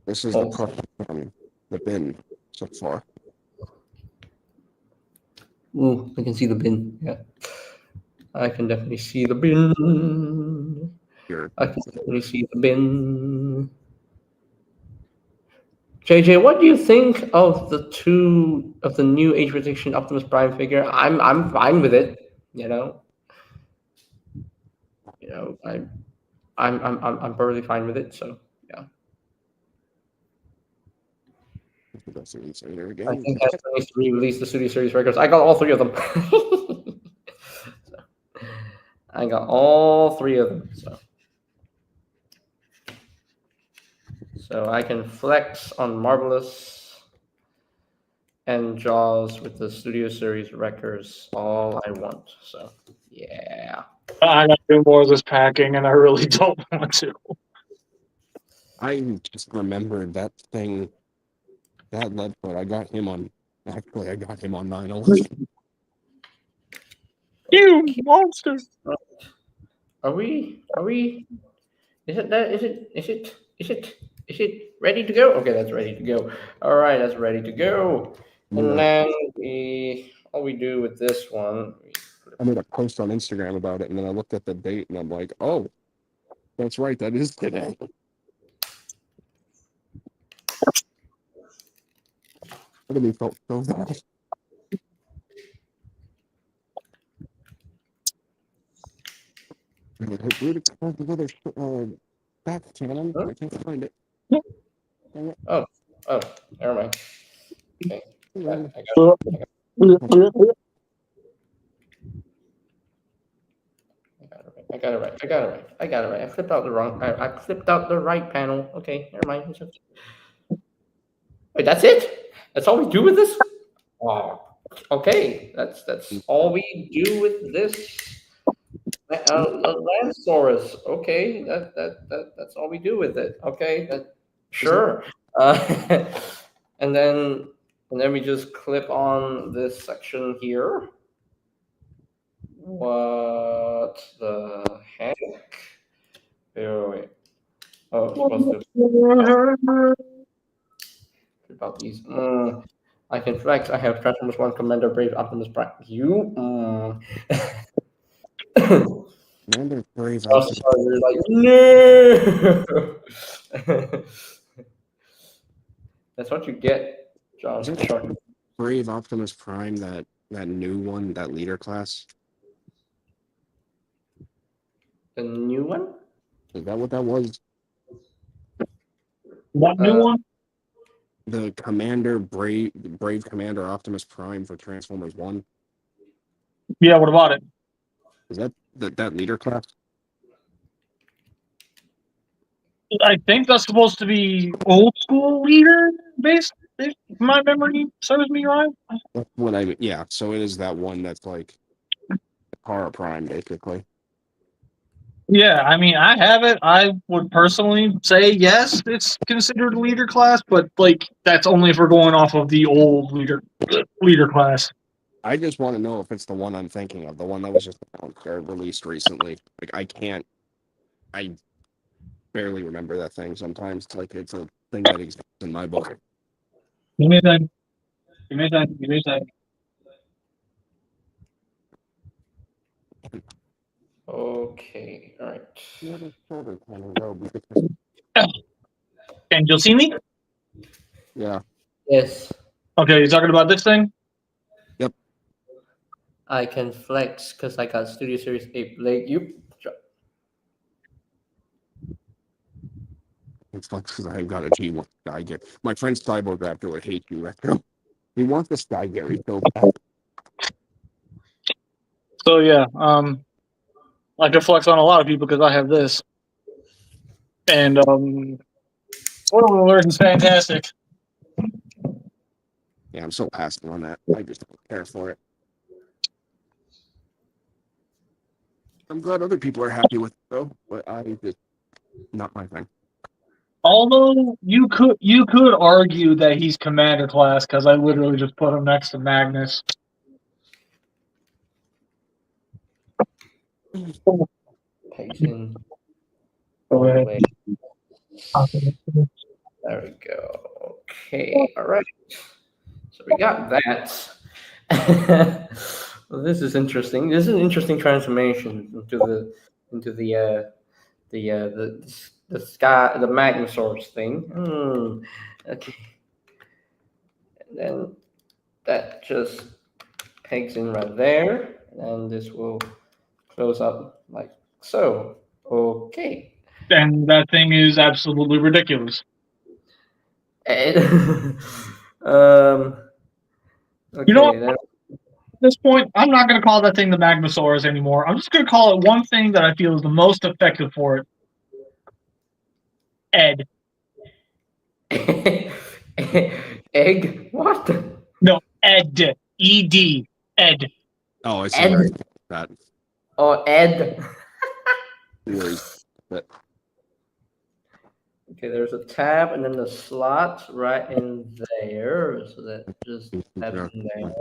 This is the part from the bin so far. Ooh, I can see the bin. Yeah. I can definitely see the bin. Here. I can definitely see the bin. JJ, what do you think of the new Age Prediction Optimus Prime figure? I'm fine with it. I'm perfectly fine with it. So yeah, That's Insider I again. think Hasbro needs to re-release the Studio Series records. I got all three of them. I got all three of them. So I can flex on Marvelous and Jaws with the Studio Series records all I want. So yeah. I gotta do more of this packing, and I really don't want to. I just remembered that thing that Leadfoot, I got him on 9/11. You monster! Are we? Is it ready to go? Okay, that's ready to go. All right, that's ready to go. And then all we do with this one. I made a post on Instagram about it, and then I looked at the date, and I'm like, oh, that's right, that is today. Look at me, felt so bad. Back channel. Huh? I can't find it. Oh, never mind. Okay, I got it right. I flipped out the wrong. I flipped out the right panel. Okay, never mind. It's okay. Wait, that's it? That's all we do with this? Wow. Okay, that's all we do with this. Lansaurus. Okay, that's all we do with it. Okay, sure. And then we just clip on this section here. What the heck? Wait. Oh, it's supposed to about these. I can flex. I have Transformers One Commander Brave Optimus Prime. You. Commander Brave Oh, Optimus. sorry, you're like no. That's what you get, John. Is it Brave Optimus Prime, that new one, that leader class? The new one? Is that what that was? What new one? The Commander Brave Commander Optimus Prime for Transformers 1. Yeah, what about it? Is that leader class? I think that's supposed to be old school leader based, if my memory serves me right. That's what yeah, so it is that one that's like Kara Prime, basically. Yeah, I mean, I have it. I would personally say yes, it's considered leader class, but like that's only if we're going off of the old leader class. I just want to know if it's the one I'm thinking of, the one that was just released recently. Like, I barely remember that thing sometimes. Like, it's a thing that exists in my book. Give me a second. Give me a second. Give me a second. Okay, all right. Can you see me? Yeah. Yes, Okay, you're talking about this thing? Yep. I can flex because I got Studio Series 8 Blade. You. It's like because I've got a G1 Skygear. My friend Cyborg Raptor would hate you, Retro. He wants the Skygear so bad. So yeah, I can flex on a lot of people because I have this. And Spoiler alert is fantastic. Yeah, I'm so passive on that. I just don't care for it. I'm glad other people are happy with it though, but just not my thing. Although you could argue that he's commander class because I literally just put him next to Magnus. Pacing. Go ahead. There we go. Okay, all right. So we got that. Well, this is interesting. This is an interesting transformation into the sky, the Magnosaurus thing. Okay, and then that just pegs in right there, and this will close up like so. Okay. And that thing is absolutely ridiculous. Okay, You know what? then, At this point, I'm not going to call that thing the Magnosaurus anymore. I'm just going to call it one thing that I feel is the most effective for it. Ed. egg? What? No, Ed. E-D. Ed. Oh, I see Ed. that. Oh, Ed. Really, but Okay, Okay, there's a tab and then the slot right in there. So that just tab in there.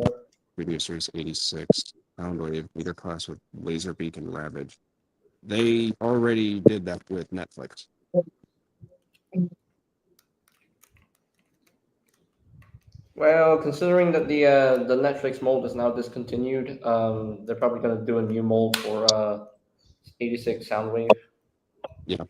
Producers 86, Soundwave, meter class with Laserbeak and Ravage. They already did that with Netflix. Well, considering that the Netflix mold is now discontinued, they're probably gonna do a new mold for 86 Soundwave. Yeah.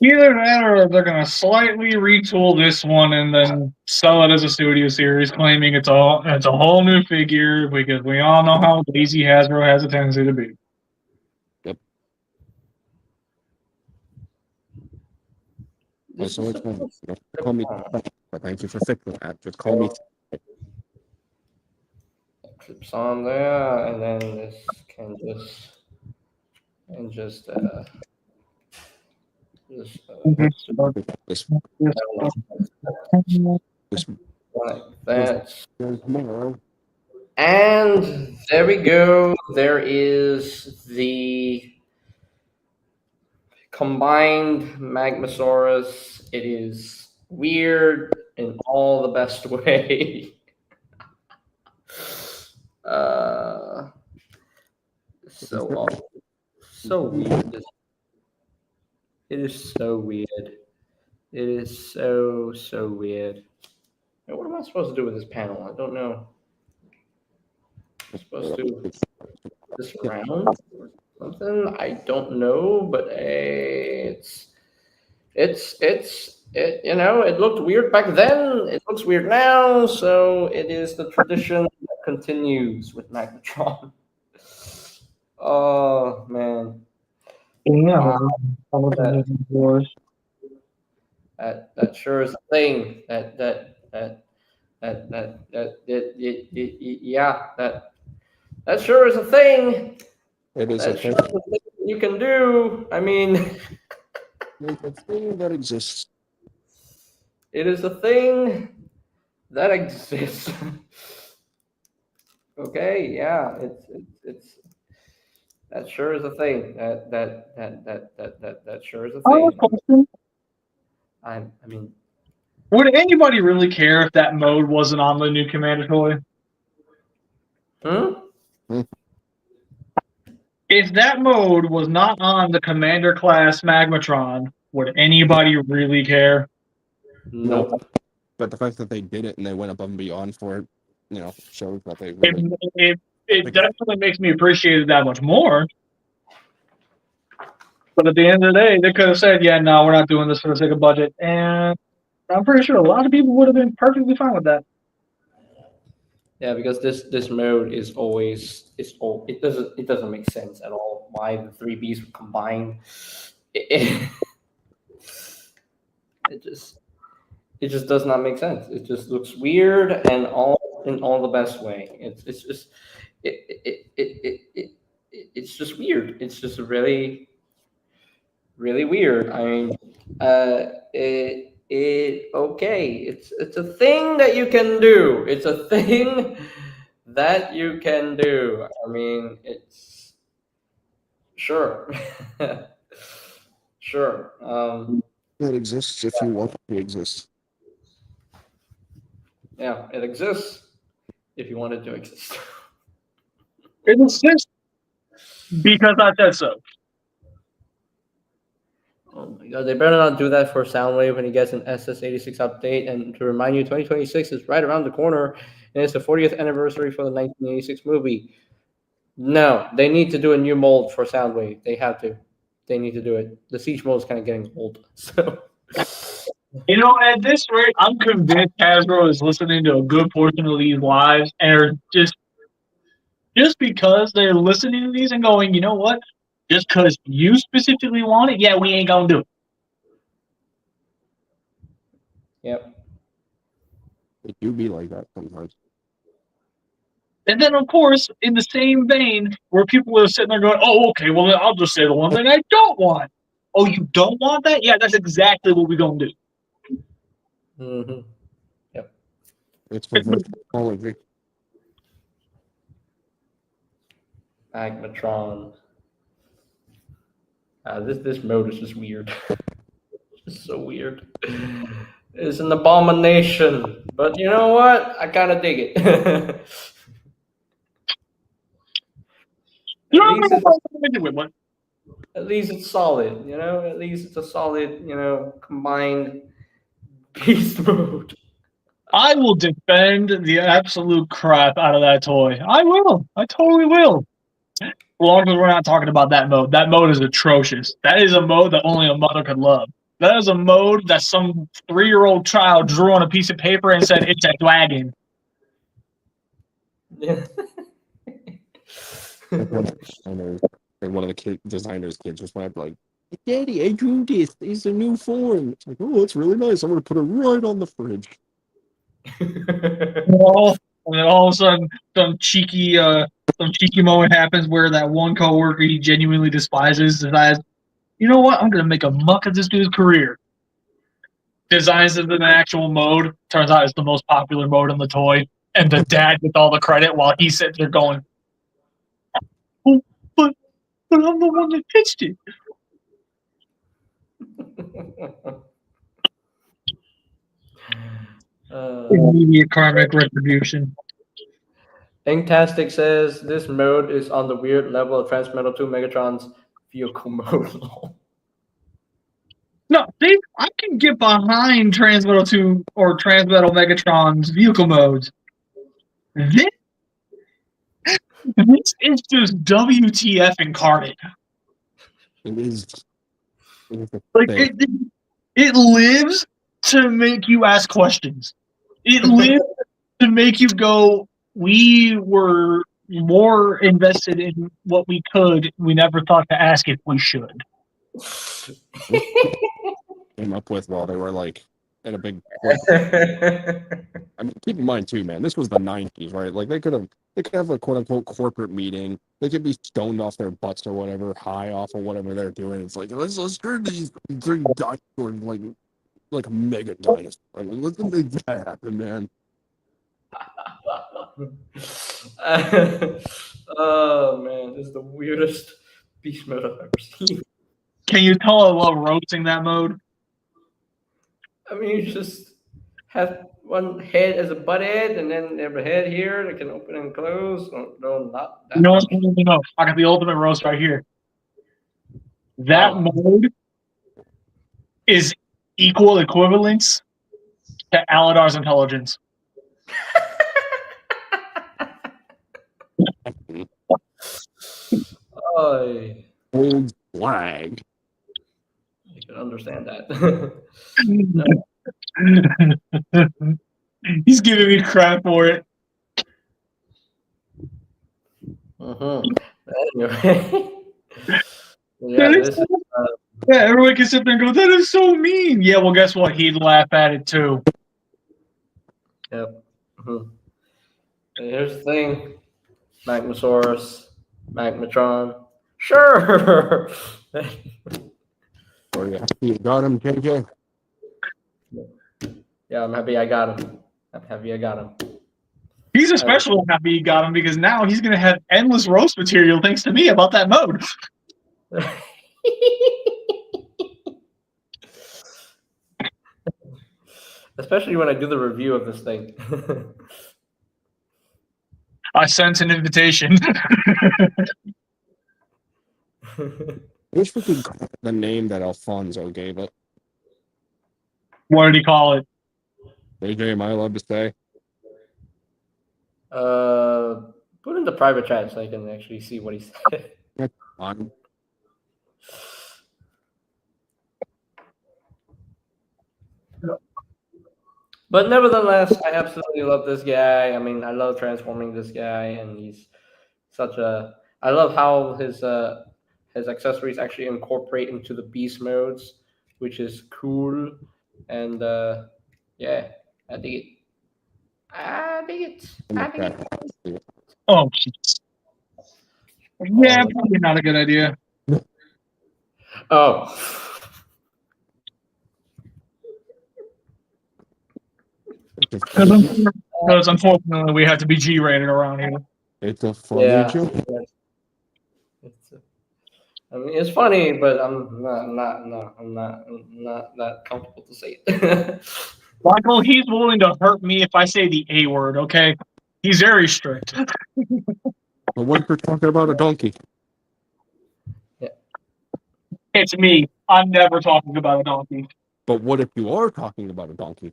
Either that, or they're gonna slightly retool this one and then sell it as a studio series, claiming it's a whole new figure because we all know how lazy Hasbro has a tendency to be. Yep. This Also, is it's fine. You don't have to call me, but thank you for fixing that. Just call me. clips on there, and then this can just just This, this like that. tomorrow. And there we go. There is the combined Magmasaurus. It is weird in all the best way. uh, so awful. So weird. It is so weird. It is so weird. Now, what am I supposed to do with this panel? I don't know. I'm supposed to this around or something? I don't know, but you know, it looked weird back then. It looks weird now, so it is the tradition that continues with Magnetron. Oh man. Yeah, That sure is a thing. Yeah, that sure is a thing. It is a That sure thing. is a thing you can do. I mean, It's a thing that exists. it is a thing that exists. Okay, yeah, it's that sure is a thing. That sure is a I have thing. a question. I mean, Would anybody really care if that mode wasn't on the new Commander toy? If that mode was not on the Commander class Magmatron, would anybody really care? nope. But the fact that they did it and they went above and beyond for it, shows that they It, really. it definitely makes me appreciate it that much more. But at the end of the day, they could have said, yeah, no, we're not doing this for the sake of budget. And I'm pretty sure a lot of people would have been perfectly fine with that. Yeah, because this mode is always it doesn't make sense at all why the three Bs were combined. It, it just it just does not make sense. It just looks weird and all in all the best way. It's just it's just weird. It's just really weird. I mean, okay. It's a thing that you can do. It's a thing that you can do. I mean, it's sure, sure. It exists if you want it to exist. Yeah, it exists if you want it to exist. It exists because I said so. Oh my god, they better not do that for Soundwave when he gets an SS86 update. And to remind you, 2026 is right around the corner, and it's the 40th anniversary for the 1986 movie. No, they need to do a new mold for Soundwave. They have to. They need to do it. The Siege mold is kind of getting old. So, At this rate, I'm convinced Hasbro is listening to a good portion of these lives and are just because they're listening to these and going, you know what? Just because you specifically want it, yeah, we ain't gonna do it. yep. It do be like that sometimes. And then, of course, in the same vein, where people are sitting there going, oh, okay, well, then I'll just say the one thing I don't want. Oh, you don't want that? Yeah, that's exactly what we're going to do. Mm-hmm. It's reverse psychology. Magmatron. This mode is just weird. Just so weird. It's an abomination. But you know what? I kind of dig it. You At don't least remember it's what I was with what? at least it's solid. You know, at least it's a solid. You know, combined beast mode. I will defend the absolute crap out of that toy. I will. I totally will. As long as we're not talking about that mode. That mode is atrocious. That is a mode that only a mother could love. That is a mode that some 3-year-old child drew on a piece of paper and said, it's a dragon. Yeah. Like one of the designers, or one of the designers' kids just went up like, "Daddy, I drew this. It's a new form." It's like, "Oh, it's really nice. I'm gonna put it right on the fridge." And then all of a sudden, some cheeky moment happens where that one coworker he genuinely despises decides, you know what? I'm gonna make a muck of this dude's career. Designs it in an actual mode. Turns out it's the most popular mode in the toy, and the dad gets all the credit while he's sitting there going, "Oh, but I'm the one that pitched it." Immediate karmic retribution. Inktastic says this mode is on the weird level of Transmetal 2 Megatron's vehicle mode. No, see, I can get behind Transmetal 2 or Transmetal Megatron's vehicle modes. This is just WTF incarnate. It is. It is a Like thing. it lives to make you ask questions. It lives to make you go, we were more invested in what we could. We never thought to ask if we should. Came up with while they were like in a big corporate. I mean, keep in mind too, man. This was the '90s, right? Like they could have a quote unquote corporate meeting. They could be stoned off their butts or whatever, high off or whatever they're doing. It's like let's turn these three dinosaurs like a mega dinosaur. Like, let's make that happen, man. Oh man, this is the weirdest beast mode I've ever seen. Can you tell I love roasting that mode? I mean, you just have one head as a butt head, and then they have a head here that can open and close. No, not that. No, much. no. I got the ultimate roast right here. That Oh. mode is equal equivalence to Aladar's intelligence. Oh, Old flag. I can understand that. He's giving me crap for it. Anyway. Yeah, this is, Yeah, everyone can sit there and go, that is so mean. Yeah, well, guess what? He'd laugh at it too. yep. Mhm. And here's the thing: Magnosaurus, Magmatron. Sure. Or you got him, JJ. Yeah, I'm happy I got him. I'm happy I got him. He's especially happy he got him because now he's going to have endless roast material thanks to me about that mode. Especially when I do the review of this thing. I sent an invitation. I wish we could call it the name that Alfonso gave it. What did he call it? JJ, am I allowed to say? Put in the private chat so I can actually see what he said. That's fine. But nevertheless, I absolutely love this guy. I mean, I love transforming this guy, and he's such a. I love how his accessories actually incorporate into the beast modes, which is cool. And yeah, I dig it. I dig it. I dig it. Oh, jeez. Yeah, probably not a good idea. Oh. Because unfortunately, we have to be G-rated around here. It's a funny Yeah. joke. It's I mean, it's funny, but I'm not that comfortable to say it. Michael, he's willing to hurt me if I say the A word, okay? He's very strict. But what if you're talking about a donkey? It's me. I'm never talking about a donkey. But what if you are talking about a donkey?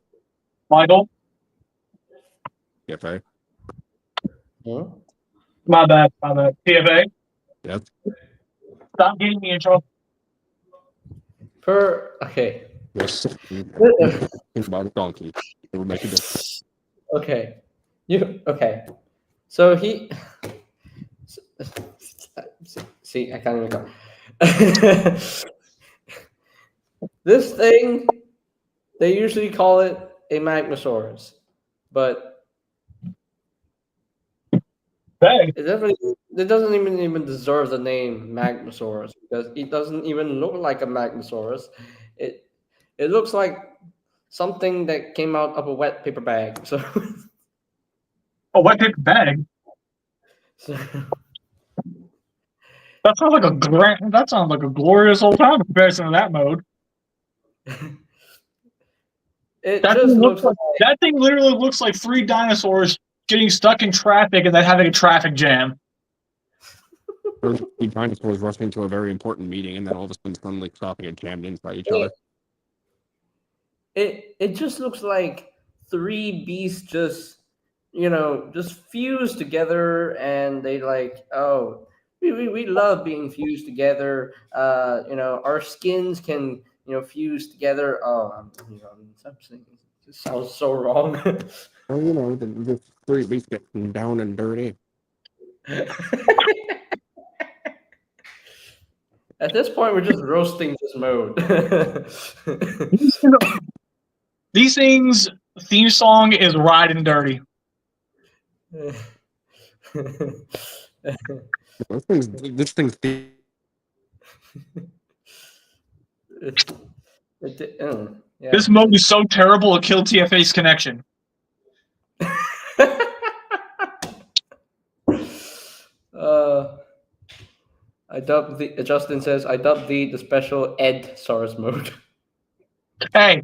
Michael, TFA? Hmm? my bad. TFA, Yes. stop getting me in trouble. Okay. Yes. You're talking about a donkey. It would make a difference. Okay. Okay. So he see, I can't even go. This thing, they usually call it a Magnosaurus, but Hey, it doesn't even deserve the name Magnosaurus because it doesn't even look like a Magnosaurus. It it looks like something that came out of a wet paper bag. So, a wet paper bag. so That sounds like that sounds like a glorious old time in comparison to that mode. it That just thing looks looks like that thing literally looks like three dinosaurs getting stuck in traffic and then having a traffic jam. First, the dinosaurs rushing to a very important meeting, and then all of a sudden suddenly stopping and jammed inside each like other. it just looks like three beasts just just fused together, and they like, oh, we love being fused together. Our skins can fuse together. Oh, I'm saying this sounds so wrong. Well, the three beasts getting down and dirty. At this point, we're just roasting this mode. These things' theme song is "Riding Dirty." This thing's Yeah. This mode is so terrible it killed TFA's connection. Justin says I dubbed the special Ed SARS mode. Hey!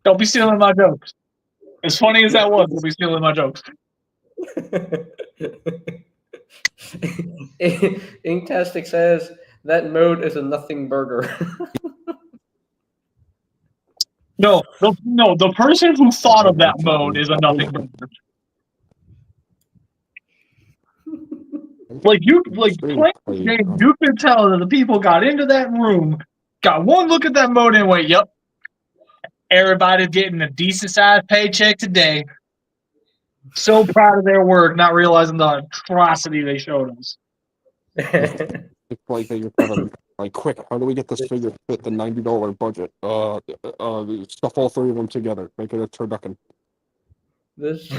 Don't be stealing my jokes. As funny as that was, don't be stealing my jokes. Inktastic says that mode is a nothing burger. No, the person who thought of that mode is a nothing burger. Playing the game, you could tell that the people got into that room, got one look at that mode and went, yep, everybody's getting a decent sized paycheck today. So proud of their work, not realizing the atrocity they showed us. It's like they just gotta like quick. How do we get this figure to fit the $90 budget? Stuff all three of them together. Make it a turducken. This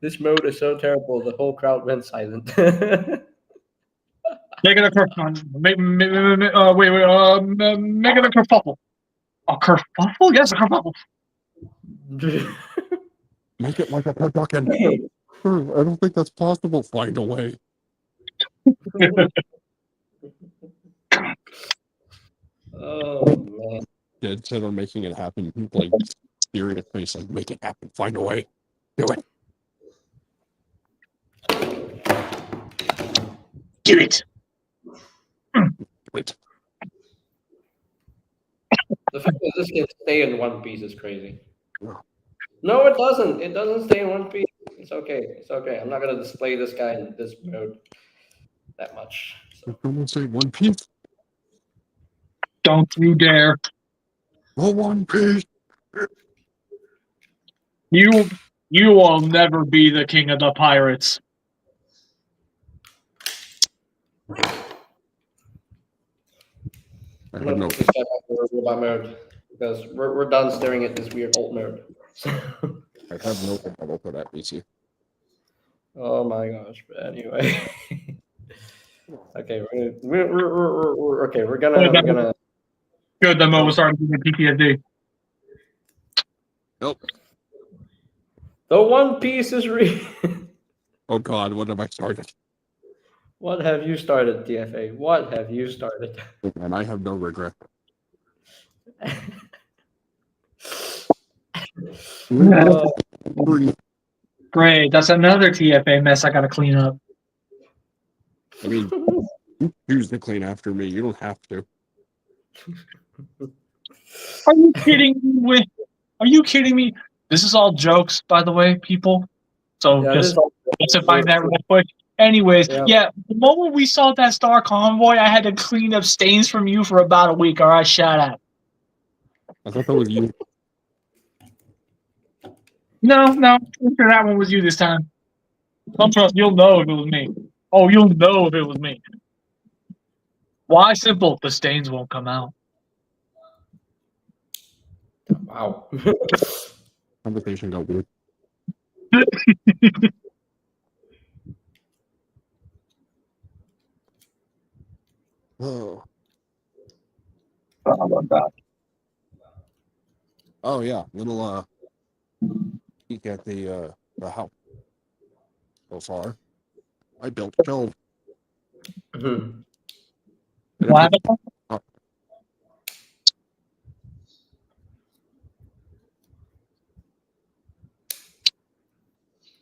this mode is so terrible. The whole crowd went silent. Make it a kerfuffle. Make it a kerfuffle. A kerfuffle? Yes, a kerfuffle. Make it like a turducken. I don't think that's possible. Find a way. Oh man. Dead set on making it happen. Like serious face, like make it happen. Find a way. Do it. Do it. Wait. The fact that this can stay in one piece is crazy. Yeah. No, it doesn't. It doesn't stay in one piece. It's okay. It's okay. I'm not gonna display this guy in this mode that much. So. Someone say One Piece. Don't you dare. The One Piece. You will never be the king of the pirates. I I'm have gonna no. put this guy back to robot mode because we're done staring at this weird alt mode. I have no control for that PC. Oh my gosh! But anyway, okay, we're okay. We're gonna. Good, the mode was starting to get PTSD. Nope. The One Piece is real. Oh God, what have I started? What have you started, TFA? What have you started? And I have no regret. Oh, Great. That's another TFA mess I got to clean up. I mean, you choose to clean after me. You don't have to. Are you kidding me? Are you kidding me? This is all jokes, by the way, people. So yeah, just this to find that we're- real quick. Anyways, yeah. yeah, the moment we saw that Star Convoy, I had to clean up stains from you for about a week. All right, shout out. I thought that was you. No, I'm sure that one was you this time. Don't trust. You'll know if it was me. Oh, you'll know if it was me. Why? Simple. The stains won't come out. Wow. Conversation got weird. Oh. Oh yeah, little peek at the house so far. I built shelves. Mhm. I didn't What put happened? up.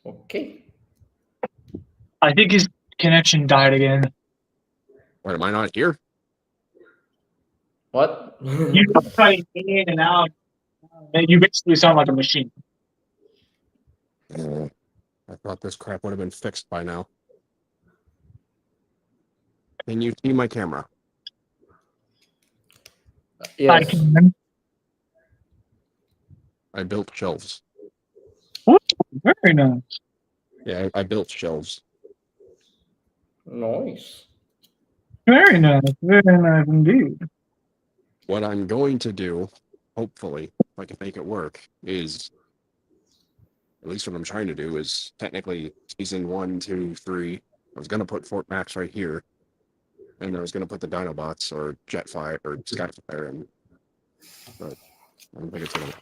Okay. I think his connection died again. Wait, am I not here? What? You keep cutting in and out. And you basically sound like a machine. I thought this crap would have been fixed by now. Can you see my camera? I Yes. can. I built shelves. Very nice. Yeah, I built shelves. Nice. Very nice. Very nice indeed. What I'm going to do, hopefully, if I can make it work, is at least what I'm trying to do is technically season 1, 2, 3. I was gonna put Fort Max right here, and I was gonna put the Dinobots or Jetfire or Skyfire in, but I don't think it's gonna.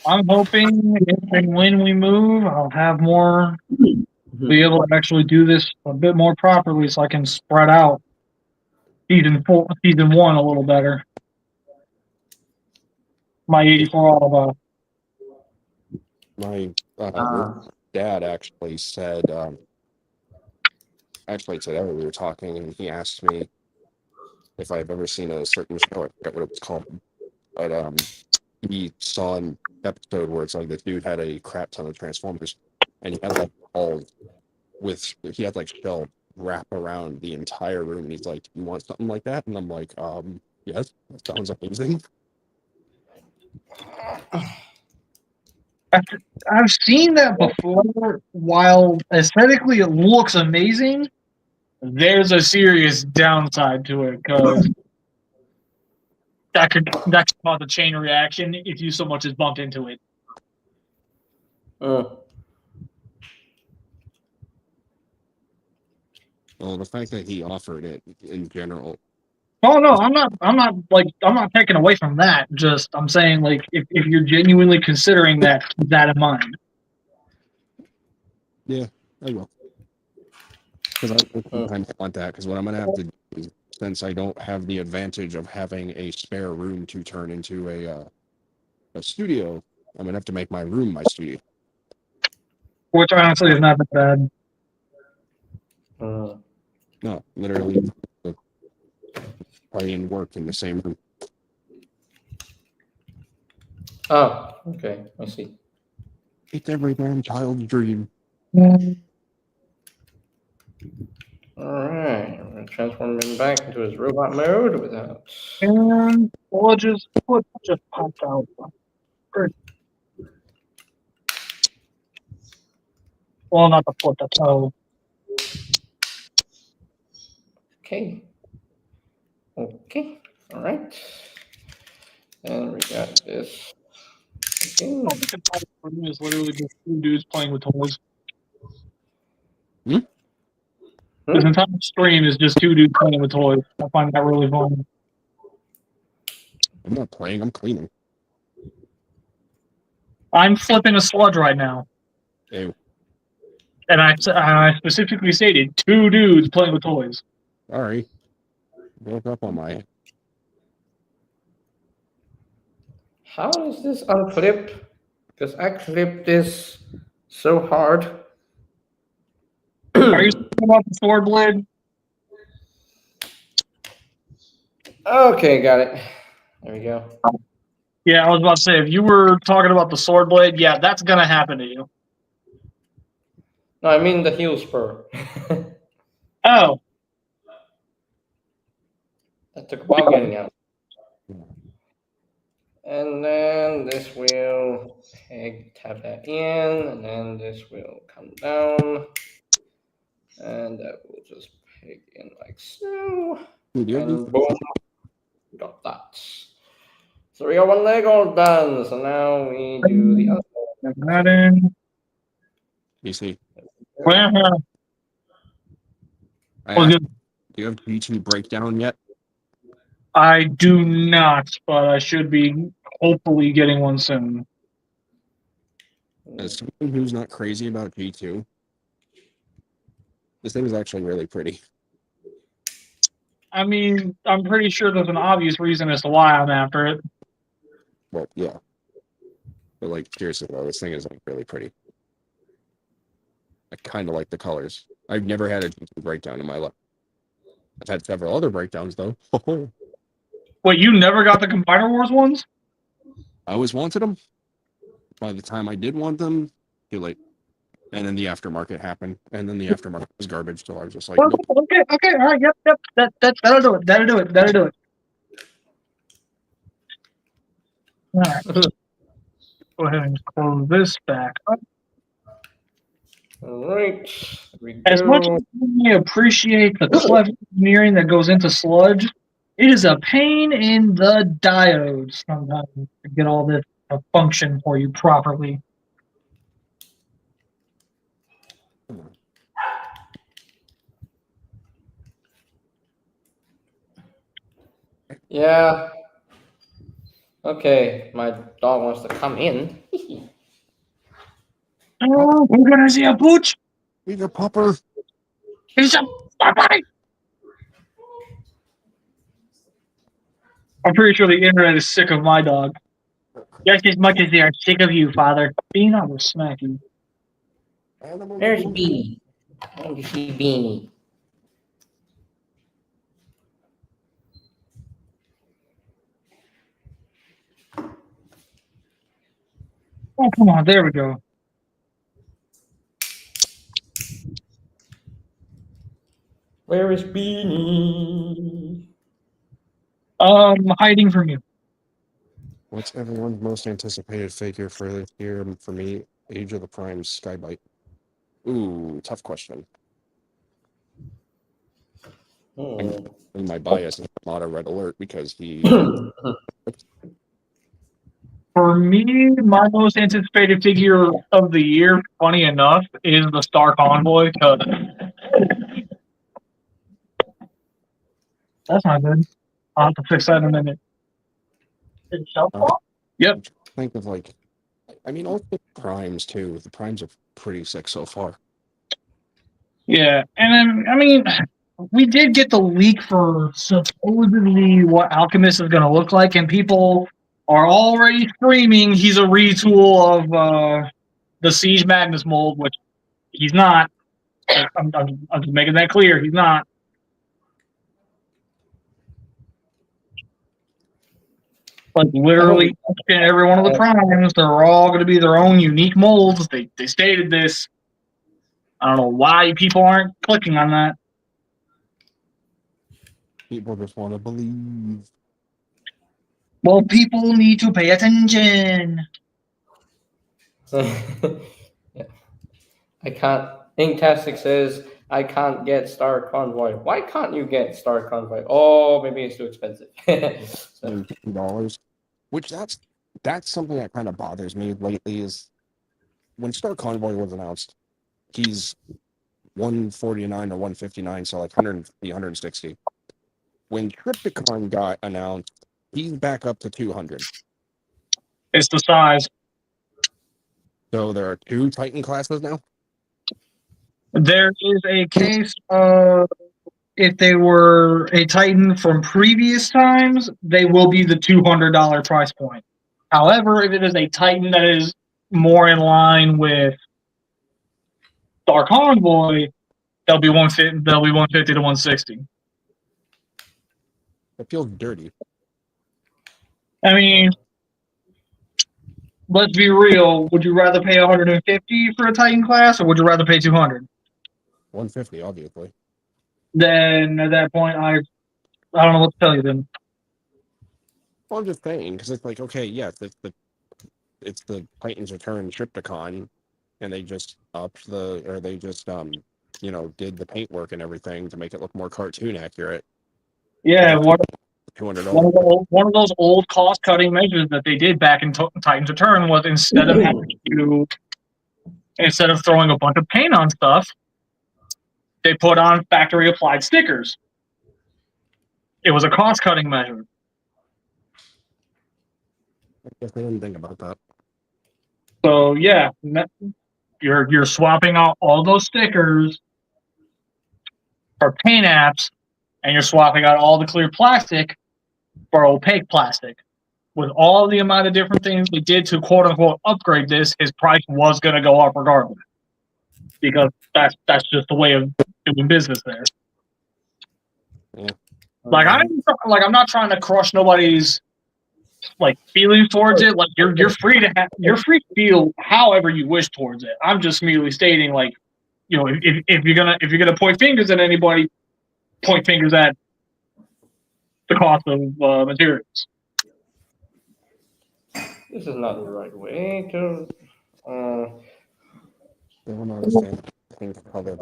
I'm hoping if and when we move, I'll have more, be able to actually do this a bit more properly so I can spread out season one a little better. My 84 Autobot. My Ah. dad actually today we were talking, and he asked me if I've ever seen a certain show. I forget what it was called, but he saw an episode where it's like the dude had a crap ton of Transformers, and he had like all he had like shell wrap around the entire room, and he's like, "You want something like that?" And I'm like, yes, that sounds amazing." I've seen that before. While aesthetically it looks amazing, there's a serious downside to it because that could cause a chain reaction if you so much as bump into it. Mm. Well, the fact that he offered it in general, Oh no, I'm not taking away from that. Just I'm saying like if you're genuinely considering that, keep that in mind. yeah, I will. Because I sometimes want that. Because what I'm gonna have to do is, since I don't have the advantage of having a spare room to turn into a studio, I'm gonna have to make my room my studio. Which honestly is not that bad. Mm. No, literally, play and work in the same room. Oh, okay. I see. It's every damn child's dream. All right. I'm gonna transform him back into his robot mode without. And what just popped out? Great. Well, not the foot, the toe. Okay. Okay. All right. And we got this. Okay. This entire room is literally just two dudes playing with toys. Hmm? This entire stream is just two dudes playing with toys. I find that really fun. I'm not playing. I'm cleaning. I'm flipping a sludge right now. Ew. And I specifically stated 2 dudes playing with toys. Sorry. Broke up on my. How is this unflipped? Because I clipped this so hard. Are you talking about the sword blade? Okay, got it. There we go. Yeah, I was about to say, if you were talking about the sword blade, yeah, that's gonna happen to you. No, I mean the heel spur. Oh, That took a while getting out. And then this will tap that in, and then this will come down, and that will just peg in like so, Dude, you have and these- boom, we got that. So we got one leg all done. So now we do the other Plug that in. You see, Well, I well, asked, good. do you have G2 breakdown yet? I do not, but I should be hopefully getting one soon. As someone who's not crazy about G2, this thing is actually really pretty. I mean, I'm pretty sure there's an obvious reason as to why I'm after it. Well, yeah. But like seriously though, this thing is like really pretty. I kind of like the colors. I've never had a G2 breakdown in my life. I've had several other breakdowns though. Wait, you never got the Combiner Wars ones? I always wanted them. By the time I did want them, too late. And then the aftermarket happened, and then the aftermarket was garbage. So I was just like, nope. Okay, all right, yep. That'll do it. That'll do it. All right, go ahead and close this back up. All right, there we As much go. as you may appreciate the clever engineering that goes into sludge, it is a pain in the diodes sometimes to get all this to function for you properly. Yeah. Okay, my dog wants to come in. Oh, we're gonna see a pooch. He's a pupper. It's a puppy. I'm pretty sure the internet is sick of my dog. Just as much as they are sick of you, Father. Being on will smack you. There's Beanie. I want to see Beanie. Oh, come on, there we go. Where is Beanie? Hiding from you. What's everyone's most anticipated figure for this year? For me, Age of the Prime Skybite. Ooh, tough question. Hmm. And my bias is not a red alert because he. For me, my most anticipated figure of the year, funny enough, is the Star Convoy. Cause that's not good. I'll have to fix that in a minute. Yep. Think of like, I mean, all the primes too. The primes are pretty sick so far. Yeah, and then I mean, we did get the leak for supposedly what Alchemist is going to look like, and people are already screaming he's a retool of the Siege Magnus mold, which he's not. I'm just making that clear. He's not. Like literally every one of the primes, they're all going to be their own unique molds. They stated this. I don't know why people aren't clicking on that. People just want to believe. Well, people need to pay attention. Yeah. I can't. Inktastic says I can't get Star Convoy. Why can't you get Star Convoy? Oh, maybe it's too expensive. So, $50. Which that's something that kind of bothers me lately is when Star Convoy was announced, he's 149 or 159, so like 150, 160. When Triptychon got announced, he's back up to 200. It's the size. So there are 2 Titan classes now. There is a case of if they were a Titan from previous times, they will be the $200 price point. However, if it is a Titan that is more in line with Dark Convoy, they'll be 150. They'll be 150 to 160. It feels dirty. I mean, let's be real. Would you rather pay 150 for a Titan class, or would you rather pay 200? 150, obviously. Then at that point, I don't know what to tell you. Then Well, I'm just saying because it's like, okay, yes, it's the Titans Return Triptychon, and they just upped they just did the paintwork and everything to make it look more cartoon accurate. yeah, $200. one of those old cost cutting measures that they did back in Titans Return was instead of throwing a bunch of paint on stuff, they put on factory applied stickers. It was a cost cutting measure. I guess I didn't think about that. So yeah, you're swapping out all those stickers for paint apps, and you're swapping out all the clear plastic for opaque plastic. With all the amount of different things we did to quote unquote upgrade this, his price was going to go up regardless, because that's just the way of doing business there. Yeah. I'm not trying to crush nobody's feelings towards it. Like you're free to feel however you wish towards it. I'm just merely stating if you're gonna point fingers at anybody, point fingers at the cost of materials. This is not the right way to. They don't understand. I think how they're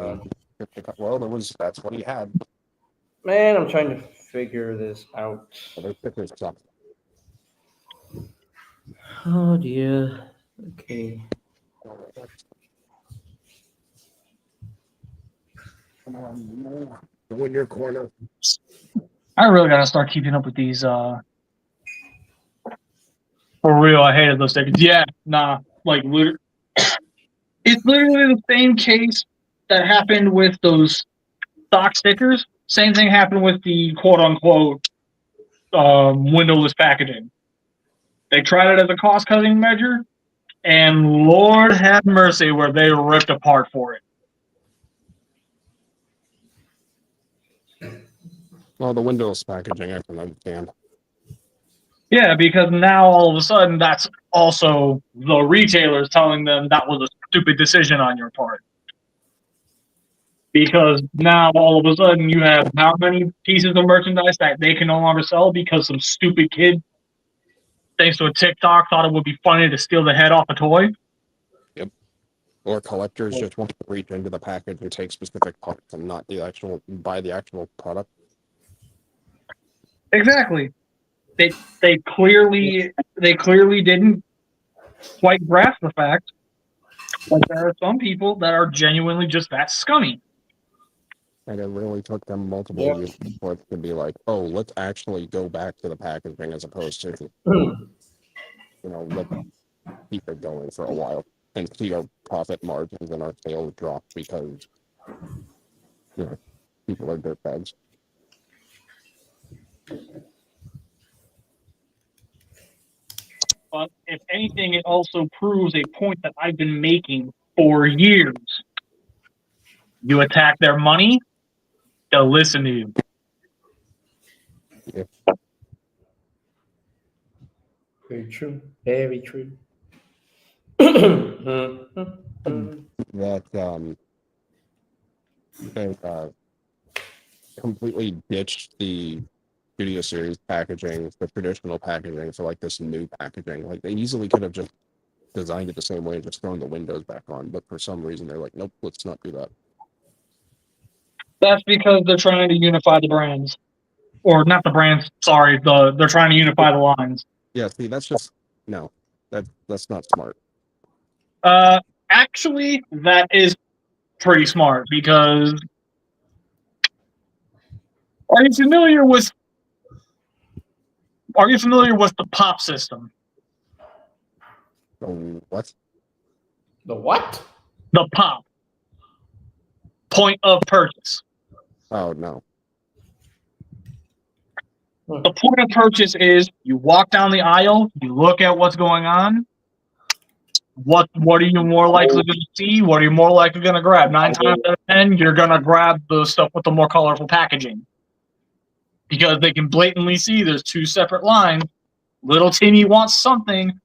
well, that's what he had. Man, I'm trying to figure this out. Their stickers suck. Oh dear. Okay. Come on, go in your corner. I really gotta start keeping up with these. For real, I hated those stickers. Yeah, nah, it's literally the same case that happened with those stock stickers. Same thing happened with the quote unquote windowless packaging. They tried it as a cost cutting measure, and Lord have mercy, where they ripped apart for it. Well, the Windows packaging, I can understand. Yeah, because now all of a sudden that's also the retailers telling them that was a stupid decision on your part. Because now all of a sudden you have how many pieces of merchandise that they can no longer sell because some stupid kid, thanks to a TikTok, thought it would be funny to steal the head off a toy. Yep. Or collectors just want to reach into the package and take specific parts and not buy the actual product. Exactly. They clearly didn't quite grasp the fact that there are some people that are genuinely just that scummy. And it really took them multiple years for it to be like, oh, let's actually go back to the packaging as opposed to, let's keep it going for a while and see our profit margins and our sales drop because, people are dirtbags. But if anything, it also proves a point that I've been making for years. You attack their money, they'll listen to you. Yeah. Very true. Very true. That they completely ditched the Studio Series packaging, the traditional packaging, for this new packaging. Like they easily could have just designed it the same way and just thrown the windows back on, but for some reason they're like, nope, let's not do that. That's because they're trying to unify the brands. Or not the brands, sorry, they're trying to unify the lines. Yeah, see, that's just no. That's not smart. Actually, that is pretty smart because are you familiar with the pop system? So what? The what? The pop. point of purchase. Oh no. The point of purchase is you walk down the aisle, you look at what's going on. What are you more likely going to see? What are you more likely going to grab? 9 times out of 10, you're going to grab the stuff with the more colorful packaging. Because they can blatantly see there's 2 separate lines. Little Timmy wants something.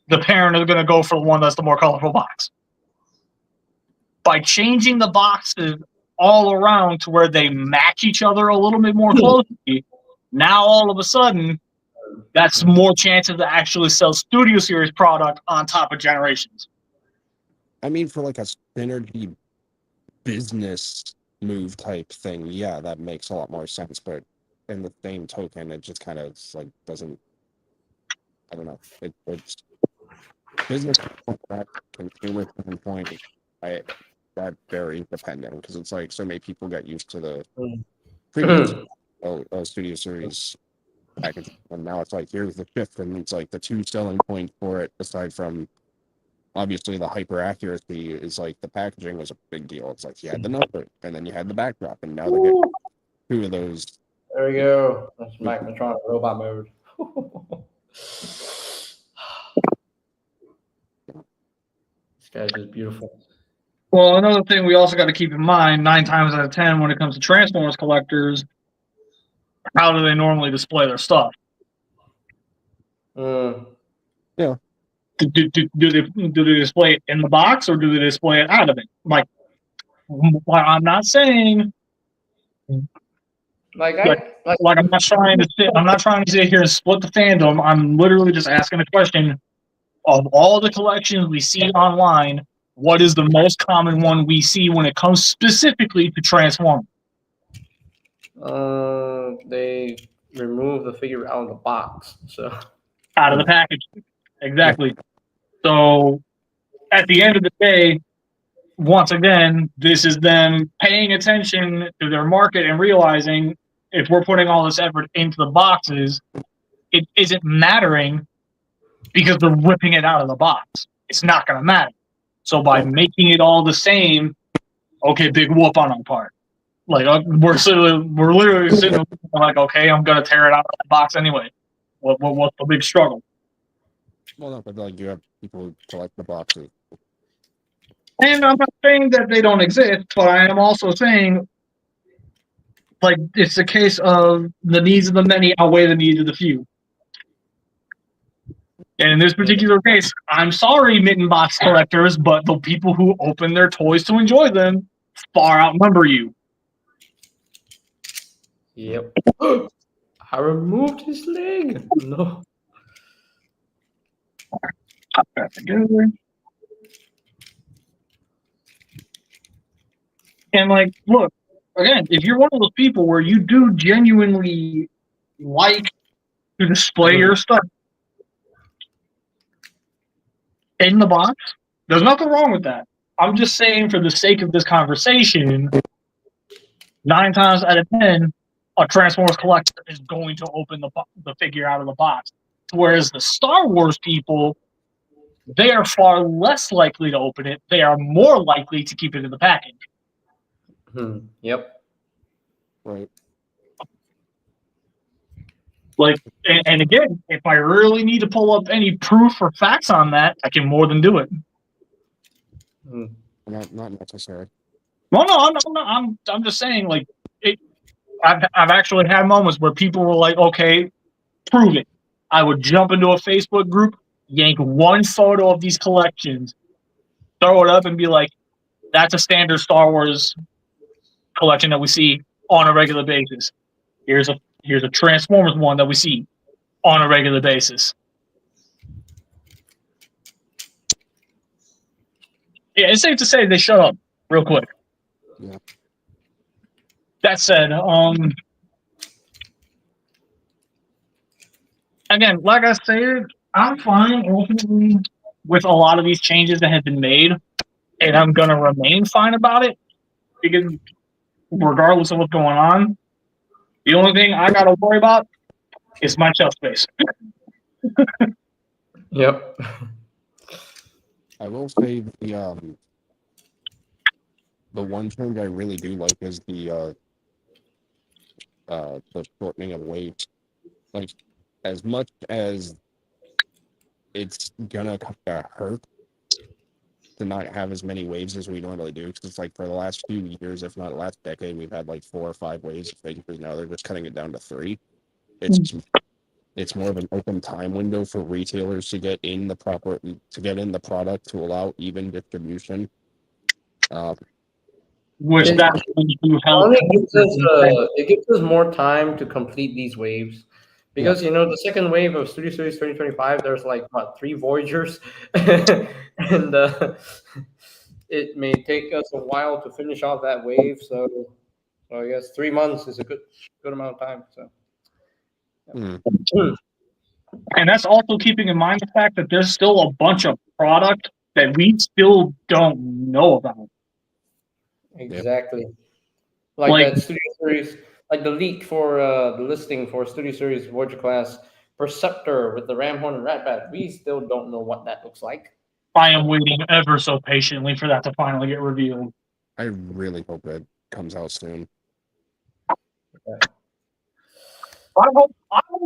The parent is going to go for the one that's the more colorful box. By changing the boxes all around to where they match each other a little bit more closely, now all of a sudden, that's more chances to actually sell Studio Series product on top of Generations. I mean, for like a synergy business move type thing, yeah, that makes a lot more sense. But in the same token, it just kind of like doesn't. I don't know. It's business that consumer standpoint. That very dependent because it's like so many people get used to the previous Studio Series package, and now it's like here's the shift, and it's like the 2 selling points for it, aside from obviously the hyper accuracy, is like the packaging was a big deal. It's like you had the number, and then you had the backdrop, and now they get 2 of those. There we go. That's Macmatron robot mode. This guy's just beautiful. Well, another thing we also got to keep in mind, 9 times out of 10, when it comes to Transformers collectors, how do they normally display their stuff? Yeah. Do they display it in the box or do they display it out of it? Like, I'm not saying I'm not trying to sit here and split the fandom. I'm literally just asking a question. Of all the collections we see online, what is the most common one we see when it comes specifically to Transformers? They remove the figure out of the box, so Out of the package. Exactly. So at the end of the day, once again, this is them paying attention to their market and realizing if we're putting all this effort into the boxes, it isn't mattering because they're ripping it out of the box. It's not going to matter. So by making it all the same, okay, big whoop on our part. Like we're literally sitting like, okay, I'm going to tear it out of the box anyway. What's the big struggle? Well, no, but like you have people who collect the boxes. And I'm not saying that they don't exist, but I am also saying, like, it's a case of the needs of the many outweigh the needs of the few. And in this particular case, I'm sorry, mitten box collectors, but the people who open their toys to enjoy them far outnumber you. Yep. I removed his leg. No. Pop that together. And like, look, again, if you're one of those people where you do genuinely like to display your stuff in the box, there's nothing wrong with that. I'm just saying, for the sake of this conversation, 9 times out of 10, a Transformers collector is going to open the figure out of the box. Whereas the Star Wars people, they are far less likely to open it. They are more likely to keep it in the package. Yep. Right. Like, and again, if I really need to pull up any proof or facts on that, I can more than do it. Not necessary. Well, no, I'm just saying, like, I've actually had moments where people were like, okay, prove it. I would jump into a Facebook group, yank one photo of these collections, throw it up, and be like, that's a standard Star Wars collection that we see on a regular basis. Here's a Transformers one that we see on a regular basis. Yeah, it's safe to say they shut up real quick. Yeah. That said, again, like I said, I'm fine ultimately with a lot of these changes that have been made, and I'm gonna remain fine about it because regardless of what's going on, the only thing I gotta worry about is my shelf space. I will say The one change I really do like is the shortening of waves. Like, as much as it's gonna kind of hurt to not have as many waves as we normally do, because it's like for the last few years, if not last decade, we've had like 4 or 5 waves of figures. Now they're just cutting it down to 3. It's it's more of an open time window for retailers to get in the product to allow even distribution. Which It that do help. only gives us it gives us more time to complete these waves. Because the second wave of Studio Series 2025, there's like what 3 Voyagers, and it may take us a while to finish off that wave. So I guess 3 months is a good amount of time. So Hmm. And that's also keeping in mind the fact that there's still a bunch of product that we still don't know about. exactly, like Like, that Studio Series, like the leak for the listing for Studio Series Voyager class Perceptor with the Ramhorn and Ratbat. We still don't know what that looks like. I am waiting ever so patiently for that to finally get revealed. I really hope it comes out soon. I hope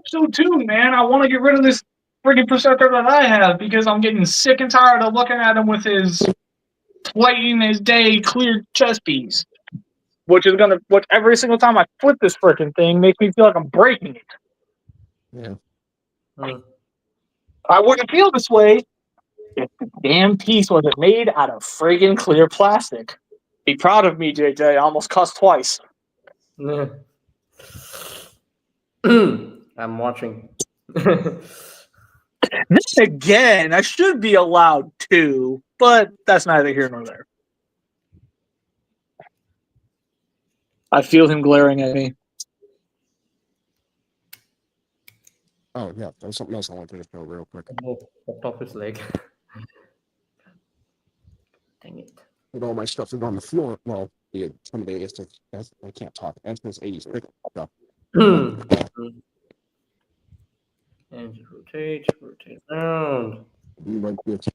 so too, man. I want to get rid of this freaking Perceptor that I have because I'm getting sick and tired of looking at him with his plain as day clear chest piece. Which every single time I flip this freaking thing makes me feel like I'm breaking it. Yeah. I wouldn't feel this way if the damn piece wasn't made out of friggin' clear plastic. Be proud of me, JJ. I almost cussed twice. I'm watching. Then again, I should be allowed to, but that's neither here nor there. I feel him glaring at me. Oh yeah, there's something else I wanted to show real quick. Popped off his leg. Dang it. But all my stuff is on the floor. Well, some of the I can't talk. SNES 80s stuff. And just rotate around. Like this.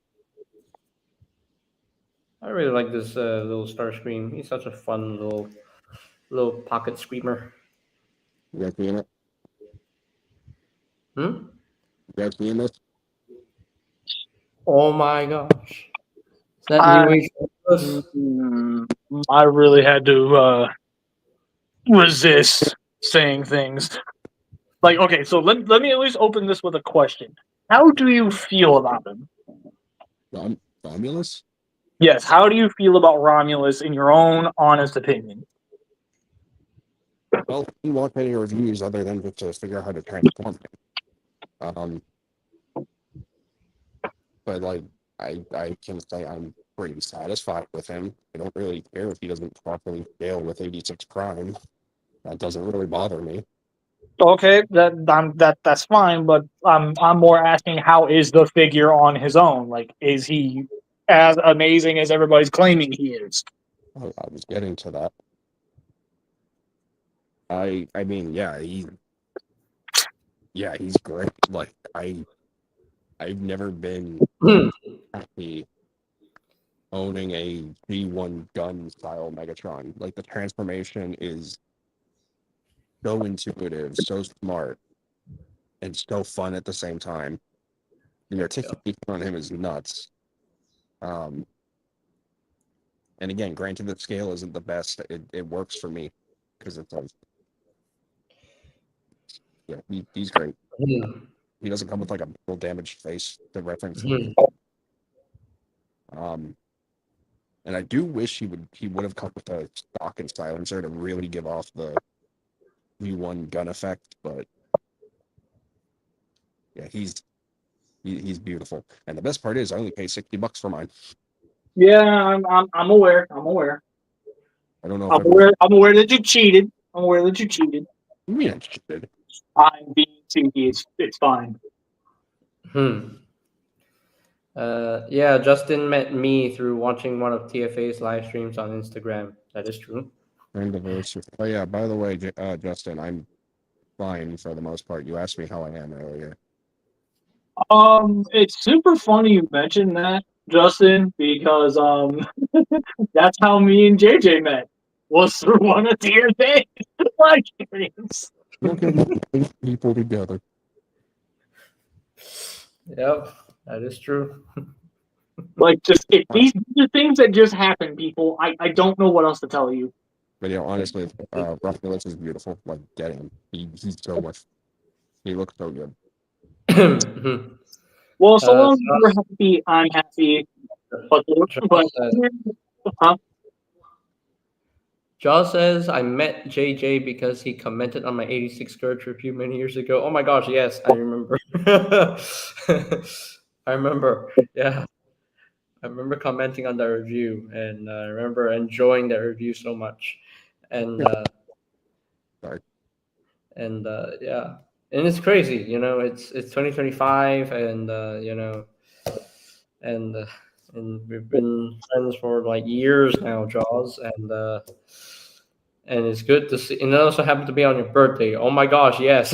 I really like this little Star Scream. He's such a fun little pocket screamer. You guys seeing it? Hmm? You guys seeing this? Oh my gosh. Is that new age? I really had to resist saying things. Like, okay, so let me at least open this with a question. How do you feel about him? Romulus? Yes, how do you feel about Romulus in your own honest opinion? Well, I didn't watch any reviews other than just to figure out how to transform him. But like I can say I'm pretty satisfied with him. I don't really care if he doesn't properly scale with 86 prime. That doesn't really bother me. Okay, that's fine, but I'm more asking how is the figure on his own? Like, is he as amazing as everybody's claiming he is? I was getting to that. I mean, yeah, he's great. Like I've never been happy owning a G1 gun style Megatron. Like the transformation is so intuitive, so smart, and so fun at the same time. The articulation on him is nuts. And again, granted, the scale isn't the best. It works for me because it's like, yeah, he's great. He doesn't come with like a real damaged face to reference. And I do wish he would have come with a stock and silencer to really give off the V1 gun effect, but yeah, he's beautiful. And the best part is I only paid $60 for mine. Yeah, I'm aware. I'm aware. I don't know if I'm aware that you cheated. I'm aware that you cheated. You mean I cheated? I'm being cheeky. It's fine. Yeah, Justin met me through watching one of TFA's live streams on Instagram. That is true. Anniversary. Oh yeah, by the way, Justin, I'm fine for the most part. You asked me how I am earlier. It's super funny you mentioned that Justin, because that's how me and JJ met. Was through one of TFA live streams. Look at these people together. Yep, that is true. Like, just if these are things that just happen, people, I don't know what else to tell you. But honestly, Romulus is beautiful. Like, get him. He's so much. He looks so good. Well, so long as Josh, you're happy, I'm happy. But huh? Josh says I met JJ because he commented on my 86 Scourge review many years ago. Oh my gosh, yes, I remember. I remember. Yeah. I remember commenting on that review, and I remember enjoying that review so much. And Sorry. Yeah, and it's crazy, it's 2025, and and uh, and we've been friends for like years now, Jaws, and it's good to see. And it also happened to be on your birthday. Oh my gosh, yes,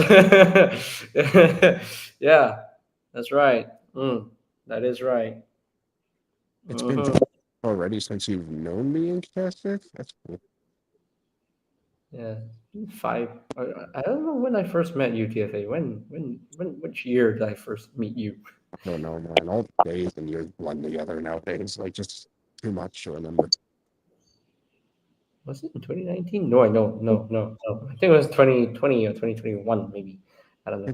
yeah, that's right. That is right. It's been Mhm. already since you've known me in Castic. That's cool. Yeah, 5. I don't know when I first met you, TFA. Which year did I first meet you? I don't know, man. All days and years blend together nowadays. Like, just too much to remember. Was it in 2019? No, I know, no. I think it was 2020 or 2021, maybe. I don't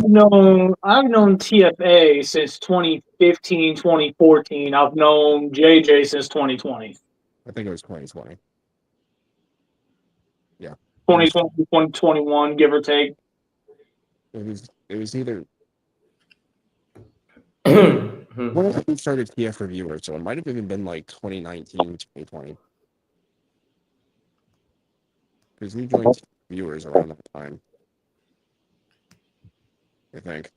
know. I've known TFA since 2015, 2014. I've known JJ since 2020. I think it was 2020. Yeah. 2020, 2021, give or take. It was either Hmm. when I started TF Reviewer, so it might have even been like 2019, 2020. Because we joined viewers around that time. I think.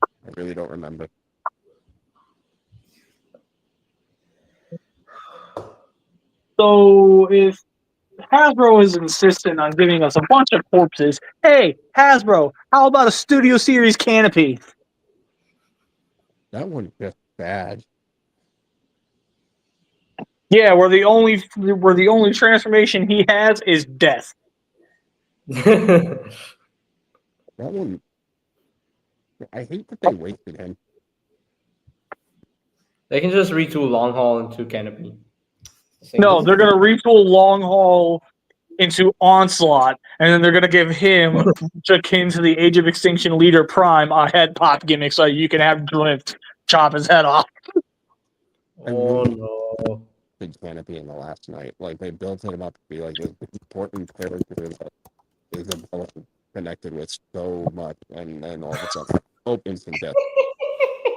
I really don't remember. So if Hasbro is insistent on giving us a bunch of corpses, hey, Hasbro, how about a Studio Series canopy? That one just bad. Yeah, where the only transformation he has is death. That one. I hate that they wasted him. They can just retool long haul into canopy. No, they're gonna retool long haul into Onslaught, and then they're gonna give him akin to the Age of Extinction leader Prime a head pop gimmick so you can have Drift chop his head off. Oh no. Big canopy in the last night. Like they built him up to be like this important character that is connected with so much, and then all of a sudden, oh, instant death.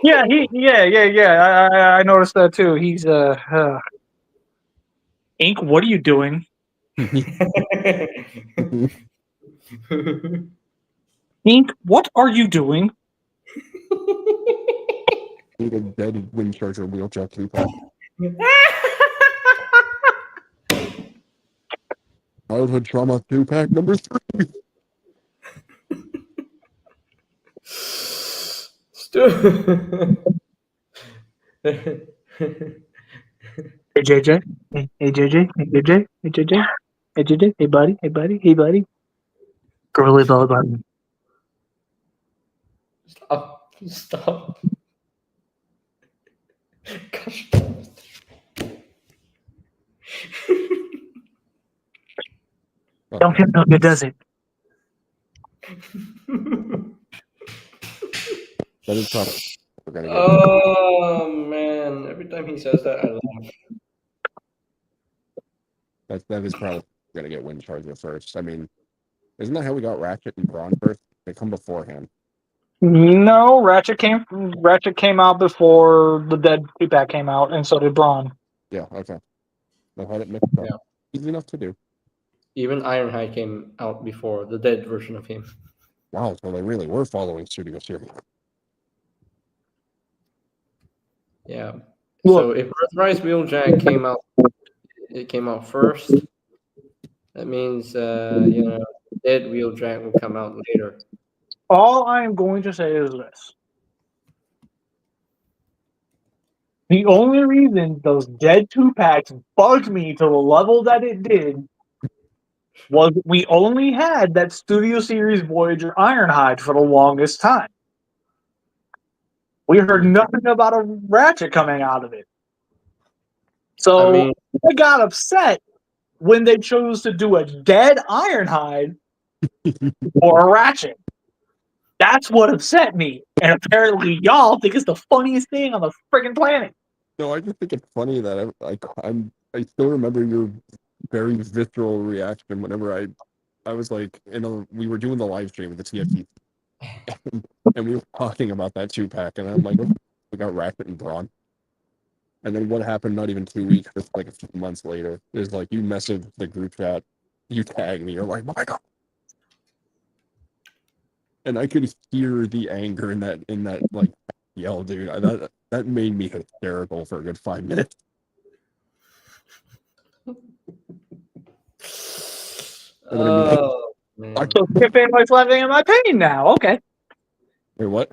Yeah, I noticed that too. He's Ink, what are you doing? Ink, what are you doing? Need a dead wind charger wheelchair 2-pack. Childhood trauma 2-pack number 3. Hey JJ, hey JJ, hey JJ, hey JJ, hey JJ, hey buddy, hey buddy, hey buddy. Girly belly button. Stop. Gosh. Don't hit no good, does it? That is probably we're gonna get. Oh man! Every time he says that, I laugh. That is probably gonna get wind charger first. I mean, isn't that how we got Ratchet and Braun first? They come beforehand. No, Ratchet came out before the Dead 2-pack came out, and so did Braun. Yeah, okay. They had it mixed up. Yeah. Easy enough to do. Even Ironhide came out before the dead version of him. Wow, so they really were following Studio Series. Yeah. Look. So if Earthrise Wheeljack came out first, that means Dead Wheeljack will come out later. All I am going to say is this. The only reason those dead 2-packs bugged me to the level that it did was we only had that Studio Series Voyager Ironhide for the longest time. We heard nothing about a Ratchet coming out of it. So I mean, I got upset when they chose to do a dead Ironhide or a Ratchet. That's what upset me. And apparently y'all think it's the funniest thing on the freaking planet. No, I just think it's funny that I still remember your very visceral reaction whenever I was like we were doing the live stream with the TFT and we were talking about that 2-pack and I'm like, "Oh, we got Ratchet and Braun." And then what happened not even 2 weeks, just like a few months later, is like you message the group chat, you tag me, you're like, "My God." And I could hear the anger in that like yell, dude. That made me hysterical for a good 5 minutes. And then I mean, oh man. So TFA likes laughing at my pain now. Okay. wait, what?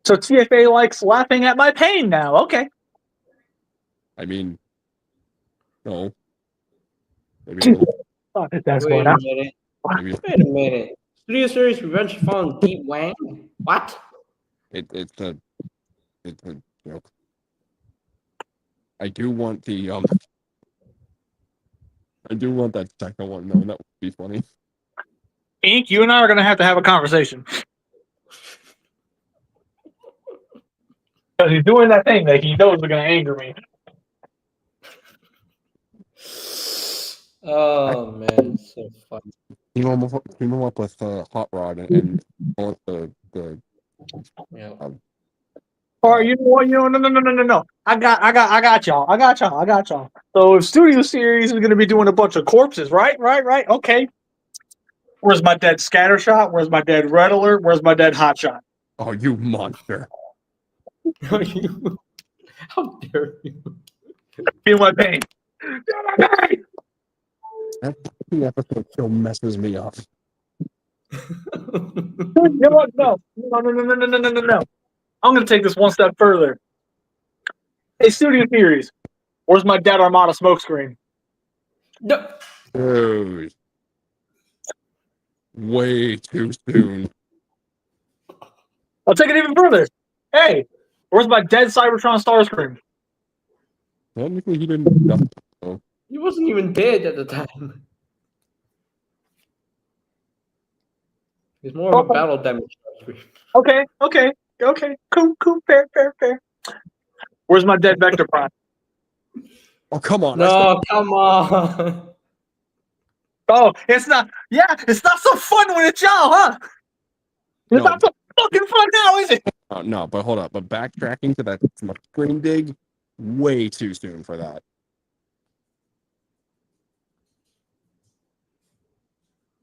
So TFA likes laughing at my pain now. Okay. I mean, no. Maybe a little. Oh, that's Wait going a on. minute. Maybe Wait a minute. Studio Series Revenge Fallen Deep Wang? What? it's a joke. I do want the I do want that second one though. That would be funny. Ink, you and I are going to have a conversation. Because he's doing that thing that he knows is going to anger me. Oh man, it's so funny. Team him up with Hot Rod and call it the Yeah. Or you know what? You know, no. I got y'all. So if Studio Series is going to be doing a bunch of corpses, right? Okay. Where's my dead Scattershot? Where's my dead Red Alert? Where's my dead Hotshot? oh, you monster. How dare you? Feel my pain. Feel my pain. That fucking episode still messes me up. You know what? No. I'm going to take this one step further. Hey, Studio Series, where's my dead Armada smokescreen? No. Dude. Way too soon. I'll take it even further. Hey, where's my dead Cybertron Starscream? Technically he didn't die. So. He wasn't even dead at the time. He's more of a battle damage. Okay. Cool. Fair. Where's my dead Vector Prime? Oh, come on. No, come on. Oh, it's not. Yeah, it's not so fun when it's y'all, huh? It's not so fucking fun now, is it? No, but hold up. But backtracking to that screen dig, way too soon for that.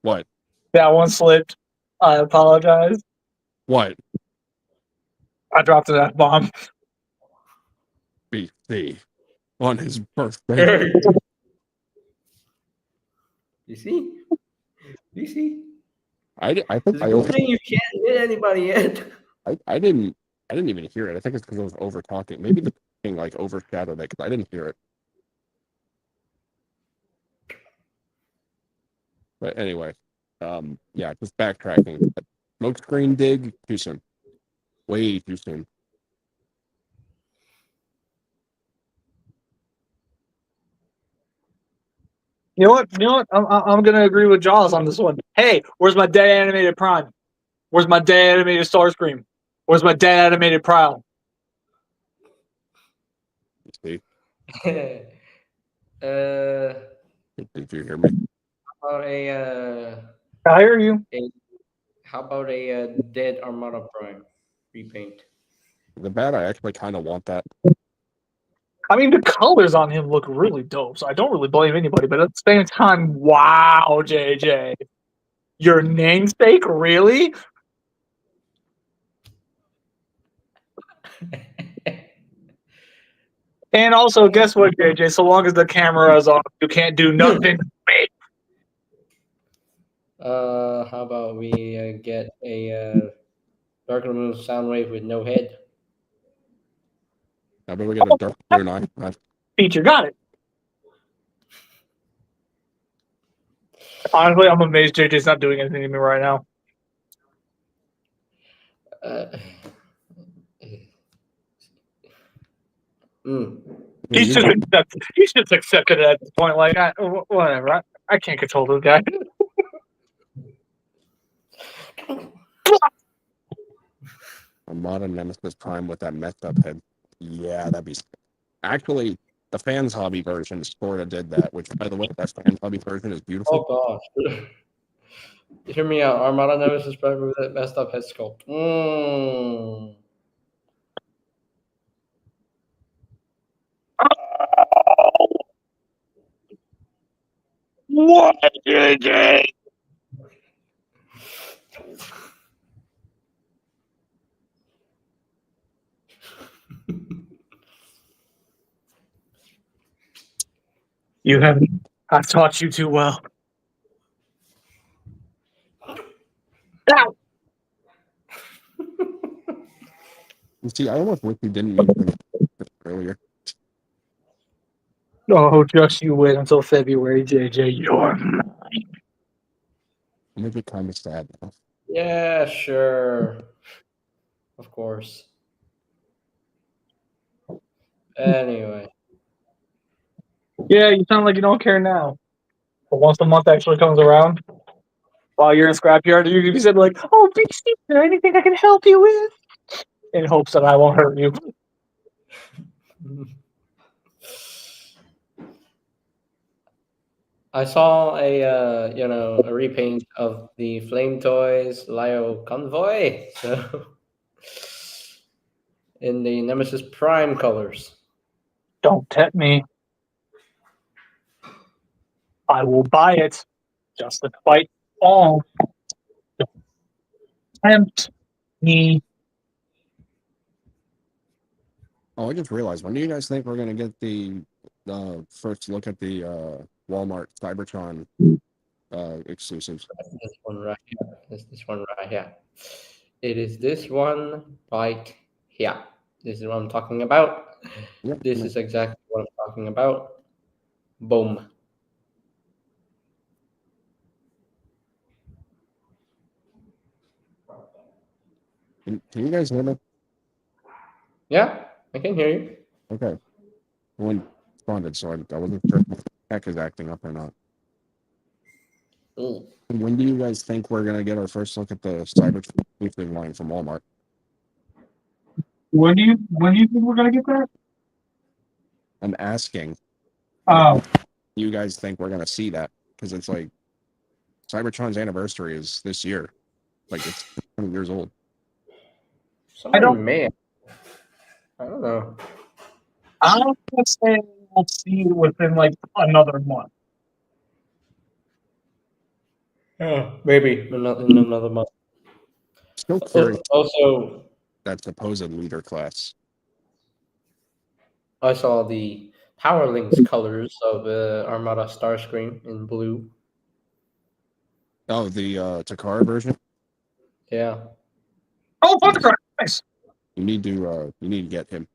What? That one slipped. I apologize. What? I dropped an F-bomb. BC on his birthday. You see? I think It's a good thing you can't hit anybody yet. I didn't even hear it. I think it's because I was over talking. Maybe the thing like overshadowed it because I didn't hear it. But anyway, yeah, just backtracking. Smoke screen dig too soon. Way too soon. You know what? I'm gonna agree with Jaws on this one. Hey, where's my dead animated Prime? Where's my dead animated Starscream? Where's my dead animated Prowl? You see? uh, Did you hear me? how about I hear you. dead Armada Prime repaint? The bad, I actually kind of want that. I mean, the colors on him look really dope, so I don't really blame anybody. But at the same time, wow, JJ, your namesake, really? And also, guess what, JJ? So long as the camera is off, you can't do nothing. How about we get a Dark of the Moon Soundwave with no head? I bet we got a dark blue 9. Feature got it. Honestly, I'm amazed JJ's not doing anything to me right now. Uh, He's just accepted it at this point. Like, whatever. I can't control this guy. Armada Nemesis Prime with that messed up head. Yeah, that'd be. Actually, the fans hobby version sort of did that. Which, by the way, that fans hobby version is beautiful. Oh gosh. Hear me out. Armada Nemesis Prime with that messed up head sculpt. What, JJ? You haven't. I've taught you too well. Ow! See, I almost wish you didn't mention it earlier. Oh, just you wait until February, JJ. You're mine. I make it kind of sad now. Yeah, sure. Of course. Anyway. Yeah, you sound like you don't care now. But once the month actually comes around, while you're in scrapyard, you're gonna be saying like, "Oh, Beastie, is there anything I can help you with?" In hopes that I won't hurt you. I saw a repaint of the Flame Toys Lio Convoy, so in the Nemesis Prime colors. Don't tempt me. I will buy it just to fight all. Don't tempt me. Oh, I just realized. When do you guys think we're gonna get the first look at the Walmart Cybertron exclusives? This one right here. This one right here. It is this one right here. This is what I'm talking about. Yep. This is exactly what I'm talking about. Boom. Can you guys hear me? Yeah, I can hear you. Okay. One responded, so I wasn't sure if my tech is acting up or not. Mm. When do you guys think we're gonna get our first look at the Cybertron exclusive line from Walmart? When do you think we're gonna get that? I'm asking. Oh, You guys think we're gonna see that? Because it's like Cybertron's anniversary is this year. Like it's 20 years old. Somebody don't- may. I don't know. I'm gonna say we'll see it within like another month. Yeah, maybe in another month. Still curious Also, that supposed leader class. I saw the Power Links colors of Armada Starscream in blue. Oh, the Takara version. Yeah. Oh, Thundercrack! Nice. You need to get him.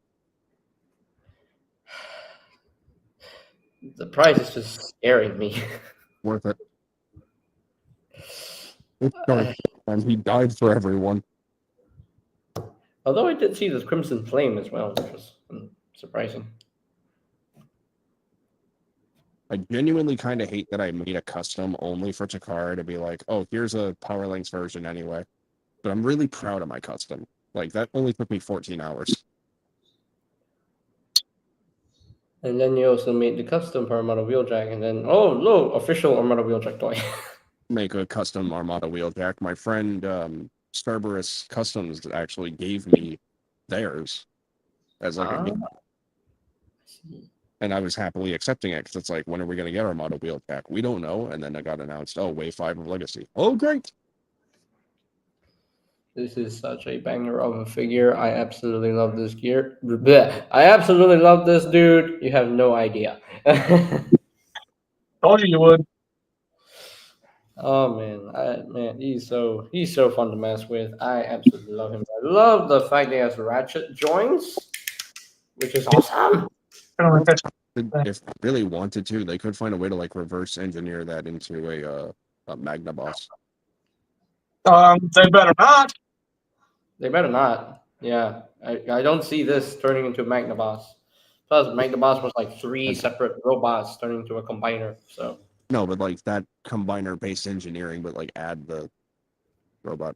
The price is just scaring me. Worth it. It's dark, and he died for everyone. Although I did see the Crimson Flame as well, which was surprising. I genuinely kind of hate that I made a custom only for Takara to be like, oh, here's a Power Links version anyway. But I'm really proud of my custom. Like, that only took me 14 hours. And then you also made the custom for Armada Wheeljack, and then, oh, look, official Armada Wheeljack toy. Make a custom Armada Wheeljack. My friend Starburst Customs actually gave me theirs as like a gift. And I was happily accepting it because it's like, when are we going to get Armada Wheeljack? We don't know. And then it got announced, oh, Wave 5 of Legacy. Oh, great. This is such a banger of a figure. I absolutely love this gear. Blech. I absolutely love this dude. You have no idea. Told you would. Oh man, he's so fun to mess with. I absolutely love him. I love the fact that he has ratchet joints, which is awesome. I don't know if that's- If they really wanted to, they could find a way to like reverse engineer that into a Magna boss. They better not. They better not. Yeah, I don't see this turning into Magnavox. Plus, Magnavox was like three separate robots turning into a combiner. So No, but like that combiner based engineering, but like add the robot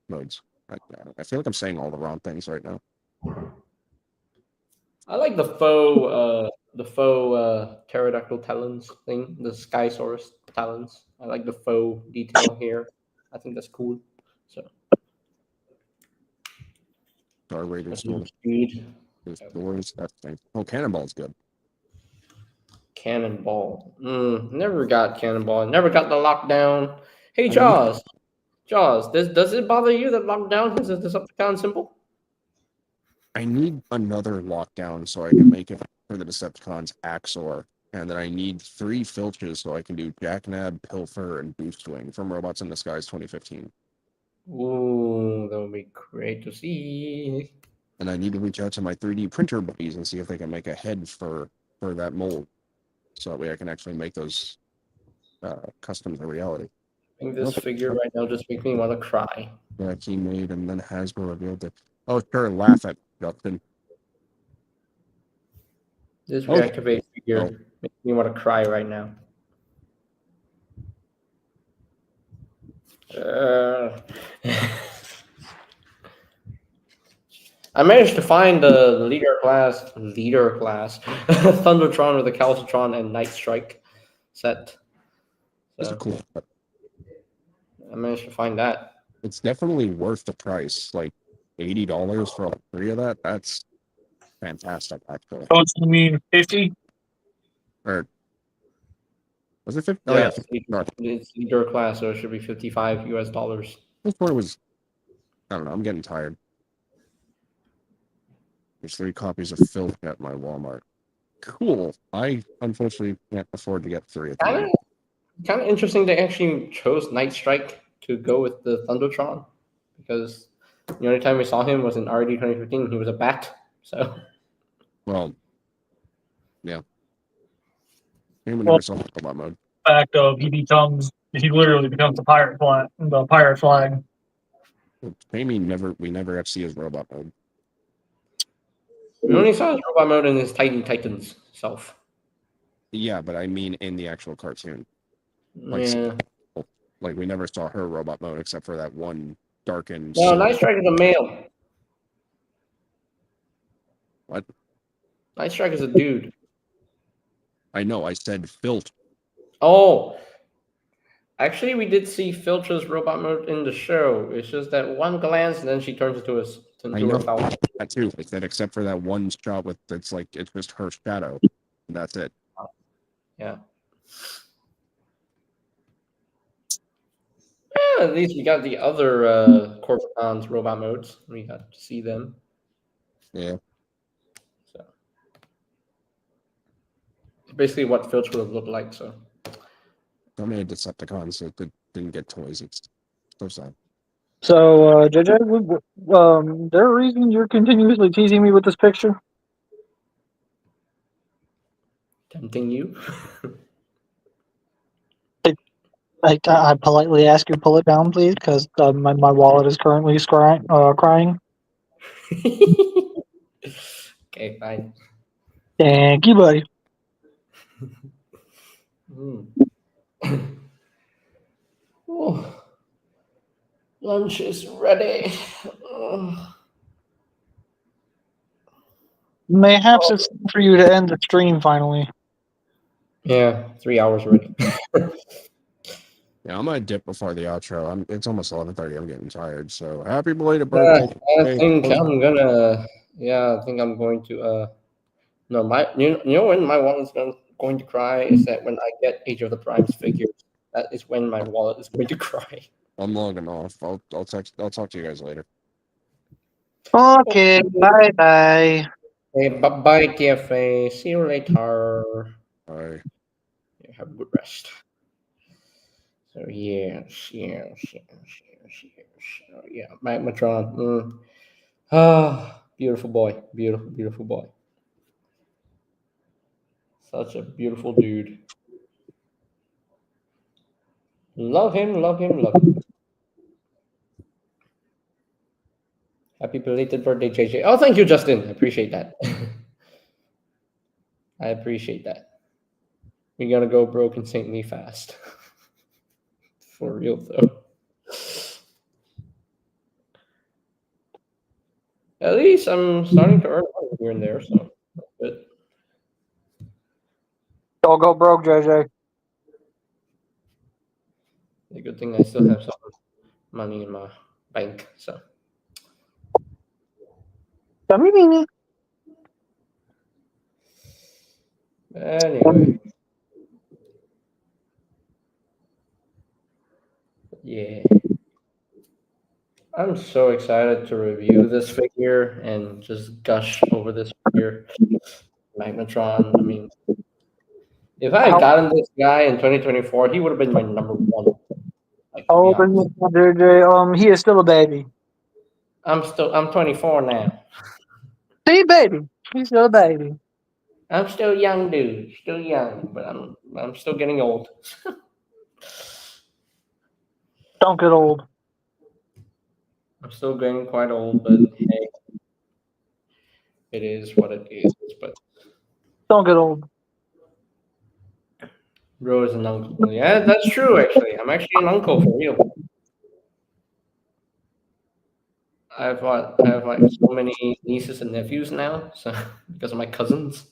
modes. I feel like I'm saying all the wrong things right now. I like the faux pterodactyl talons thing, the Skysaurus talons. I like the faux detail here. I think that's cool. So Star Raiders that's speed. there's doors, that thing. Oh, Cannonball's good. Cannonball. Never got Cannonball. Never got the lockdown. Hey I need- Jaws. Jaws, does it bother you that lockdown has a Decepticon symbol? I need another lockdown so I can make it for the Decepticons Axor. And then I need 3 filches so I can do Jackknab, Pilfer, and Boostwing from Robots in Disguise 2015. Ooh, that would be great to see. And I need to reach out to my 3D printer buddies and see if they can make a head for that mold. So that way I can actually make those customs a reality. I think this figure right now just makes me want to cry. That he made, and then Hasbro revealed it. Oh, sure, laugh at Justin. This Oh, reactivate figure makes me want to cry right now. I managed to find the leader class Thundertron with the Calcitron and Night Strike set. That's a So cool. I managed to find that. It's definitely worth the price. Like $80 for all 3 of that. That's fantastic, actually. Oh, you mean 50? Or was it 50? Yeah, Oh yeah, it's, 50. No, it's leader class, so it should be $55 US. this one was. I don't know. I'm getting tired. There's 3 copies of Filth at my Walmart. Cool. I unfortunately can't afford to get 3 at the moment. Kind of interesting they actually chose Night Strike to go with the Thundertron, because the only time we saw him was in RD 2015. He was a bat. So Well, yeah. Anyone never saw Robot mode. Fact of he literally becomes the pirate flag. Jamie we never have see his robot mode. we only saw his robot mode in his Titan Titans self. Yeah, but I mean in the actual cartoon. Like, Yeah. like we never saw her robot mode except for that one darkened. No, Night Strike is a male. What? Night Strike is a dude. I know. I said Filth. Oh, actually, we did see Filtra's robot mode in the show. It's just that one glance, and then she turns into I know a falcon. that too. I said except for that one shot with it's just her shadow. And that's it. Yeah. Yeah, at least we got the other Corpicons robot modes. We got to see them. Yeah. So it's basically what Filch would look like. So So many Decepticons so it didn't get toys. It's so sad. So, JJ, there a reason you're continuously teasing me with this picture? tempting you. I politely ask you pull it down, please, because my wallet is currently crying. Okay, fine. Thank you, buddy. Oh, lunch is ready. Oh. Mayhaps it's time for you to end the stream finally. Yeah, 3 hours already. Yeah, I'm gonna dip before the outro. It's almost 11:30. I'm getting tired. So happy belated birthday. I think I'm gonna. Yeah, I think I'm going to. No, you know when my wallet's going to cry is that when I get Age of the Primes figures. That is when my wallet is going to cry. I'm logging off. I'll talk to you guys later. Okay, bye bye. Hey, bye, TFA. See you later. Bye. Yeah, have a good rest. So yes. Oh, yeah, Magmatron. Ah, beautiful boy, beautiful boy. Such a beautiful dude. Love him, love him, love him. Happy belated birthday, JJ. Oh, thank you, Justin. I appreciate that. I appreciate that. We gotta go broke insanely fast. For real, though. At least I'm starting to earn money here and there, so that's good. Don't go broke, JJ. The good thing I still have some money in my bank, so. Anyway. Yeah. I'm so excited to review this figure and just gush over this figure. Magnetron. I mean, if I had gotten this guy in 2024, he would have been my number one. Like, to How be old are honest. you, JJ? He is still a baby. I'm 24 now. See, baby. He's still a baby. I'm still a young dude, still young, but I'm still getting old. Don't get old. I'm still getting quite old, but hey, it is what it is. But Don't get old. bro is an uncle. Yeah, that's true. Actually, I'm actually an uncle for real. I have like so many nieces and nephews now, so because of my cousins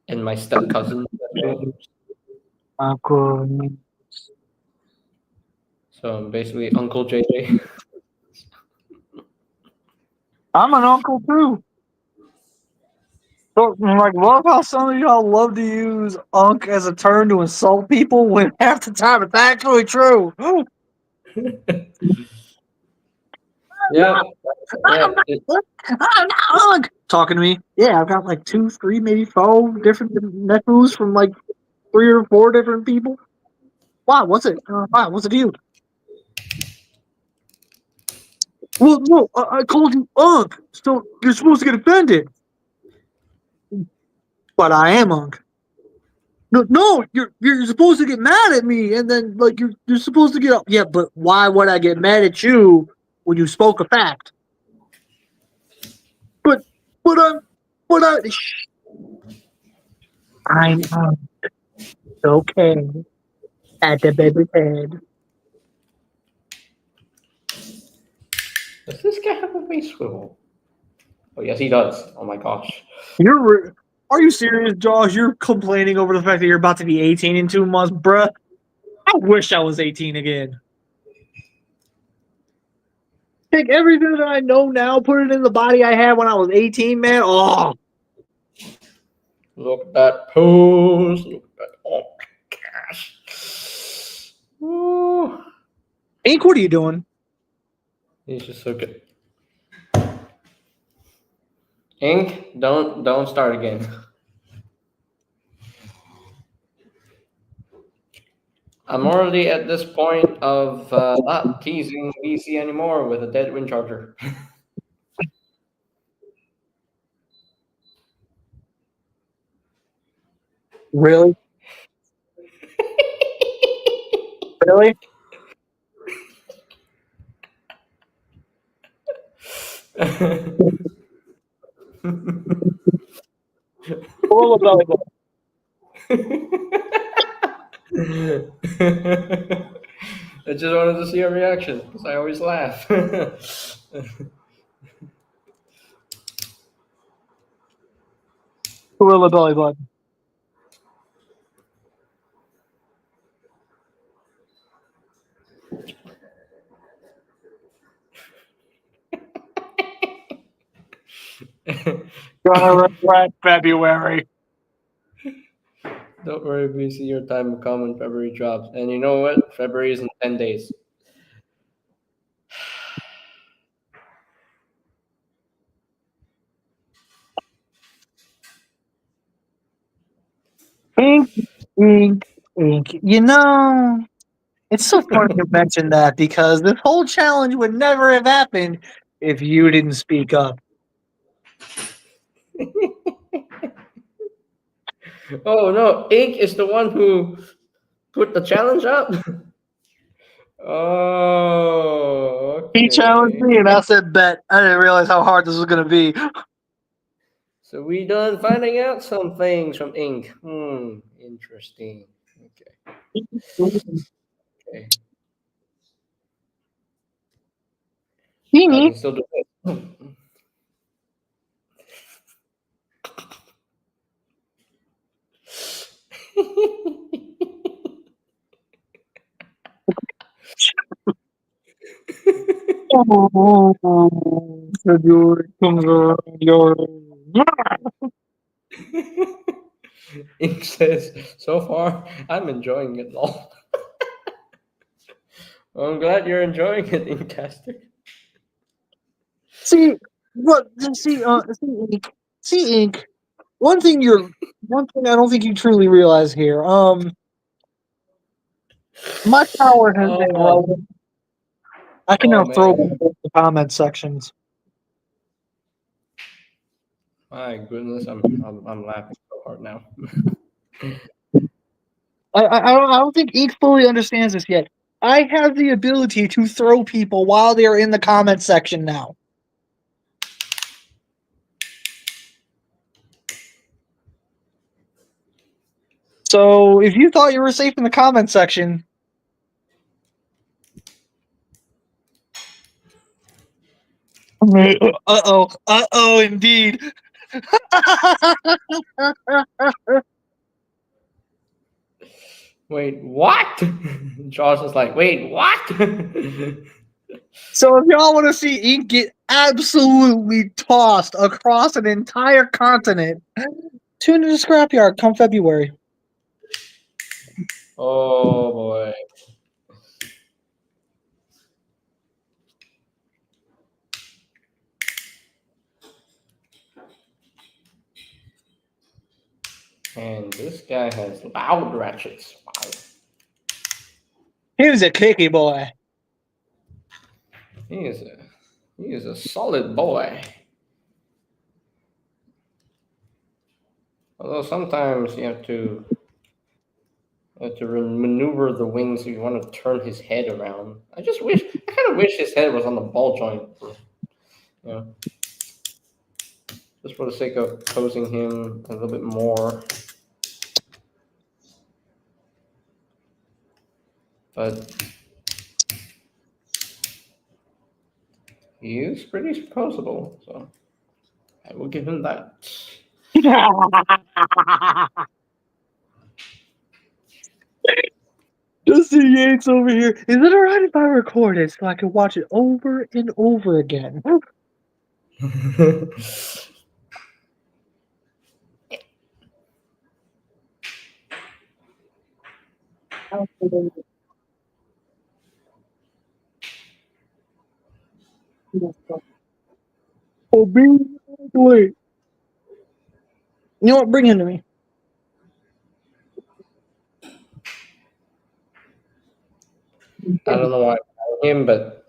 and my step cousins. Uncle. So I'm basically Uncle JJ. I'm an uncle too. So, like, love how some of y'all love to use "unk" as a term to insult people when half the time it's actually true. Yeah, yeah. I'm not unk. Talking to me. Yeah, I've got like 2, 3, maybe 4 different nephews from like 3 or 4 different people. Wow, what's it? Wow, what's the deal? Well, no, I called you unk, so you're supposed to get offended. But I am unk. No, you're supposed to get mad at me, and then like you're supposed to get up. Yeah, but why would I get mad at you when you spoke a fact? But but I'm but I'm okay at the baby head. Does this guy have a face swivel? Oh yes, he does. Oh my gosh. Are you serious, Josh? You're complaining over the fact that you're about to be 18 in 2 months, bruh. I wish I was 18 again. Take everything that I know now, put it in the body I had when I was 18, man. Oh, Look at that pose. Look at that. Oh my gosh. Ooh. Ink, what are you doing? He's just so good. Ink, don't start again. I'm already at this point of not teasing BC anymore with a dead wind charger. Really? Really? Roll a belly button. I just wanted to see a reaction because I always laugh. Roll a belly button. Gonna regret February. Don't worry, BC, your time will come when February drops. And you know what? February is in 10 days. Ink, ink, ink. You know, it's so funny to mention that because this whole challenge would never have happened if you didn't speak up. Oh no, Ink is the one who put the challenge up. Oh, He challenged okay. me, and I said, "Bet." I didn't realize how hard this was gonna be. So we done finding out some things from Ink. Interesting. Okay. Okay. I Teeny. can still do it. Oh, the joy comes around your. Ink says, so far, I'm enjoying it all. I'm glad you're enjoying it, Inkcaster. See what? See, Ink. One thing I don't think you truly realize here. My power has been Oh, growing. I can oh now throw man. people in the comment sections. My goodness, I'm laughing so hard now. I don't think Ink fully understands this yet. I have the ability to throw people while they're in the comment section now. So if you thought you were safe in the comment section, uh oh, indeed. Wait, what? Josh is like, wait, what? So if y'all want to see Ink get absolutely tossed across an entire continent, tune into Scrapyard come February. Oh boy. And this guy has loud ratchets. Wow. He was a kicky boy. He is a he is a solid boy. Although sometimes you have to maneuver the wings if you want to turn his head around. I kind of wish his head was on the ball joint, you know, just for the sake of posing him a little bit more. But he is pretty posable, so I will give him that. Justin Yates over here. Is it alright if I record it so I can watch it over and over again? Oh, wait. You know what? Bring him to me. I don't know why I call him, but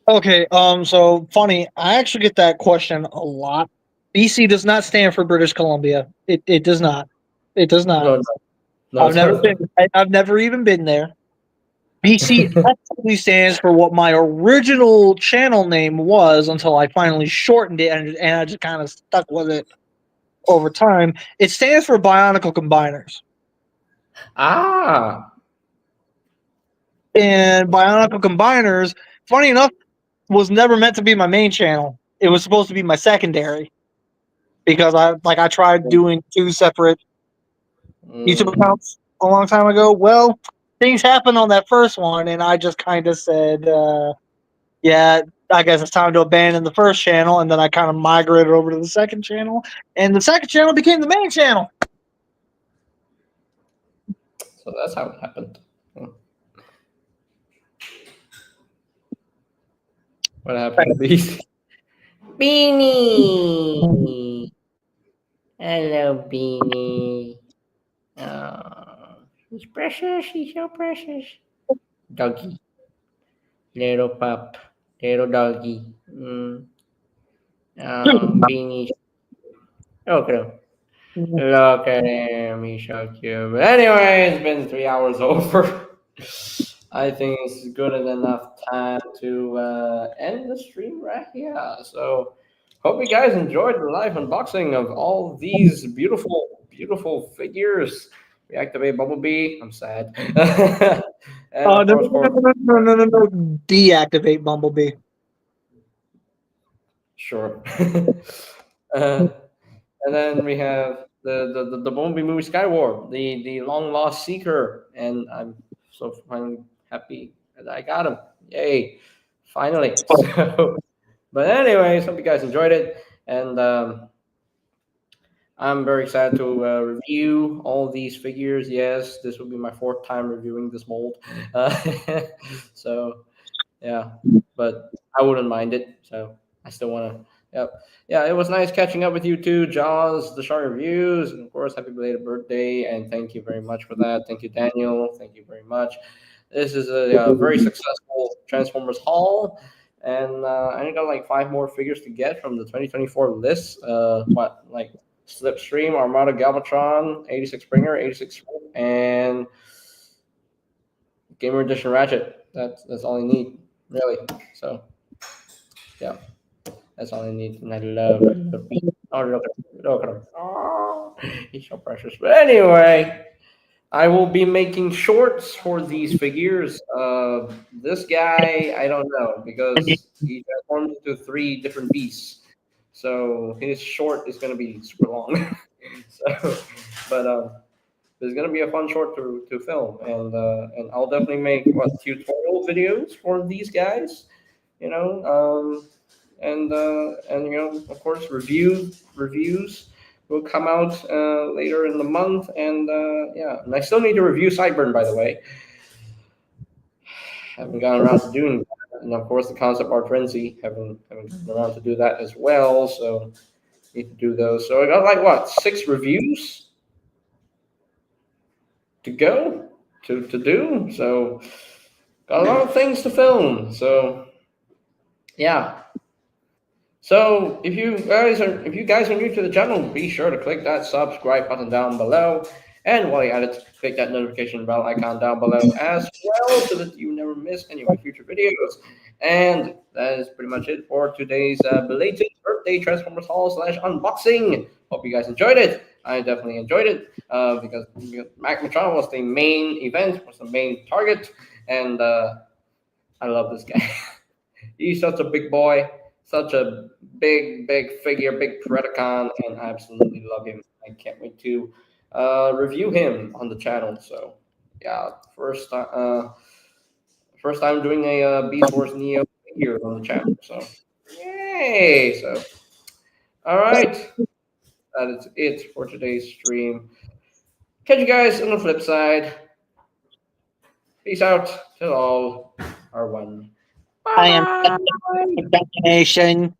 Okay, so funny. I actually get that question a lot. BC does not stand for British Columbia. It does not. It does not. no, no, no, I've never no, been. I've never even been there. BC actually stands for what my original channel name was until I finally shortened it and I just kind of stuck with it over time. It stands for Bionicle Combiners. Ah, And Bionicle Combiners, funny enough, was never meant to be my main channel. It was supposed to be my secondary because I tried doing two separate YouTube mm, accounts a long time ago. Well, things happened on that first one, and I just kind of said, "Yeah, I guess it's time to abandon the first channel." And then I kind of migrated over to the second channel, and the second channel became the main channel. so that's how it happened. What happened to these? Beanie. Hello, Beanie. Oh, he's precious. He's so precious. Doggy. Little pup. Little doggy. Oh, Beanie. Okay. Okay, let me show you. But anyway, it's been 3 hours over. I think it's good enough time to end the stream right here. So, hope you guys enjoyed the live unboxing of all these beautiful, beautiful figures. We activate Bumblebee. I'm sad. And of No, course, no, no, no, no, no, no, no, no. Deactivate Bumblebee. sure. uh, And then we have the Bumblebee movie Skywar, the long lost seeker, and I'm so finally happy that I got him. Yay! Finally. So, but anyways, hope you guys enjoyed it, and I'm very excited to review all these figures. Yes, this will be my fourth time reviewing this mold. Uh, so yeah, but I wouldn't mind it. So I still want to. Yep. Yeah, it was nice catching up with you too, Jaws, the Shark Reviews, and of course, happy belated birthday, and thank you very much for that. Thank you, Daniel. Thank you very much. This is a very successful Transformers haul, and I got like five more figures to get from the 2024 list. What like Slipstream, Armada Galvatron, 86 Springer, 86 Swoop, and Gamer Edition Ratchet. That's all I need, really. So yeah, that's all I need. And I love beat. Oh, look at him. Oh, he's so precious. But anyway, I will be making shorts for these figures. This guy, I don't know because he transformed into three different beasts. So his short is going to be super long. So, but it's gonna be a fun short to film, and I'll definitely make what tutorial videos for these guys, you know, and you know, of course, reviews will come out later in the month, and yeah, and I still need to review Sideburn, by the way. Haven't gotten around to doing that, and of course, the concept art frenzy haven't gotten around to do that as well, so need to do those. So I got like what 6 reviews to go to do. So got a lot of things to film. So yeah. So if you guys are new to the channel, be sure to click that subscribe button down below. And while you're at it, click that notification bell icon down below as well so that you never miss any of my future videos. And that is pretty much it for today's belated birthday Transformers haul / unboxing. Hope you guys enjoyed it. I definitely enjoyed it because Magmatron was the main event, was the main target, and I love this guy. He's such a big boy, such a big figure, big Predacon, and I absolutely love him. I can't wait to review him on the channel. So, yeah, first time doing a Beast Wars Neo figure on the channel. So, yay! So, all right, that is it for today's stream. Catch you guys on the flip side. Peace out till all are one. I am Bye bye. destination.